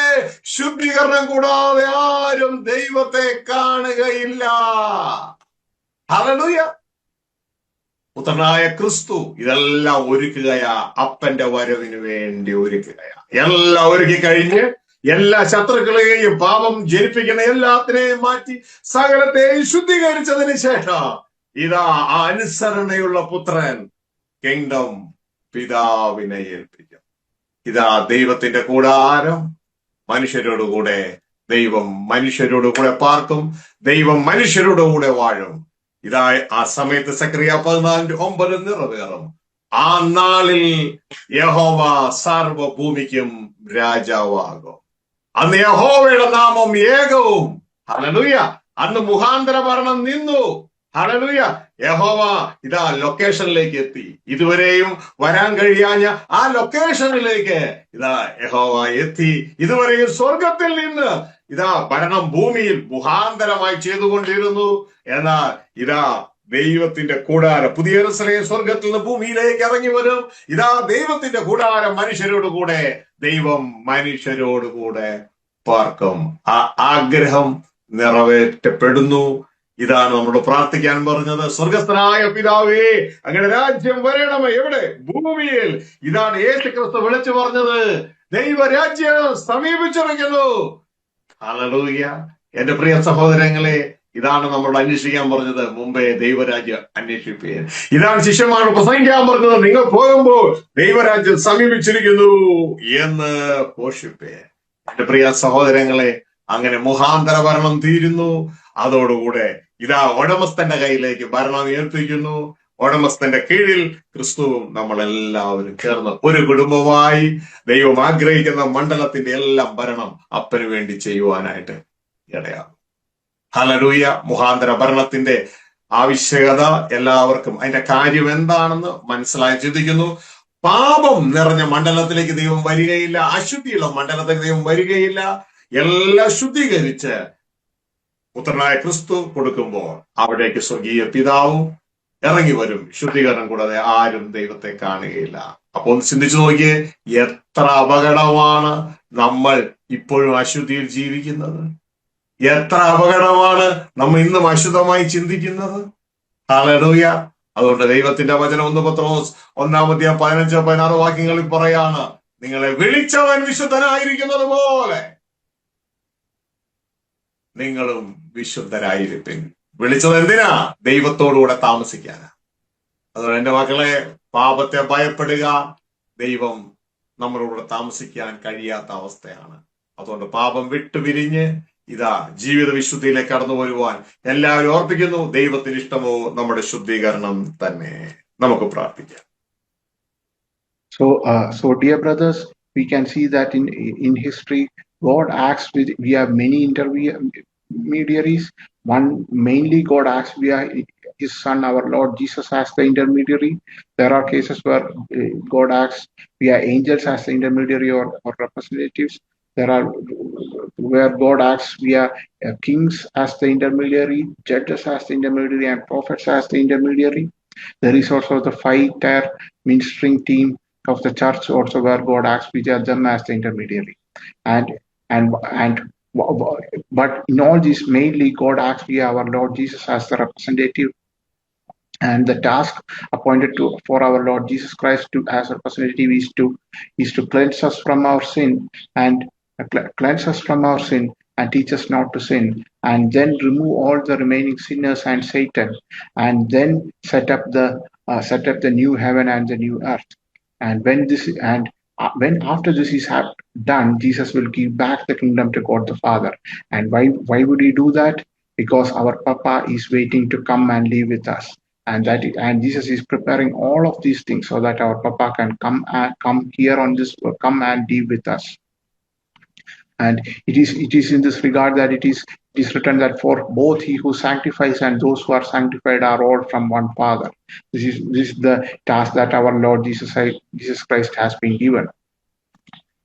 ശുദ്ധീകരണം കൂടാതെ ആരും ദൈവത്തെ കാണുകയില്ല. ഹല്ലേലൂയ. പുത്രനായ ക്രിസ്തു ഇതെല്ലാം ഒരുക്കുകയാ, അപ്പന്റെ വരവിന് വേണ്ടി ഒരുക്കുകയാ. എല്ലാം ഒരുക്കി കഴിഞ്ഞ് എല്ലാ ശത്രുക്കളെയും, പാപം ജനിപ്പിക്കുന്ന എല്ലാത്തിനെയും മാറ്റി സകലത്തെയും ശുദ്ധീകരിച്ചതിന് ശേഷം ഇതാ ആ അനുസരണയുള്ള പുത്രൻ കിങ്ഡം പിതാവിനെ ഏൽപ്പിക്കും. ഇതാ ദൈവത്തിന്റെ കൂടാരം, മനുഷ്യരോടുകൂടെ ദൈവം മനുഷ്യരോടുകൂടെ പാർക്കും, ദൈവം മനുഷ്യരോടുകൂടെ വാഴും. ഇതാ ആ സമയത്ത് സക്രിയ 14:9 നിറവേറും. ആ നാളിൽ യഹോവ സർവ്വഭൂമിക്കും രാജാവാകും. അന്ന് യഹോവയുടെ നാമം ഏകവും. ഹല്ലേലൂയ. അന്ന് മുഖാന്തര ഭരണം നിന്നു. ഹല്ലേലൂയ. യഹോവ ഇതാ ലൊക്കേഷനിലേക്ക് എത്തി. ഇതുവരെയും വരാൻ കഴിയാഞ്ഞ ആ ലൊക്കേഷനിലേക്ക് ഇതാ യഹോവ എത്തി. ഇതുവരെയും സ്വർഗത്തിൽ നിന്ന് ഇതാ ഭരണം ഭൂമിയിൽ മുഖാന്തരമായി ചെയ്തുകൊണ്ടിരുന്നു. എന്നാൽ ഇതാ ദൈവത്തിന്റെ കൂടാരം, പുതിയ യെരൂശലേം സ്വർഗത്തിൽ നിന്ന് ഭൂമിയിലേക്ക് ഇറങ്ങി വരും. ഇതാ ദൈവത്തിന്റെ കൂടാരം മനുഷ്യരോടുകൂടെ, ദൈവം മനുഷ്യരോടുകൂടെ പാർക്കും. ആ ആഗ്രഹം നിറവേറ്റപ്പെടുന്നു. ഇതാണ് നമ്മൾ പ്രാർത്ഥിക്കാൻ പറഞ്ഞത്. സ്വർഗസ്ഥനായ പിതാവേ, അങ്ങയുടെ രാജ്യം വരണമേ. എവിടെ? ഭൂമിയിൽ. ഇതാണ് യേശുക്രിസ്തു വിളിച്ചു പറഞ്ഞത്. ദൈവരാജ്യം സമീപിച്ചിരിക്കുന്നു. ഹല്ലേലൂയ. എന്റെ പ്രിയ സഹോദരങ്ങളെ, ഇതാണ് നമ്മളോട് അന്വേഷിക്കാൻ പറഞ്ഞത്. മുമ്പേ ദൈവരാജ്യം അന്വേഷിപ്പേ. ഇതാണ് ശിഷ്യന്മാരോട് പ്രസംഗിക്കാൻ പറഞ്ഞത്. നിങ്ങൾ പോകുമ്പോൾ ദൈവരാജ്യം സമീപിച്ചിരിക്കുന്നു എന്ന് ഘോഷിപ്പേ. എന്റെ പ്രിയ സഹോദരങ്ങളെ, അങ്ങനെ മുഖാന്തര ഭരണം തീരുന്നു. അതോടുകൂടെ ഇതാ ഉടമസ്ഥന്റെ കയ്യിലേക്ക് ഭരണം ഏൽപ്പിക്കുന്നു. ഉടമസ്ഥന്റെ കീഴിൽ ക്രിസ്തുവും നമ്മളെല്ലാവരും ചേർന്ന് ഒരു കുടുംബമായി ദൈവം ആഗ്രഹിക്കുന്ന മണ്ഡലത്തിന്റെ എല്ലാം ഭരണം അപ്പന് വേണ്ടി ചെയ്യുവാനായിട്ട് ഇടയാകും. ഹല്ലേലൂയ. മുഖാന്തര ഭരണത്തിന്റെ ആവശ്യകത എല്ലാവർക്കും, അതിന്റെ കാര്യം എന്താണെന്ന് മനസ്സിലായി ചിന്തിക്കുന്നു. പാപം നിറഞ്ഞ മണ്ഡലത്തിലേക്ക് ദൈവം വരികയില്ല. അശുദ്ധിയുള്ള മണ്ഡലത്തിലേക്ക് ദൈവം വരികയില്ല. എല്ലാം ശുദ്ധീകരിച്ച് പുത്രനായ ക്രിസ്തു കൊടുക്കുമ്പോൾ അവിടേക്ക് സ്വർഗീയ പിതാവും ഇറങ്ങി വരും. ശുദ്ധീകരണം കൂടാതെ ആരും ദൈവത്തെ കാണുകയില്ല. അപ്പൊ ഒന്ന് ചിന്തിച്ചു നോക്കിയേ, എത്ര അപകടമാണ് നമ്മൾ ഇപ്പോഴും അശുദ്ധിയിൽ ജീവിക്കുന്നത്. എത്ര അപകടമാണ് നമ്മൾ ഇന്നും അശുദ്ധമായി ചിന്തിക്കുന്നത്. ഹല്ലേലൂയ. അതുകൊണ്ട് ദൈവത്തിന്റെ വചനം 1 പത്രോസ് 1:15-16 വാക്യങ്ങളിൽ പറയാണ്, നിങ്ങളെ വിളിച്ചവൻ വിശുദ്ധനായിരിക്കുന്നത് പോലെ നിങ്ങളും വിശുദ്ധരായിരിപ്പിൻ. വിളിച്ചത് എന്തിനാ? ദൈവത്തോടുകൂടെ താമസിക്കാനാ. അതുകൊണ്ട് എന്റെ മക്കളെ, പാപത്തെ ഭയപ്പെടുക. ദൈവം നമ്മളോട് താമസിക്കാൻ കഴിയാത്ത അവസ്ഥയാണ്. അതുകൊണ്ട് പാപം വിട്ടുപിരിഞ്ഞ് ഇതാ ജീവിത വിശുദ്ധിയിലേക്ക് കടന്നു വരുവാൻ എല്ലാവരും ഓർപ്പിക്കുന്നു. ദൈവത്തിന് ഇഷ്ടമോ നമ്മുടെ ശുദ്ധീകരണം തന്നെ. നമുക്ക് പ്രാർത്ഥിക്കാം. So dear brothers, we can see that in history, God acts with, we have many intermediaries. One, mainly God acts via his son, our Lord Jesus, as the intermediary. There are cases where God acts via angels as the intermediary or representatives. There are where God acts via kings as the intermediary, judges as the intermediary, and prophets as the intermediary. There is also the 5-tier ministering team of the church, also where God acts via them as the intermediary. And but in all this, mainly God acts via our Lord Jesus as the representative, and the task appointed for our Lord Jesus Christ to as representative is to cleanse us from our sin and cleanse us from our sin and teach us not to sin, and then remove all the remaining sinners and Satan, and then set up the new heaven and the new earth. And when after this is done, Jesus will give back the kingdom to God the Father. And why would he do that? Because our Papa is waiting to come and live with us, and Jesus is preparing all of these things so that our Papa can come here on this, come and live with us. And it is in this regard that it is written that for both he who sanctifies and those who are sanctified are all from one Father. This is the task that our Lord Jesus Christ has been given.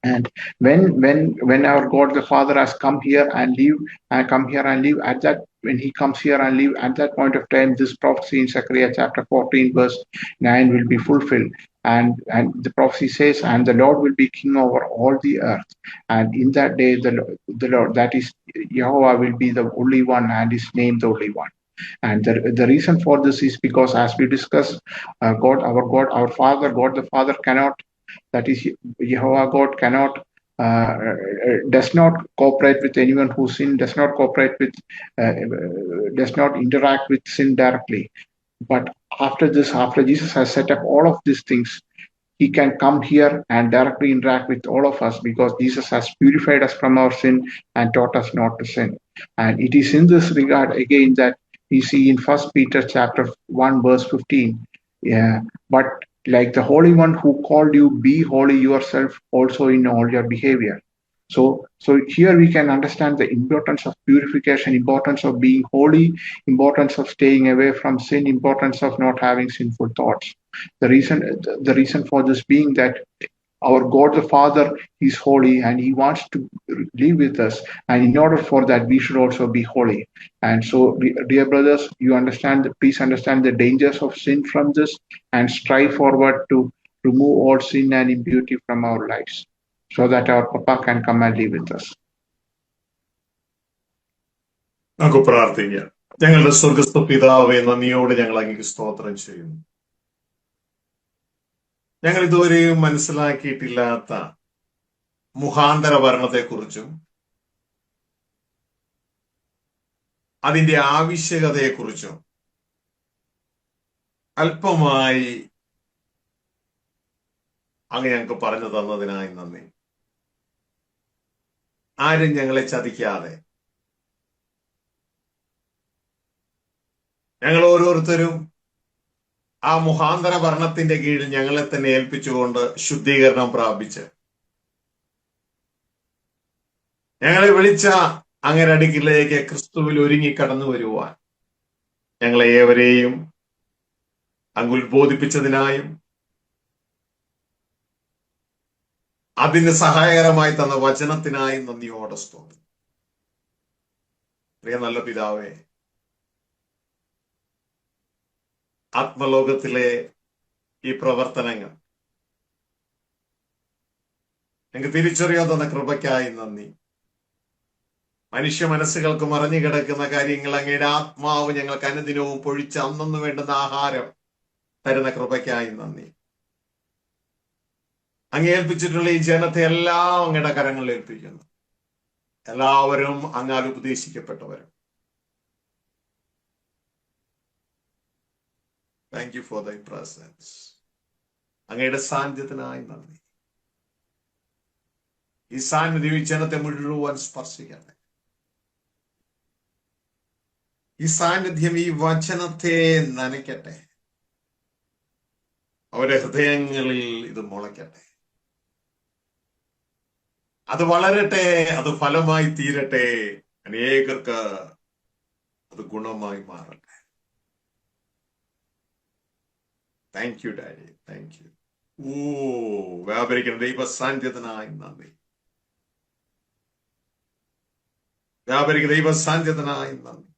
And when our God the Father has come here and live at that, when he comes here and live at that point of time, this prophecy in Zechariah chapter 14 verse 9 will be fulfilled. And the prophecy says, and the Lord will be king over all the earth. And in that day, the Lord, that is Jehovah, will be the only one, and is named the only one. And the reason for this is because, as we discussed, our Father, God the Father cannot, that is Jehovah God cannot, does not cooperate with anyone who sin, does not interact with sin directly. But after Jesus has set up all of these things, he can come here and directly interact with all of us, because Jesus has purified us from our sin and taught us not to sin. And it is in this regard again that we see in 1 Peter chapter 1 verse 15, but like the Holy One who called you, be holy yourself also in all your behavior. So here we can understand the importance of purification, importance of being holy, importance of staying away from sin, importance of not having sinful thoughts. The reason for this being that our God the Father is holy and he wants to live with us, and in order for that we should also be holy. And so, dear brothers, please understand the dangers of sin from this, and strive forward to remove all sin and impurity from our lives, so that our Papa can come and live with us. നമുക്ക് പ്രാർത്ഥിക്കാം. ഞങ്ങളുടെ സ്വർഗസ്ഥ പിതാവേ, നന്ദിയോടെ ഞങ്ങൾ അങ്ങേക്ക് സ്തോത്രം ചെയ്യുന്നു. ഞങ്ങൾ ഇതുവരെയും മനസ്സിലാക്കിയിട്ടില്ലാത്ത മുഖാന്തര ഭരണത്തെക്കുറിച്ചും അതിന്റെ ആവശ്യകതയെക്കുറിച്ചും അല്പമായി അങ്ങ് ഞങ്ങൾക്ക് പറഞ്ഞു തന്നതിനായി നന്ദി. ആരും ഞങ്ങളെ ചതിക്കാതെ ഞങ്ങൾ ഓരോരുത്തരും ആ മുഖാന്തര ഭരണത്തിന്റെ കീഴിൽ ഞങ്ങളെ തന്നെ ഏൽപ്പിച്ചുകൊണ്ട് ശുദ്ധീകരണം പ്രാപിച്ച് ഞങ്ങളെ വിളിച്ച അങ്ങയുടെ അടുക്കിലേക്ക് ക്രിസ്തുവിൽ ഒരുങ്ങി കടന്നു വരുവാൻ ഞങ്ങളെ ഏവരെയും അങ്ങ് ഉത്ബോധിപ്പിച്ചതിനായും അതിന് സഹായകരമായി തന്ന വചനത്തിനായും നന്ദിയോടെ സ്തോത്രം. പ്രിയ നല്ല പിതാവേ, ആത്മലോകത്തിലെ ഈ പ്രവർത്തനങ്ങൾ ഞങ്ങൾക്ക് തിരിച്ചറിയാൻ തന്ന കൃപയ്ക്കായി നന്ദി. മനുഷ്യ മനസ്സുകൾക്ക് മറഞ്ഞു കിടക്കുന്ന കാര്യങ്ങൾ അങ്ങയുടെ ആത്മാവ് ഞങ്ങൾക്ക് അനുദിനവും പൊഴിച്ച് അന്നു വേണ്ടുന്ന ആഹാരം തരുന്ന കൃപയ്ക്കായി നന്ദി. അങ്ങ് ഏൽപ്പിച്ചിട്ടുള്ള ഈ ജനത്തെ എല്ലാം അങ്ങയുടെ കരങ്ങളിൽ ഏൽപ്പിക്കുന്നു. എല്ലാവരും അങ്ങാൽ ഉപദേശിക്കപ്പെട്ടവരും. Thank you for thy presence. അങ്ങയുടെ സാന്നിധ്യത്തിനായി നന്ദി. ഈ സാന്നിധ്യം ഈ ജനത്തെ മുഴുവൻ സ്പർശിക്കട്ടെ. ഈ സാന്നിധ്യം ഈ വചനത്തെ നനയ്ക്കട്ടെ. അവരുടെ ഹൃദയങ്ങളിൽ ഇത് മുളയ്ക്കട്ടെ. അത് വളരട്ടെ, അത് ഫലമായി തീരട്ടെ, അനേകർക്ക് അത് ഗുണമായി മാറട്ടെ. Thank you daddy, thank you. ഓ, വ്യാപരിക്കുന്ന ദൈവ സാന്നിധ്യത്തിനായി നന്ദി. വ്യാപരിക്കുന്ന ദൈവ സാന്നിധ്യത്തിനായി നന്ദി.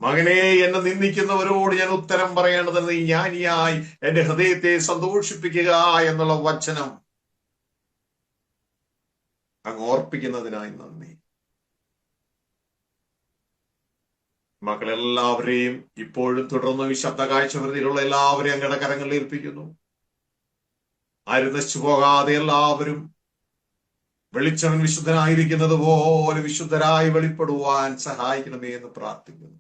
മകനെ, എന്നെ നിന്ദിക്കുന്നവരോട് ഞാൻ ഉത്തരം പറയേണ്ടത് നീ ജ്ഞാനിയായി എന്റെ ഹൃദയത്തെ സന്തോഷിപ്പിക്കുക എന്നുള്ള വചനം അങ്ങ് ഓർപ്പിക്കുന്നതിനായി നന്ദി. മക്കളെല്ലാവരെയും ഇപ്പോഴും തുടർന്നും ഈ ശബ്ദ കാഴ്ചവൃതിയിലുള്ള എല്ലാവരെയും അങ്ങയുടെ കരങ്ങളിൽ ഏൽപ്പിക്കുന്നു. ആരും നശിച്ചു പോകാതെ എല്ലാവരും വെളിച്ചവൻ വിശുദ്ധനായിരിക്കുന്നത് പോലെ വിശുദ്ധരായി വെളിപ്പെടുവാൻ സഹായിക്കണമേ എന്ന് പ്രാർത്ഥിക്കുന്നു.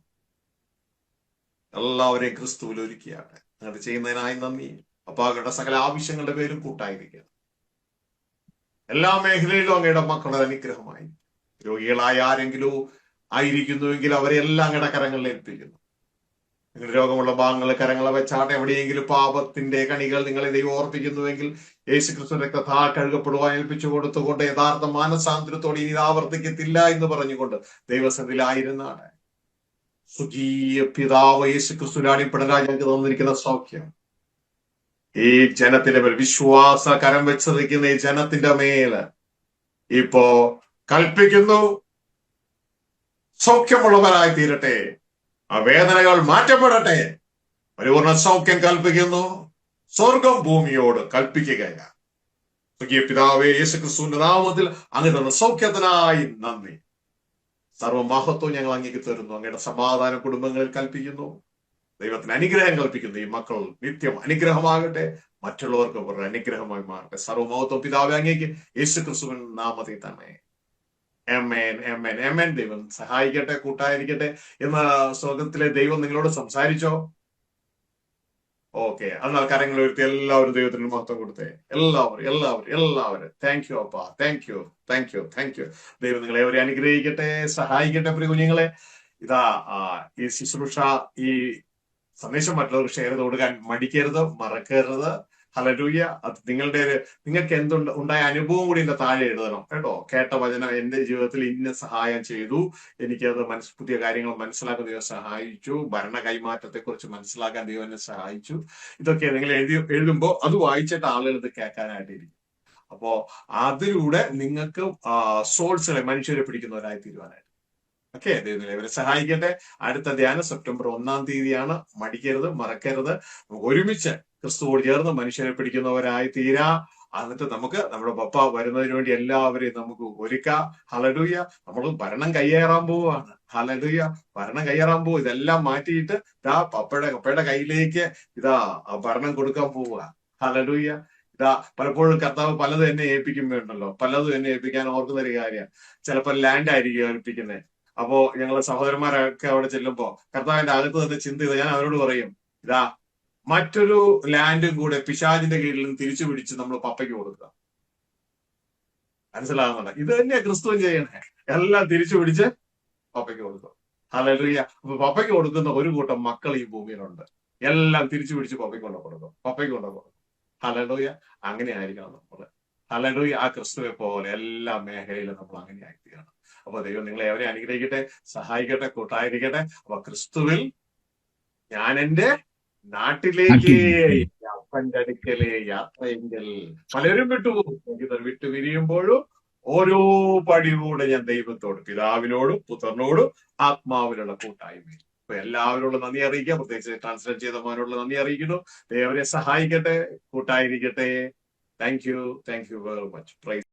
എല്ലാവരെയും ക്രിസ്തുവിൽ ഒരുക്കിയാണ്. അത് ചെയ്യുന്നതിനായി നന്ദി. അപ്പാകളുടെ സകല ആവശ്യങ്ങളുടെ പേരും കൂട്ടായിരിക്കുക. എല്ലാ മേഖലയിലും അങ്ങയുടെ മക്കളുടെ അനുഗ്രഹമായി. രോഗികളായ ആരെങ്കിലും ആയിരിക്കുന്നുവെങ്കിൽ അവരെല്ലാം അങ്ങയുടെ കരങ്ങളിൽ ഏൽപ്പിക്കുന്നു. നിങ്ങളുടെ രോഗമുള്ള ഭാഗങ്ങളെ കരങ്ങളെ വെച്ചാട്ടെ. എവിടെയെങ്കിലും പാപത്തിന്റെ കണികൾ നിങ്ങളെ ദൈവം ഓർപ്പിക്കുന്നുവെങ്കിൽ യേശുക്രിസ്തു രക്തത്താൽ കഴുകപ്പെടുവാൻ ഏൽപ്പിച്ചു കൊടുത്തുകൊണ്ട് യഥാർത്ഥ മാനസാന്തരത്തോടെ ഇനി ആവർത്തിക്കത്തില്ല എന്ന് പറഞ്ഞുകൊണ്ട് ദൈവസന്നിധിയിലായിരുന്നാണ്. സുഖീയ പിതാവ് യേശുക്രിസ്തുവിനാണ് പിണറായി ഞങ്ങൾക്ക് തന്നിരിക്കുന്ന സൗഖ്യം. ഈ ജനത്തിന്റെ മേൽ വിശ്വാസ കരം വെച്ചിരിക്കുന്ന ഈ ജനത്തിന്റെ മേല് ഇപ്പോ കൽപ്പിക്കുന്നു, സൗഖ്യമുള്ളവരായി തീരട്ടെ. ആ വേദനകൾ മാറ്റപ്പെടട്ടെ. പരിപൂർണ സൗഖ്യം കൽപ്പിക്കുന്നു. സ്വർഗം ഭൂമിയോട് കൽപ്പിക്കുകയാണ്. പിതാവേ, യേശുക്രിസ്തുവിന്റെ നാമത്തിൽ അങ്ങ് തന്ന സൗഖ്യത്തിനായി നന്ദി. സർവമഹത്വം ഞങ്ങൾ അങ്ങേക്ക് തരുന്നു. അങ്ങയുടെ സമാധാനം കുടുംബങ്ങളിൽ കൽപ്പിക്കുന്നു. ദൈവത്തിന് അനുഗ്രഹം കൽപ്പിക്കുന്നു. ഈ മക്കൾ നിത്യം അനുഗ്രഹമാകട്ടെ, മറ്റുള്ളവർക്ക് അവരുടെ അനുഗ്രഹമായി മാറട്ടെ. സർവമഹത്വം പിതാവേ അങ്ങേക്ക് യേശുക്രിസ്തുവിന്റെ നാമത്തിൽ തന്നെ. ആമേൻ, ആമേൻ, ആമേൻ. ദൈവം സഹായിക്കട്ടെ, കൂട്ടായിരിക്കട്ടെ. എന്ന സ്വർഗത്തിലെ ദൈവം നിങ്ങളോട് സംസാരിച്ചോ? ഓക്കെ, എന്നാൽ കരങ്ങൾ ഉയർത്തി എല്ലാവരും ദൈവത്തിന് മഹത്വം കൊടുത്തേ. എല്ലാവരും താങ്ക് യു അപ്പാ, thank you, thank you, thank you. ദൈവം നിങ്ങളെ അവരെ അനുഗ്രഹിക്കട്ടെ, സഹായിക്കട്ടെ. പ്രിയ കുഞ്ഞുങ്ങളെ, ഇതാ ഈ ശുശ്രൂഷ, ഈ സന്ദേശം മറ്റുള്ളവർക്ക് ഷെയർ ചെയ്ത് കൊടുക്കാൻ മടിക്കരുത്, മറക്കരുത്. ഹല്ലേലൂയ. അത് നിങ്ങൾക്ക് ഉണ്ടായ അനുഭവം കൂടി ഇതിന്റെ താഴെ എഴുതണം കേട്ടോ. കേട്ട വചനം എന്റെ ജീവിതത്തിൽ ഇന്ന സഹായം ചെയ്തു, എനിക്കത് പുതിയ കാര്യങ്ങൾ മനസ്സിലാക്കാൻ ദൈവം സഹായിച്ചു, ഭരണ കൈമാറ്റത്തെ കുറിച്ച് മനസ്സിലാക്കാൻ ദൈവം എന്നെ സഹായിച്ചു. ഇതൊക്കെ നിങ്ങൾ എഴുതുമ്പോൾ അത് വായിച്ചിട്ട് ആളുകൾ ഇത് കേൾക്കാനായിട്ടിരിക്കും. അപ്പോ അതിലൂടെ നിങ്ങൾക്ക് സോൾസിലെ മനുഷ്യരെ പിടിക്കുന്നവരായി തീരുവാനായിട്ട്. ഓക്കെ, ദൈവം ഇവരെ സഹായിക്കട്ടെ. അടുത്ത ധ്യാനം സെപ്റ്റംബർ 1-ാം തീയതിയാണ്. മടിക്കരുത്, മറക്കരുത്. നമുക്ക് ഒരുമിച്ച് ക്രിസ്തുവോട് ചേർന്ന് മനുഷ്യരെ പിടിക്കുന്നവരായി തീരാ. എന്നിട്ട് നമുക്ക് നമ്മുടെ പപ്പ വരുന്നതിന് വേണ്ടി എല്ലാവരെയും നമുക്ക് ഒരുക്കാം. ഹല്ലേലൂയ. നമ്മൾ ഭരണം കയ്യേറാൻ പോവാണ്. ഹല്ലേലൂയ. ഭരണം കയ്യേറാൻ പോവും. ഇതെല്ലാം മാറ്റിയിട്ട് ഇതാ പപ്പയുടെ കയ്യിലേക്ക് ഇതാ ഭരണം കൊടുക്കാൻ പോവുക. ഹല്ലേലൂയ. ഇതാ പലപ്പോഴും കർത്താവ് പലതും എന്നെ ഏൽപ്പിക്കുമ്പോണ്ടല്ലോ, പലതും എന്നെ ഏൽപ്പിക്കാൻ ഓർക്കുന്ന ഒരു കാര്യം, ചിലപ്പോൾ ലാൻഡ് ആയിരിക്കും ഏൽപ്പിക്കുന്നത്. അപ്പോ ഞങ്ങളെ സഹോദരന്മാരൊക്കെ അവിടെ ചെല്ലുമ്പോ കർത്താവിന്റെ അകത്ത് തന്നെ ചിന്ത ചെയ്ത് ഞാൻ അവരോട് പറയും, ഇതാ മറ്റൊരു ലാൻഡും കൂടെ പിശാചിന്റെ കീഴിൽ നിന്ന് തിരിച്ചു പിടിച്ച് നമ്മൾ പപ്പയ്ക്ക് കൊടുക്കുക. മനസ്സിലാകുന്നുണ്ട്? ഇത് തന്നെയാ ക്രിസ്തുവും ചെയ്യണേ. എല്ലാം തിരിച്ചു പിടിച്ച് പപ്പയ്ക്ക് കൊടുക്കും. ഹല്ലേലൂയ. അപ്പൊ പപ്പയ്ക്ക് കൊടുക്കുന്ന ഒരു കൂട്ടം മക്കൾ ഈ ഭൂമിയിലുണ്ട്. എല്ലാം തിരിച്ചു പിടിച്ച് പപ്പയ്ക്ക് കൊടുക്കും. ഹല്ലേലൂയ. അങ്ങനെ ആയിരിക്കണം നമ്മള്. ഹല്ലേലൂയ. ആ ക്രിസ്തുവെ പോലെ എല്ലാ മേഖലയിലും നമ്മൾ അങ്ങനെ ആയിരിക്കണം. അപ്പൊ ദൈവം നിങ്ങളെ എവരെ അനുഗ്രഹിക്കട്ടെ, സഹായിക്കട്ടെ, കൂട്ടായിരിക്കട്ടെ. അപ്പൊ ക്രിസ്തുവിൽ ഞാൻ എന്റെ നാട്ടിലേക്ക്, അപ്പന്റെ അടുക്കലെ യാത്രയെങ്കിൽ പലരും വിട്ടുപോകും. വിട്ടു പിരിയുമ്പോഴും ഓരോ പടിയൂടെ ഞാൻ ദൈവത്തോട്, പിതാവിനോടും പുത്രനോടും ആത്മാവിനുള്ള കൂട്ടായ്മ. അപ്പൊ എല്ലാവരോടും നന്ദി അറിയിക്കുക. പ്രത്യേകിച്ച് ട്രാൻസ്ലേറ്റ് ചെയ്തവരോടുള്ള നന്ദി അറിയിക്കുന്നു. ദൈവം അവരെ സഹായിക്കട്ടെ, കൂട്ടായിരിക്കട്ടെ. Thank you very much. Price